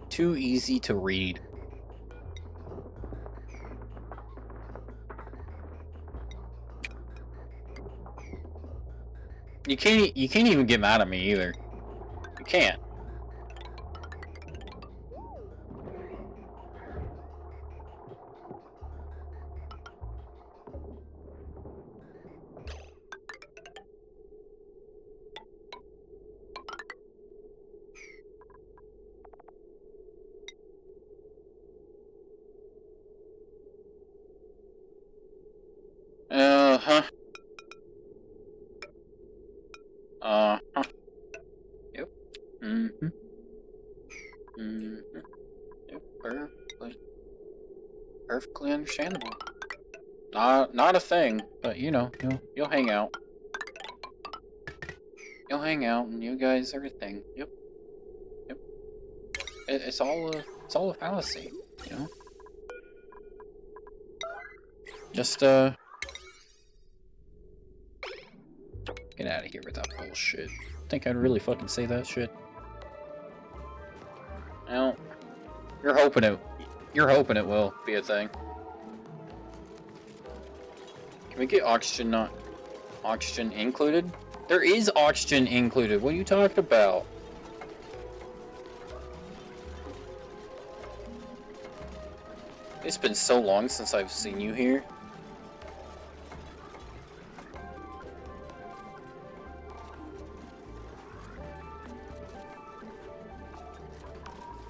Too easy to read. You can't even get mad at me either. You can't. Uh-huh. Uh-huh. Yep. Mm-hmm. Mm-hmm. Yep, perfectly understandable. Not a thing, but you know, you'll hang out. You'll hang out, and you guys are a thing. Yep. Yep. It's all a fallacy, you know? Just, get out of here with that bullshit. Think I'd really fucking say that shit? Well, you're hoping it will be a thing. Can we get oxygen included? There is oxygen included. What are you talking about? It's been so long since I've seen you here.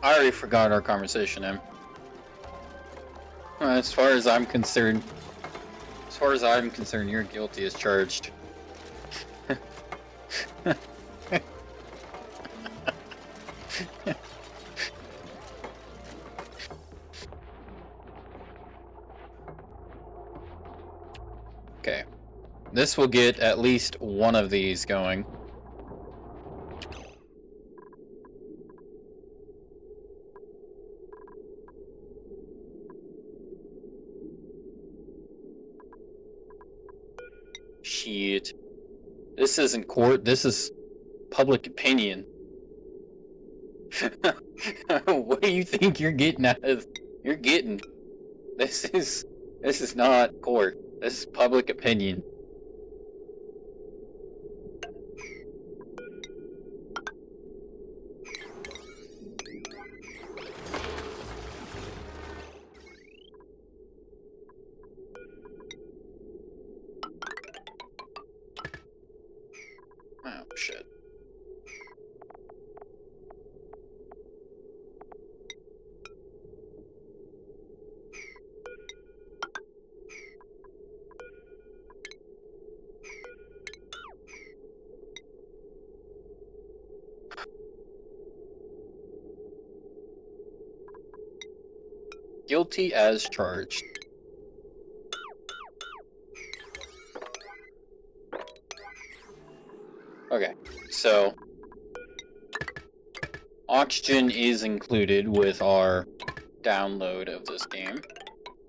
I already forgot our conversation, Em. As far as I'm concerned, you're guilty as charged. Okay. This will get at least one of these going. Shit. This isn't court, this is public opinion. What do you think you're getting out of... You're getting... This is not court. This is public opinion. Oh, shit. Guilty as charged. Okay, so oxygen is included with our download of this game,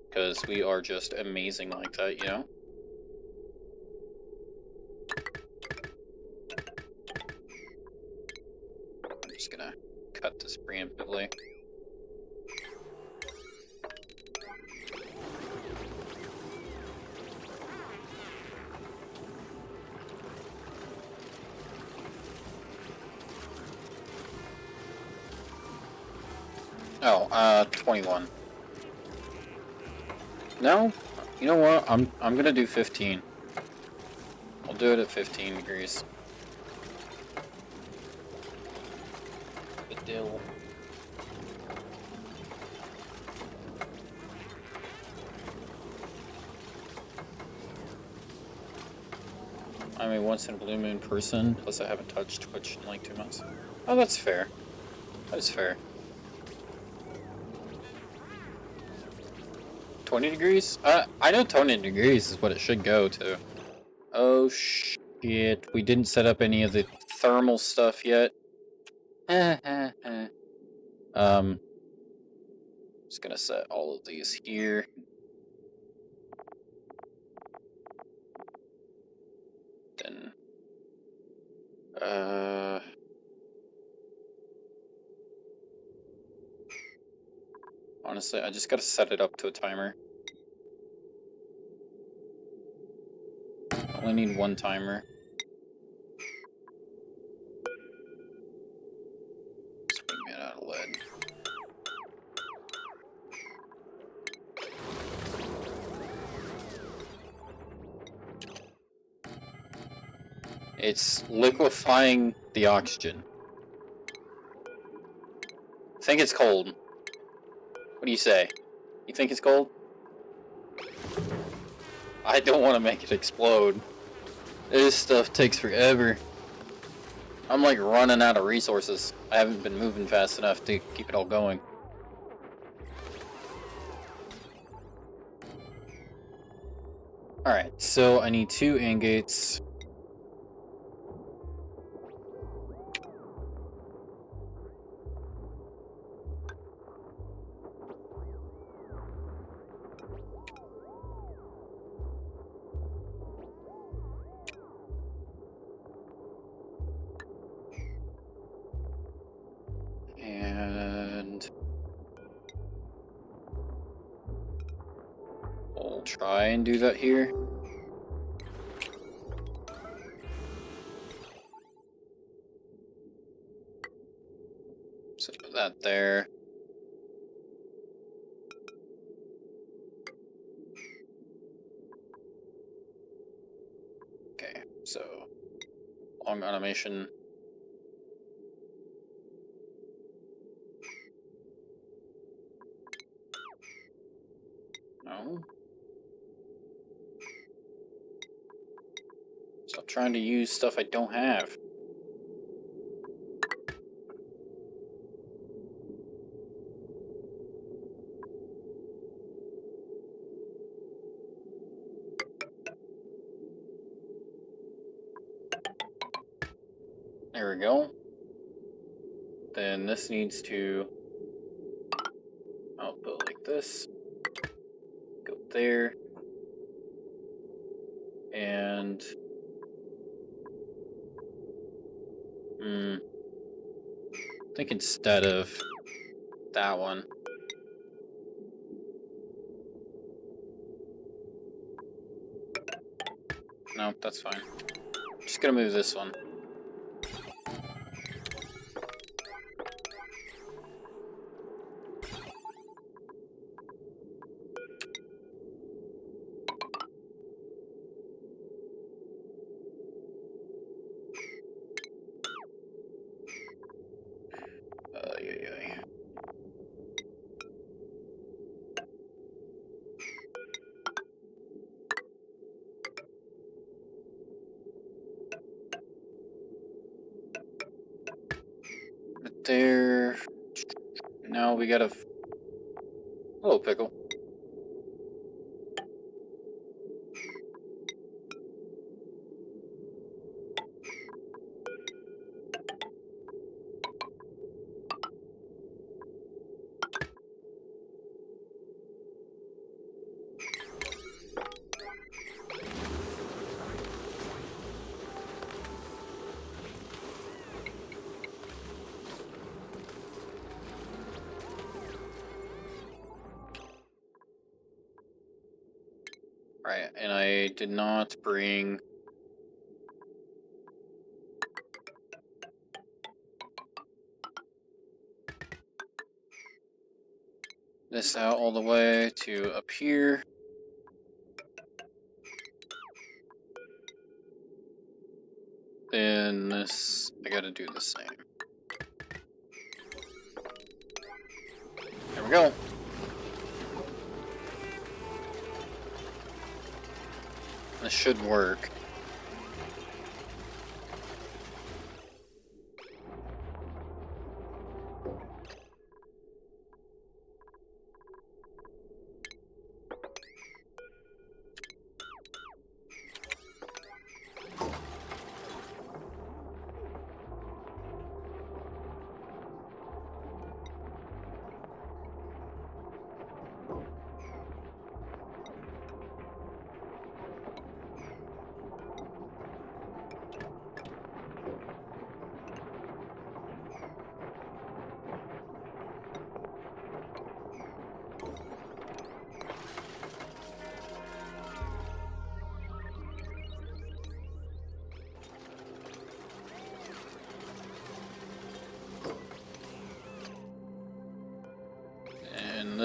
because we are just amazing like that, you know? I'm just gonna cut this preemptively. Oh, 21. No? You know what? I'm gonna do 15. I'll do it at 15 degrees. The dill. I'm a once in a blue moon person, plus I haven't touched Twitch in like 2 months. Oh, that's fair. That's fair. 20 degrees? I know 20 degrees is what it should go to. Oh shit, we didn't set up any of the thermal stuff yet. Just gonna set all of these here. Then, honestly, I just gotta set it up to a timer. I only need one timer. Swing it out of lead. It's liquefying the oxygen. I think it's cold. What do you say? You think it's cold? I don't want to make it explode. This stuff takes forever. I'm like running out of resources. I haven't been moving fast enough to keep it all going. Alright, so I need 2 ingots. And we'll try and do that here. So put that there. Okay, so long automation. No. Stop trying to use stuff I don't have. There we go. Then this needs to output like this. Go there. And I think instead of that one. No, that's fine. Just gonna move this one. There. Now we gotta. Hello, Pickle. Right, and I did not bring this out all the way to up here. Then this, I gotta do the same. There we go. This should work.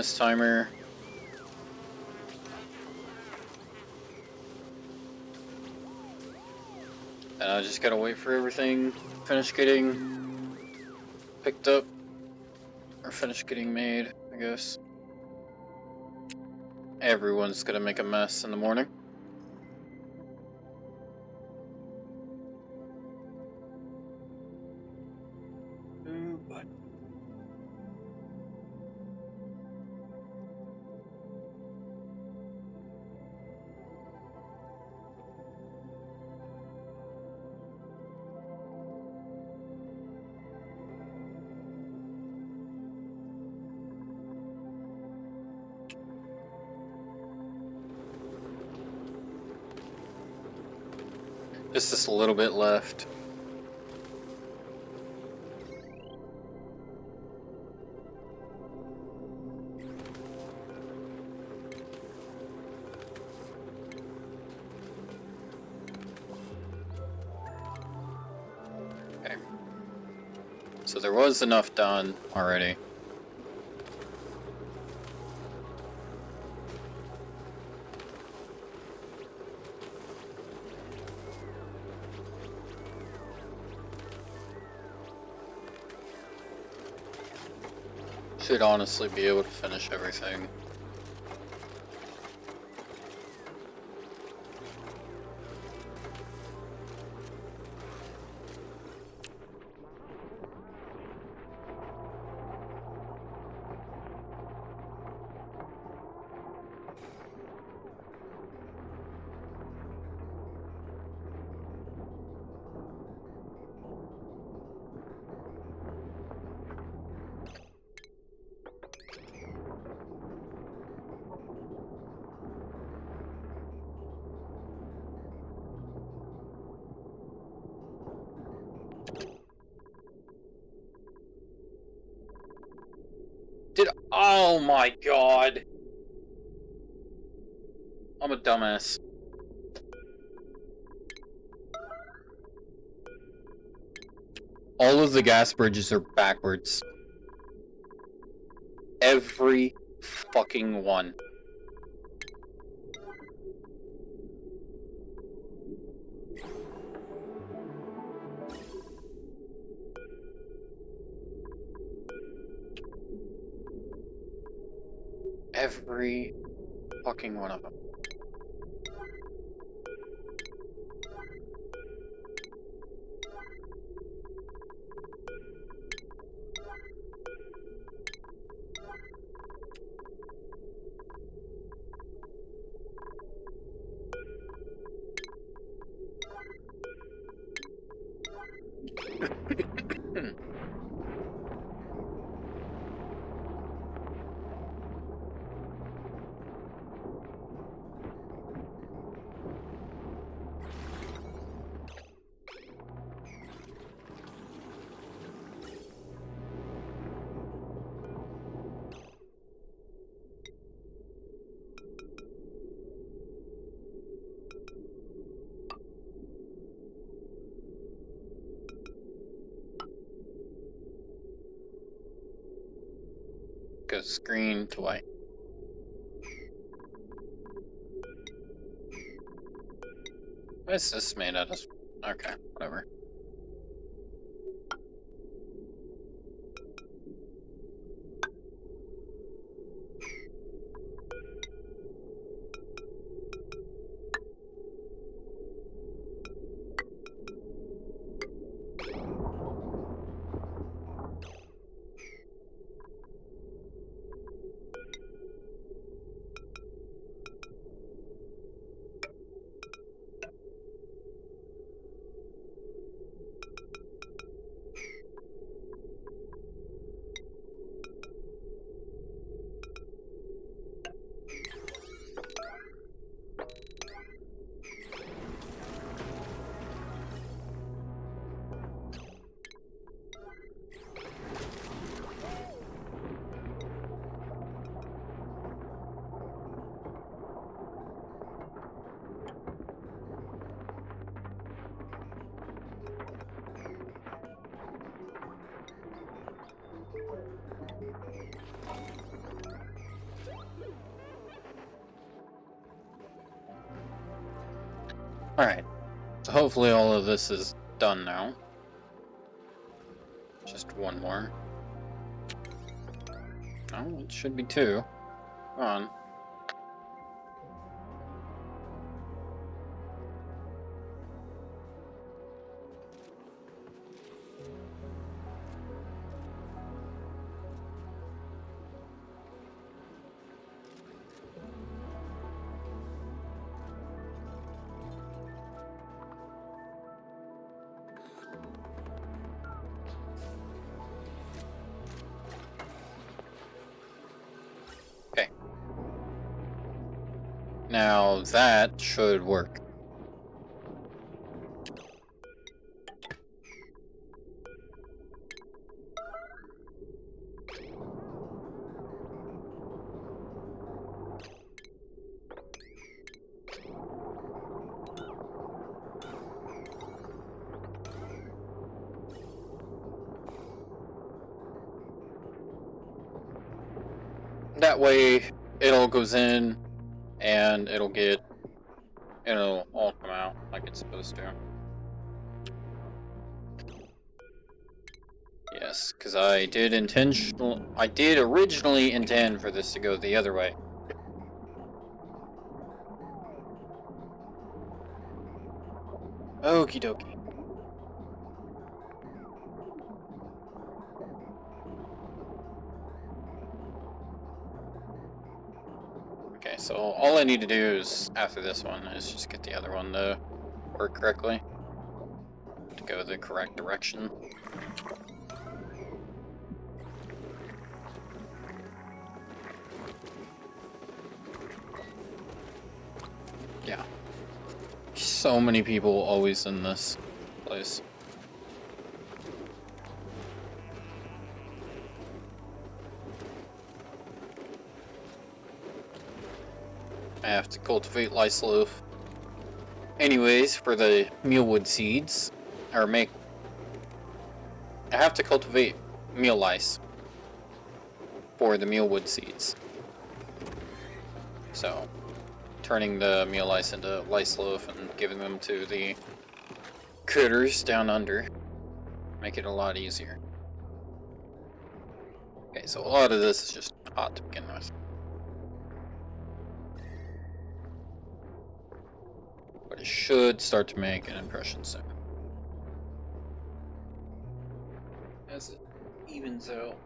this timer. And I just gotta wait for everything finish getting picked up. Or finish getting made, I guess. Everyone's gonna make a mess in the morning. Ooh, but just a little bit left. Okay. So there was enough done already. Should honestly be able to finish everything. Oh my god! I'm a dumbass. All of the gas bridges are backwards. Every fucking one. Every fucking one of them. Goes green to white. What is this made out of? Okay, whatever. Alright. So hopefully all of this is done now. Just one more. Oh, it should be two. Come on. Okay. Now that should work. That way, it all goes in, and it'll all come out like it's supposed to. Yes, because I did originally intend for this to go the other way. Okie dokie. Okay, so all I need to do is, after this one, is just get the other one to work correctly. To go the correct direction. Yeah. So many people always in this place. I have to cultivate lice loaf. Anyways, for the mealwood seeds, I have to cultivate meal lice for the mealwood seeds. So, turning the meal lice into lice loaf and giving them to the critters down under make it a lot easier. Okay, so a lot of this is just hot to begin with. But it should start to make an impression soon. As it evens out.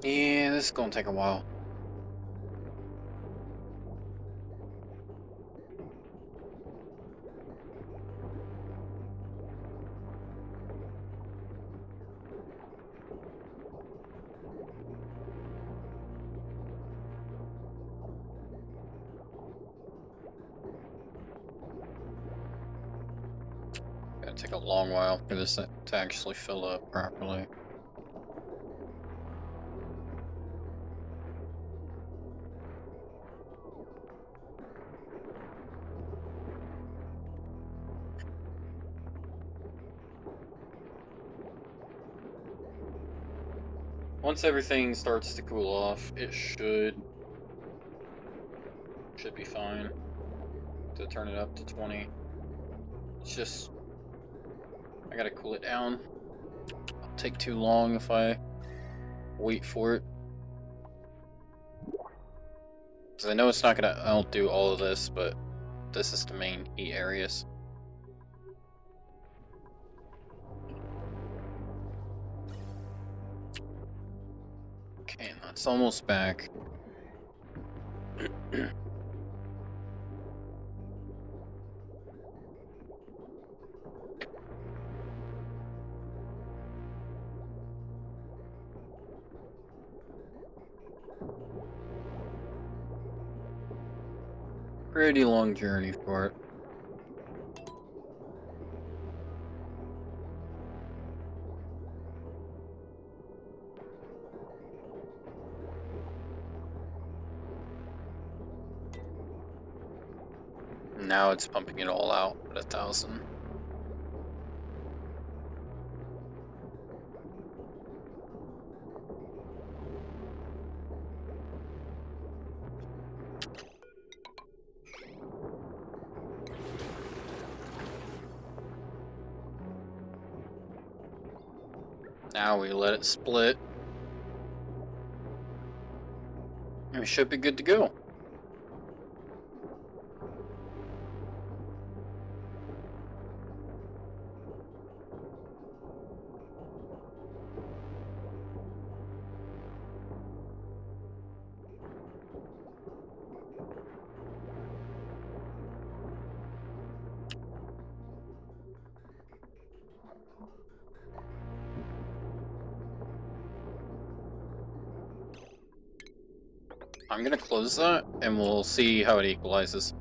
Yeah, this is gonna take a while. Gonna take a long while for this to actually fill up properly. Once everything starts to cool off, it should be fine to turn it up to 20. It's just I gotta cool it down. It'll take too long if I wait for it. Because I know it's not gonna outdo all of this, but this is the main heat areas. Okay, and that's almost back. Pretty long journey for it. Now it's pumping it all out at 1,000. Now we let it split. And we should be good to go. I'm gonna close that, and we'll see how it equalizes.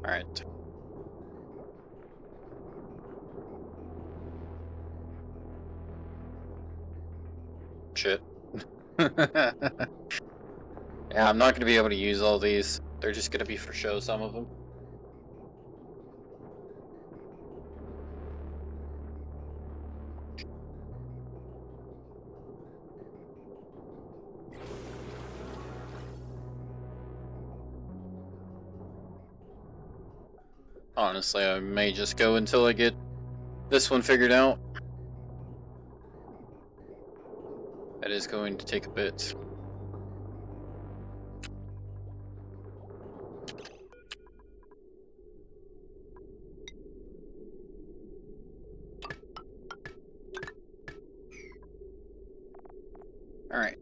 Alright. Shit. Yeah, I'm not gonna be able to use all these. They're just gonna be for show, some of them. Honestly, I may just go until I get this one figured out. That is going to take a bit. Alright.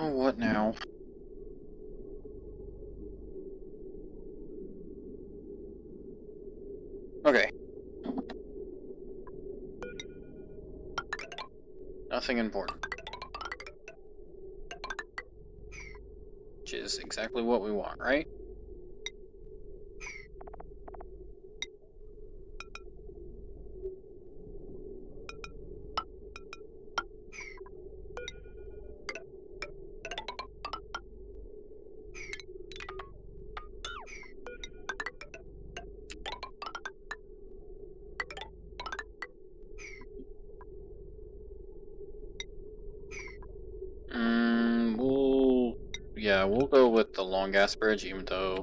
Oh, what now? Okay. Nothing important. Which is exactly what we want, right? Yeah, we'll go with the long gas bridge, even though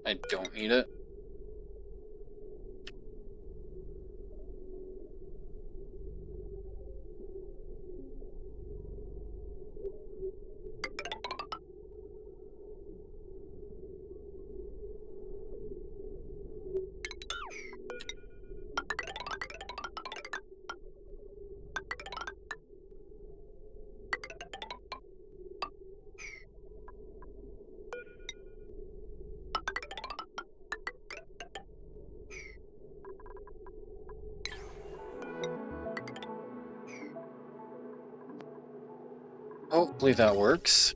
I don't need it. Hopefully that works.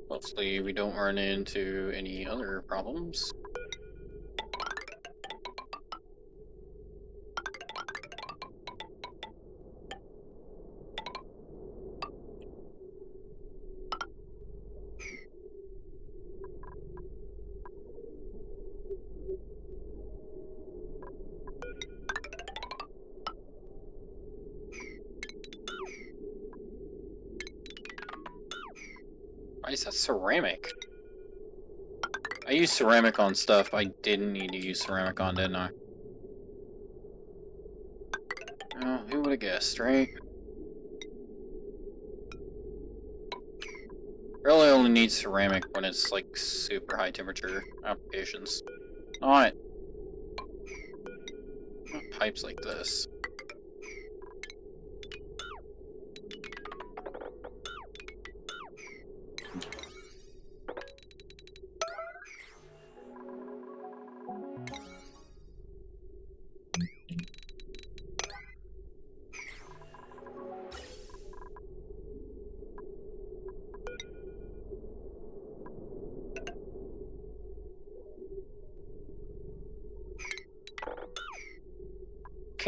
Hopefully we don't run into any other problems. Why is that ceramic? I used ceramic on stuff I didn't need to use ceramic on, didn't I? Oh, who would have guessed, right? Really only need ceramic when it's like super high temperature applications. Not pipes like this.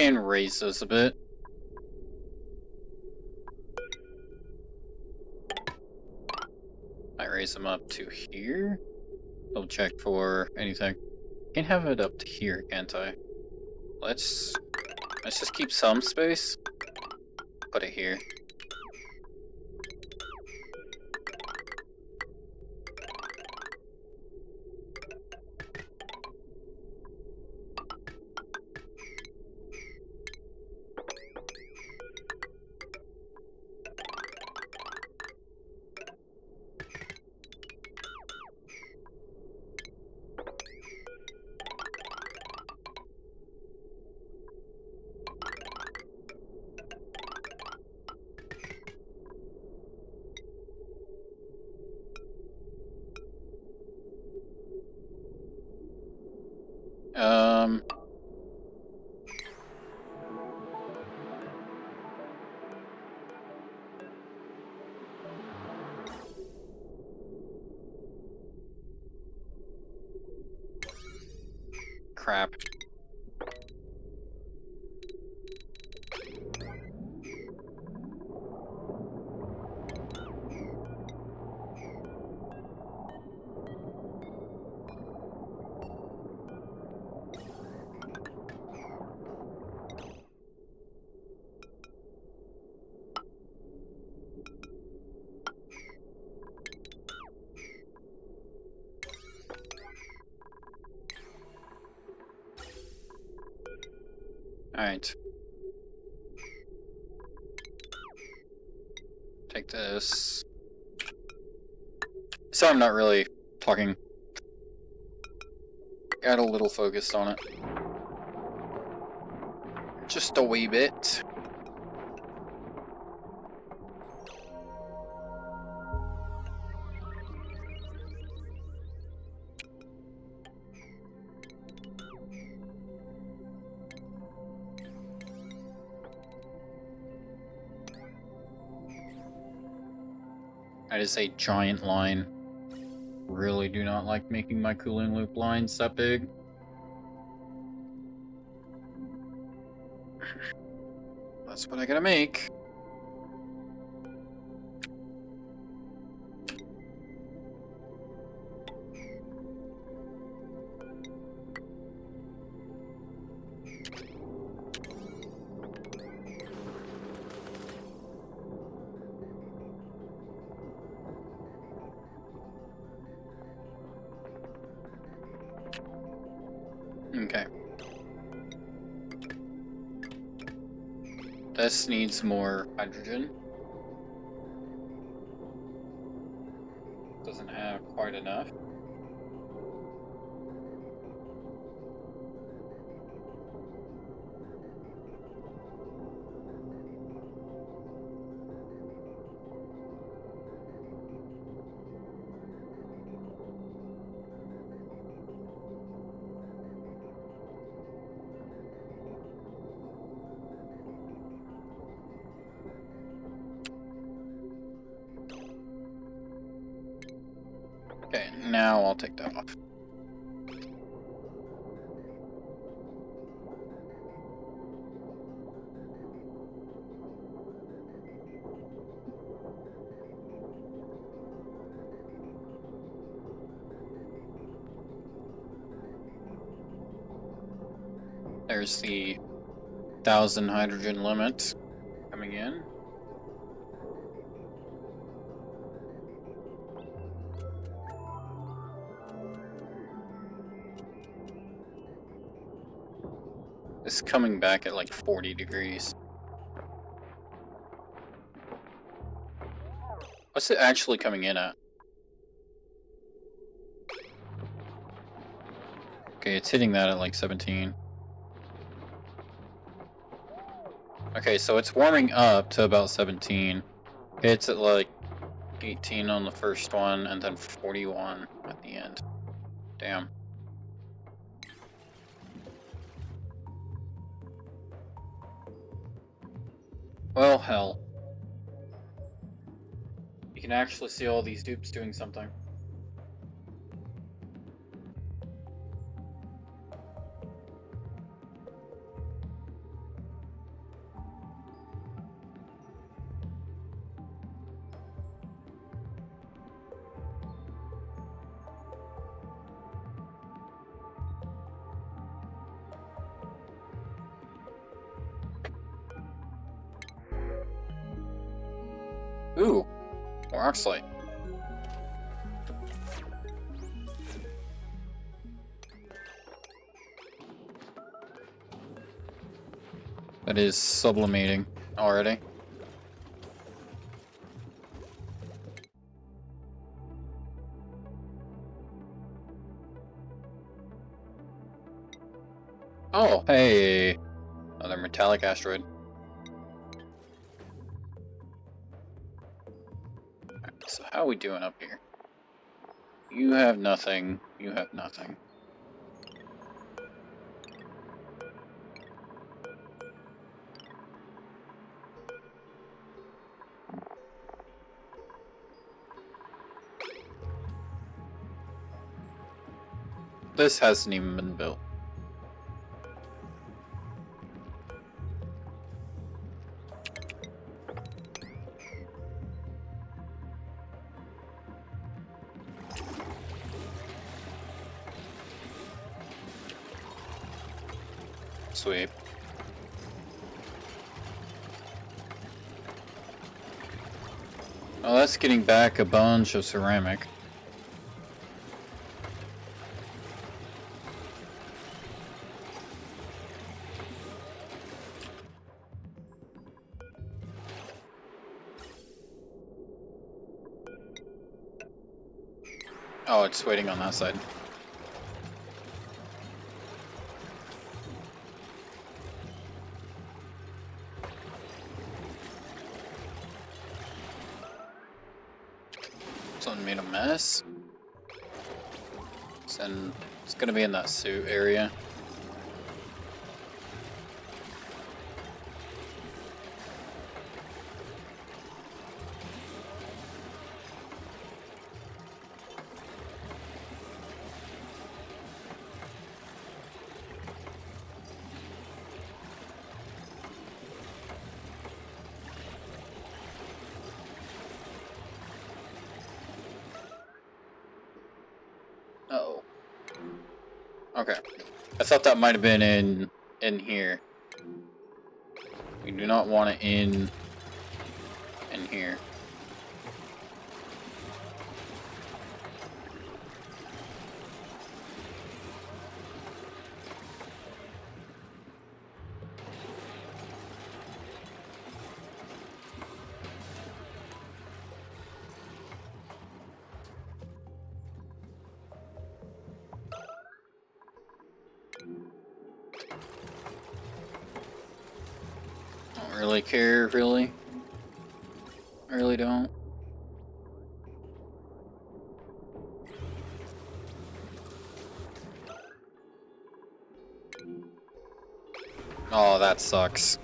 can raise those a bit. I raise them up to here. I'll check for anything. Can't have it up to here, can't I? Let's just keep some space. Put it here. Crap. Alright. Take this. So I'm not really talking. Got a little focused on it. Just a wee bit. That is a giant line. Really do not like making my cooling loop lines that big. That's what I gotta make. Okay. This needs more hydrogen. Doesn't have quite enough. Okay, now I'll take that off. There's the 1,000 hydrogen limit coming in. It's coming back at like 40 degrees. What's it actually coming in at? Okay, it's hitting that at like 17. Okay, so it's warming up to about 17. It's at like 18 on the first one, and then 41 at the end. Damn. Well, hell. You can actually see all these dupes doing something. Ooh, rock slide. That is sublimating already. Oh, hey! Another metallic asteroid. Alright, so how are we doing up here? You have nothing. You have nothing. This hasn't even been built. Sweet. Well, that's getting back a bunch of ceramic. Oh, it's waiting on that side. Someone made a mess. And it's gonna be in that suit area. Uh-oh. Okay. I thought that might have been in here. We do not want it in here. Don't really care, really. I really don't. Oh, that sucks.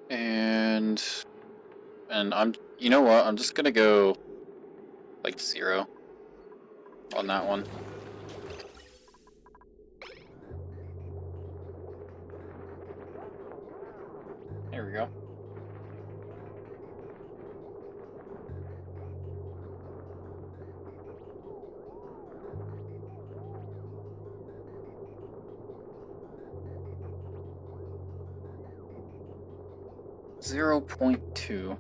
And I'm, you know what? I'm just gonna go like 0 on that one. There we go. .2.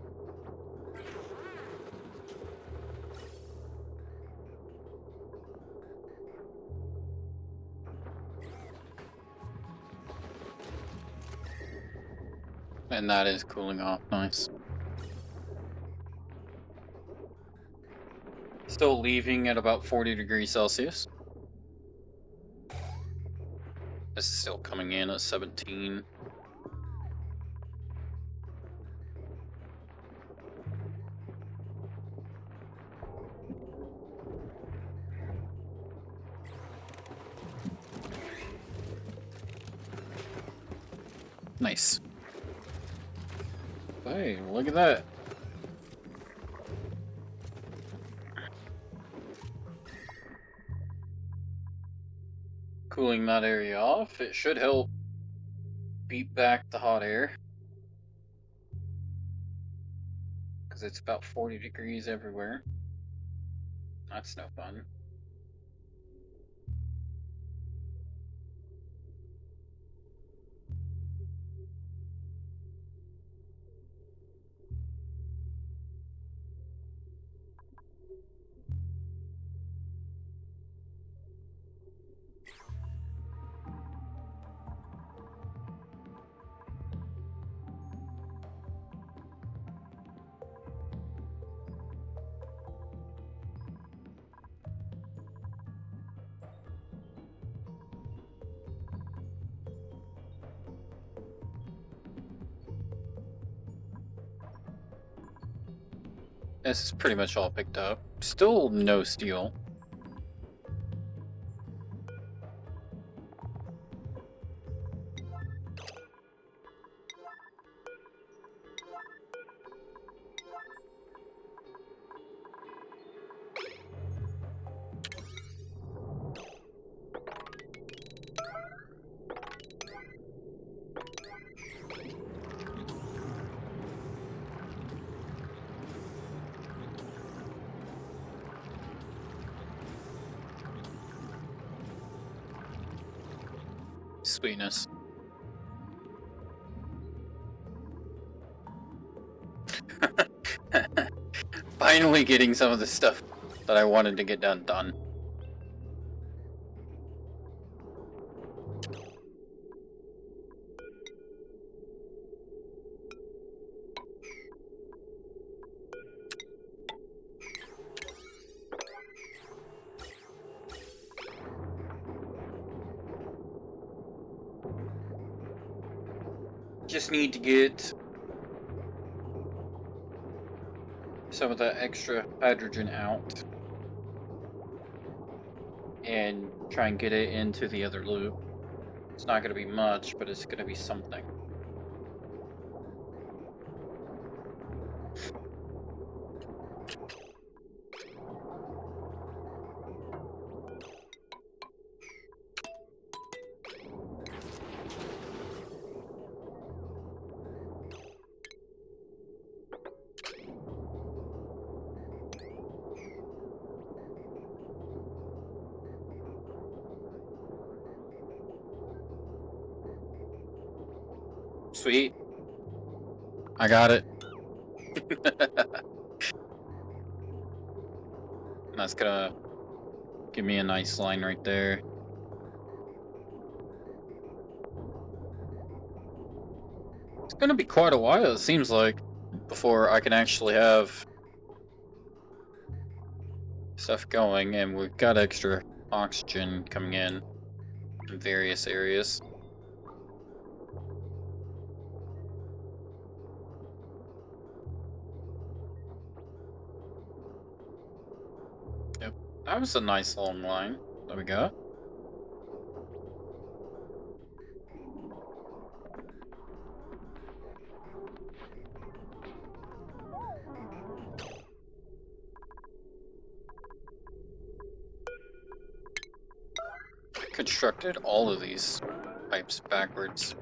And that is cooling off. Nice. Still leaving at about 40 degrees Celsius. This is still coming in at 17. Nice. Hey, look at that. Cooling that area off, it should help beat back the hot air. Because it's about 40 degrees everywhere. That's no fun. This is pretty much all picked up. Still no steel. Sweetness. Finally getting some of the stuff that I wanted to get done. Just need to get some of that extra hydrogen out and try and get it into the other loop. It's not going to be much, but it's going to be something. Sweet. I got it. That's gonna give me a nice line right there. It's gonna be quite a while, it seems like, before I can actually have stuff going, and we've got extra oxygen coming in various areas. Yep, that was a nice long line that we got. Constructed all of these pipes backwards.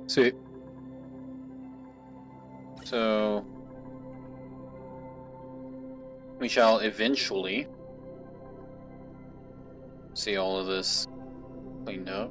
Sweet. So we shall eventually see all of this cleaned up.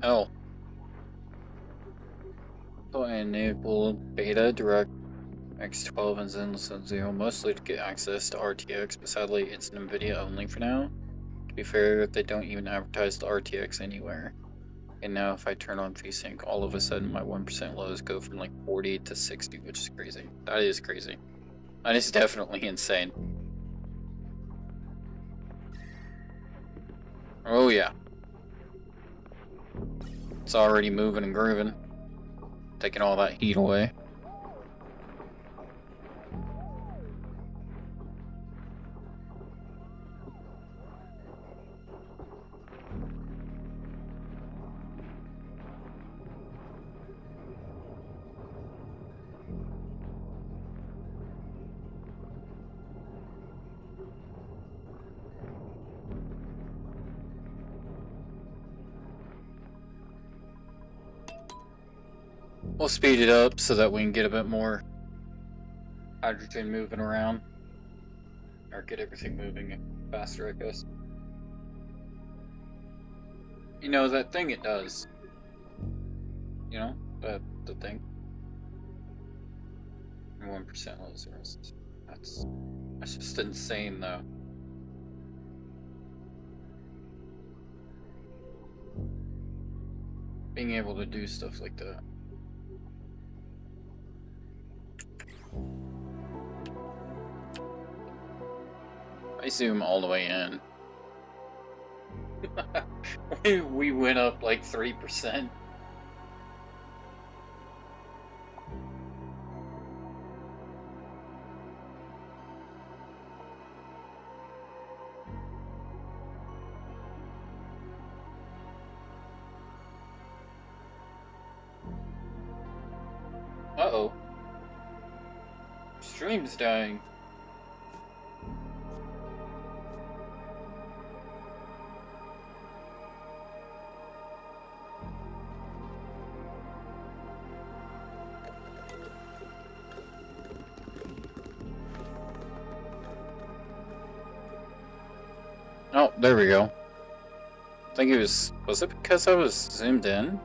Oh. So I enabled beta direct X12 and Zen 0 mostly to get access to RTX, but sadly it's NVIDIA only for now. To be fair, they don't even advertise the RTX anywhere. And now if I turn on VSync, all of a sudden my 1% lows go from like 40 to 60, which is crazy. That is crazy. That is definitely insane. Oh yeah. It's already moving and grooving. Taking all that heat away. We'll speed it up so that we can get a bit more hydrogen moving around. Or get everything moving faster, I guess. You know, that thing it does. You know, the thing. 1% lows rest. That's just insane, though. Being able to do stuff like that. I zoom all the way in. we went up like 3%. Uh-oh. Stream's dying. Oh, there we go. I think it was it because I was zoomed in?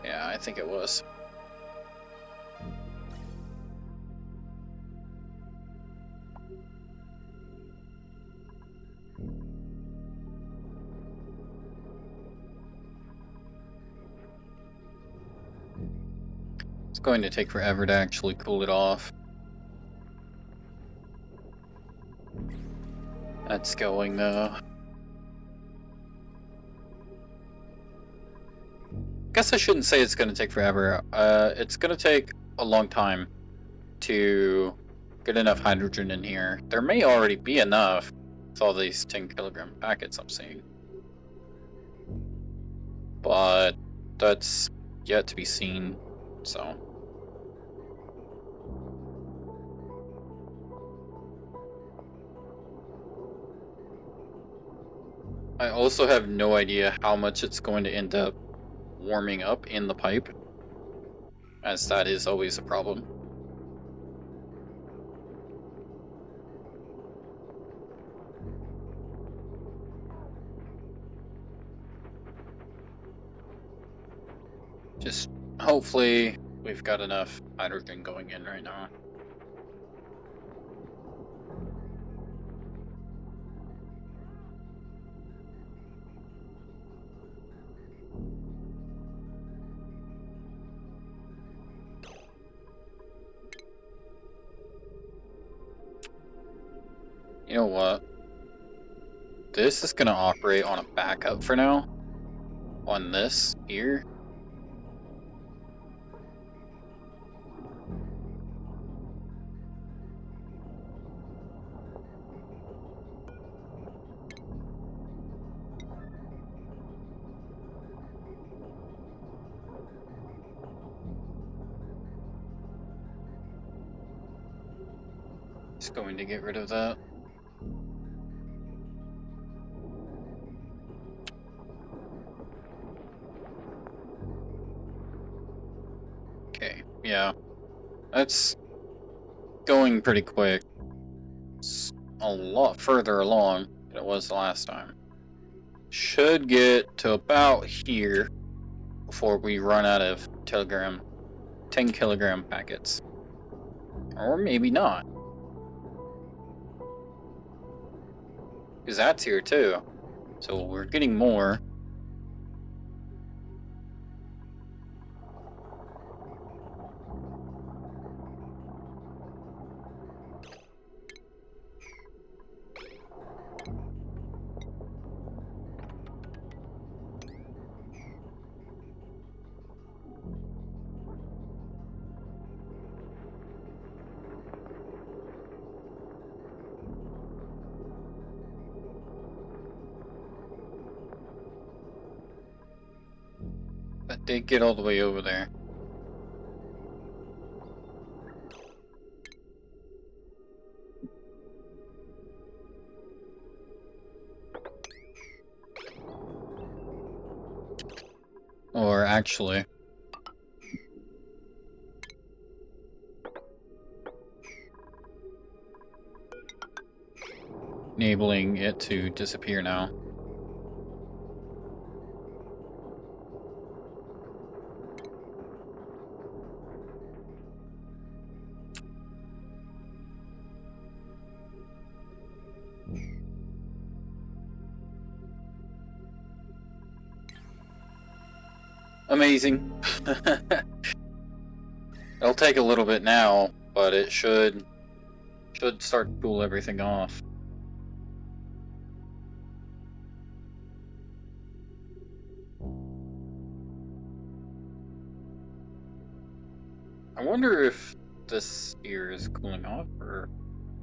Yeah, I think it was. It's going to take forever to actually cool it off. That's going, guess I shouldn't say it's going to take forever. It's going to take a long time to get enough hydrogen in here. There may already be enough with all these 10-kilogram packets I'm seeing. But that's yet to be seen, so... I also have no idea how much it's going to end up warming up in the pipe, as that is always a problem. Just hopefully we've got enough hydrogen going in right now. You know what? This is gonna operate on a backup for now. On this here. Just going to get rid of that. Okay, yeah. That's going pretty quick. It's a lot further along than it was the last time. Should get to about here before we run out of 10 kilogram packets. Or maybe not. Because that's here too. So we're getting more. That did get all the way over there. Or actually, enabling it to disappear now. Amazing. It'll take a little bit now, but it should start to cool everything off. I wonder if this here is cooling off or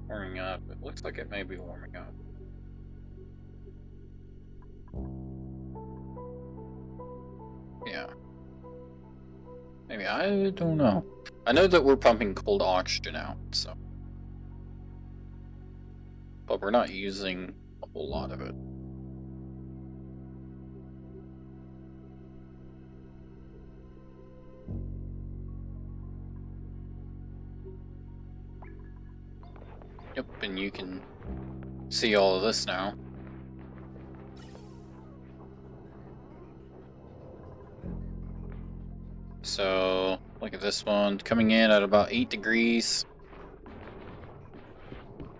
warming up. It looks like it may be warming up. Yeah. Maybe, I don't know. I know that we're pumping cold oxygen out, so. But we're not using a whole lot of it. Yep, and you can see all of this now. So, look at this one, coming in at about 8 degrees.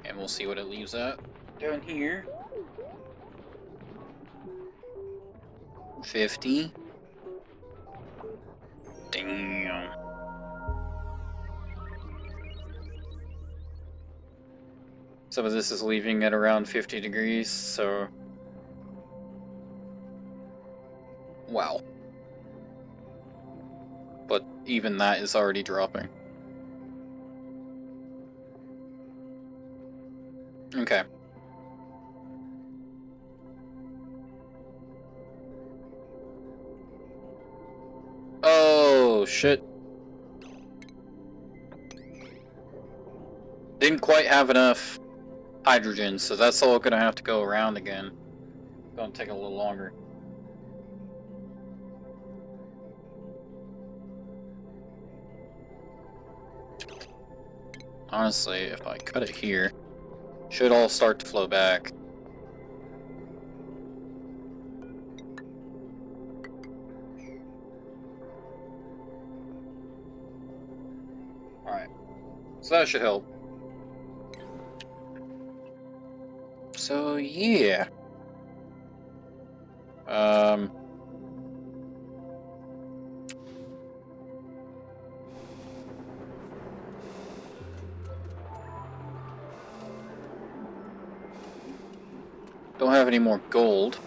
And we'll see what it leaves at. Down here. 50. Damn. Some of this is leaving at around 50 degrees, so... Wow. But even that is already dropping. Okay. Oh, shit. Didn't quite have enough hydrogen, so that's all gonna have to go around again. Gonna take a little longer. Honestly, if I cut it here, should all start to flow back. Alright, so that should help. So, yeah. Don't have any more gold.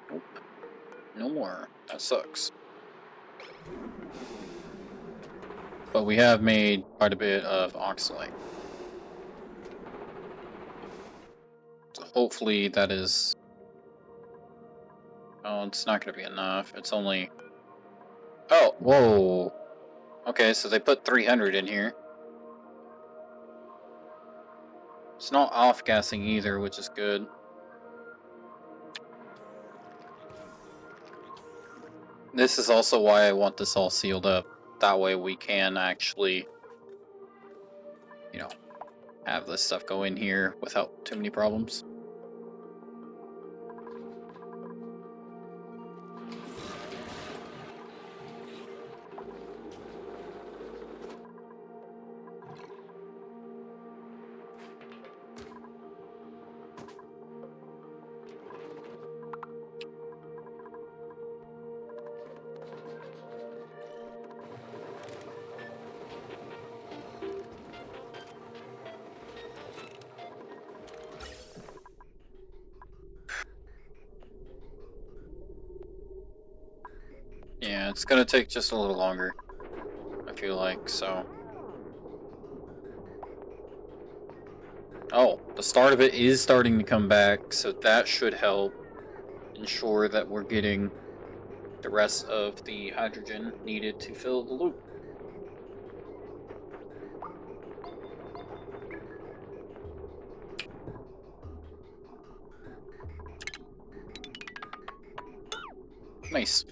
Nope. No more. That sucks. But we have made quite a bit of oxalate. So hopefully that is... Oh, it's not going to be enough. It's only... Oh, whoa! Okay, so they put 300 in here. It's not off-gassing either, which is good. This is also why I want this all sealed up. That way we can actually, you know, have this stuff go in here without too many problems. Yeah, it's gonna take just a little longer, I feel like, so... Oh, the start of it is starting to come back, so that should help ensure that we're getting the rest of the hydrogen needed to fill the loop. Nice.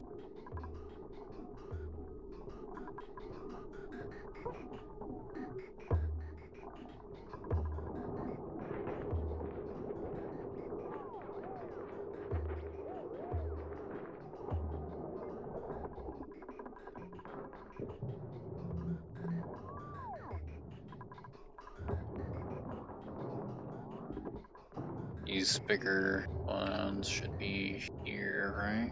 These bigger ones should be here, right?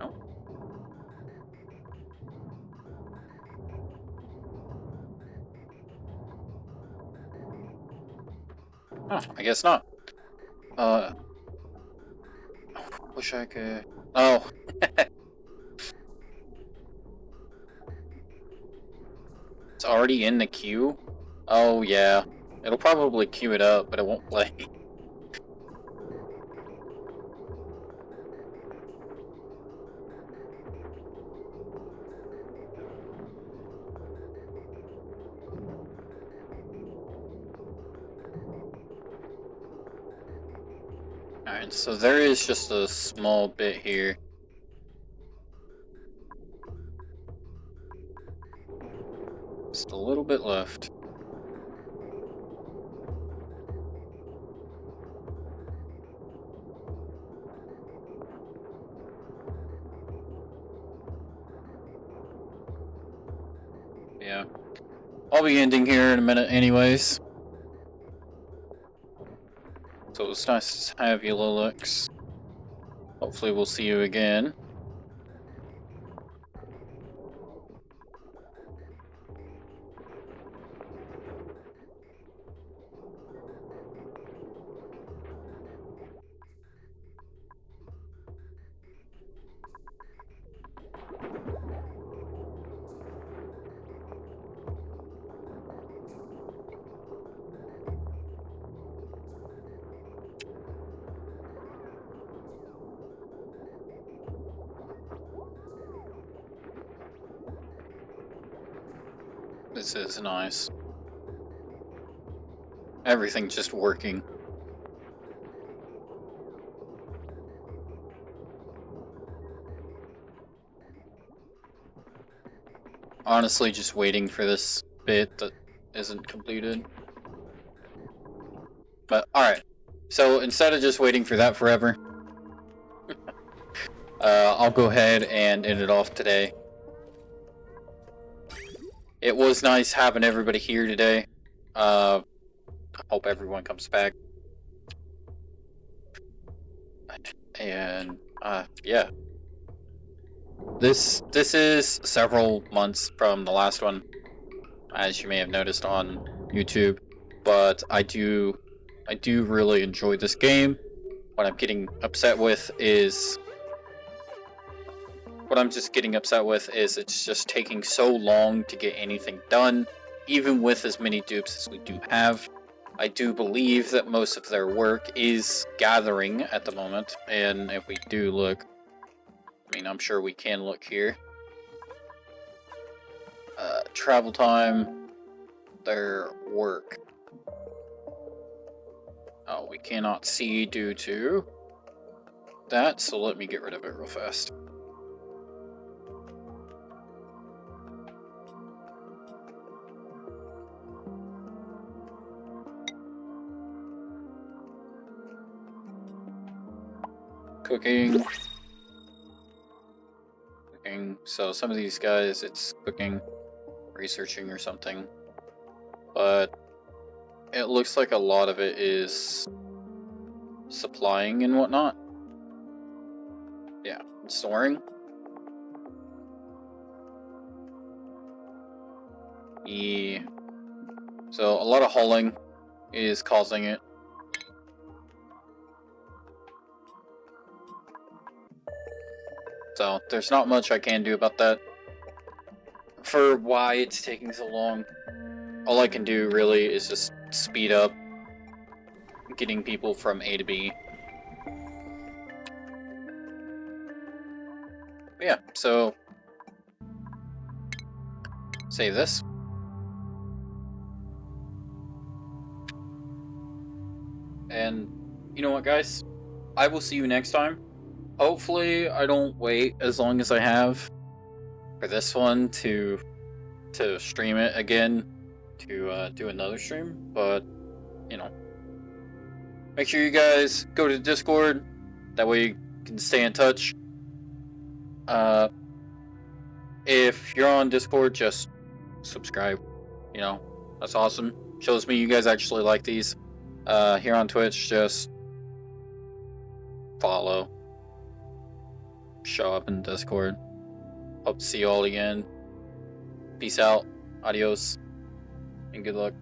No. Oh, I guess not. Wish I could... Oh. It's already in the queue? Oh, yeah. It'll probably queue it up, but it won't play. Alright, so there is just a small bit here. Just a little bit left. Yeah. I'll be ending here in a minute anyways. So it's nice to have you, Lilix. Hopefully we'll see you again. This is nice. Everything just working. Honestly, just waiting for this bit that isn't completed. But, alright. So, instead of just waiting for that forever, I'll go ahead and end it off today. It was nice having everybody here today. I hope everyone comes back. And yeah. This is several months from the last one, as you may have noticed on YouTube. But I do really enjoy this game. What I'm getting upset with is it's just taking so long to get anything done, even with as many dupes as we do have. I do believe that most of their work is gathering at the moment, and if we do look, I mean, I'm sure we can look here. Travel time, their work. Oh, we cannot see due to that, so let me get rid of it real fast. Cooking. So some of these guys, it's cooking, researching or something. But it looks like a lot of it is supplying and whatnot. Yeah, storing. Yeah. So a lot of hauling is causing it. So there's not much I can do about that. For why it's taking so long, all I can do really is just speed up getting people from A to B. But yeah, so save this. And you know what, guys? I will see you next time. Hopefully I don't wait as long as I have for this one to stream it again, to do another stream, but you know, make sure you guys go to Discord, that way you can stay in touch. If you're on Discord, just subscribe, you know, that's awesome, shows me you guys actually like these. Here on Twitch, just follow, show up in Discord. Hope to see you all again. Peace out, adios, and good luck.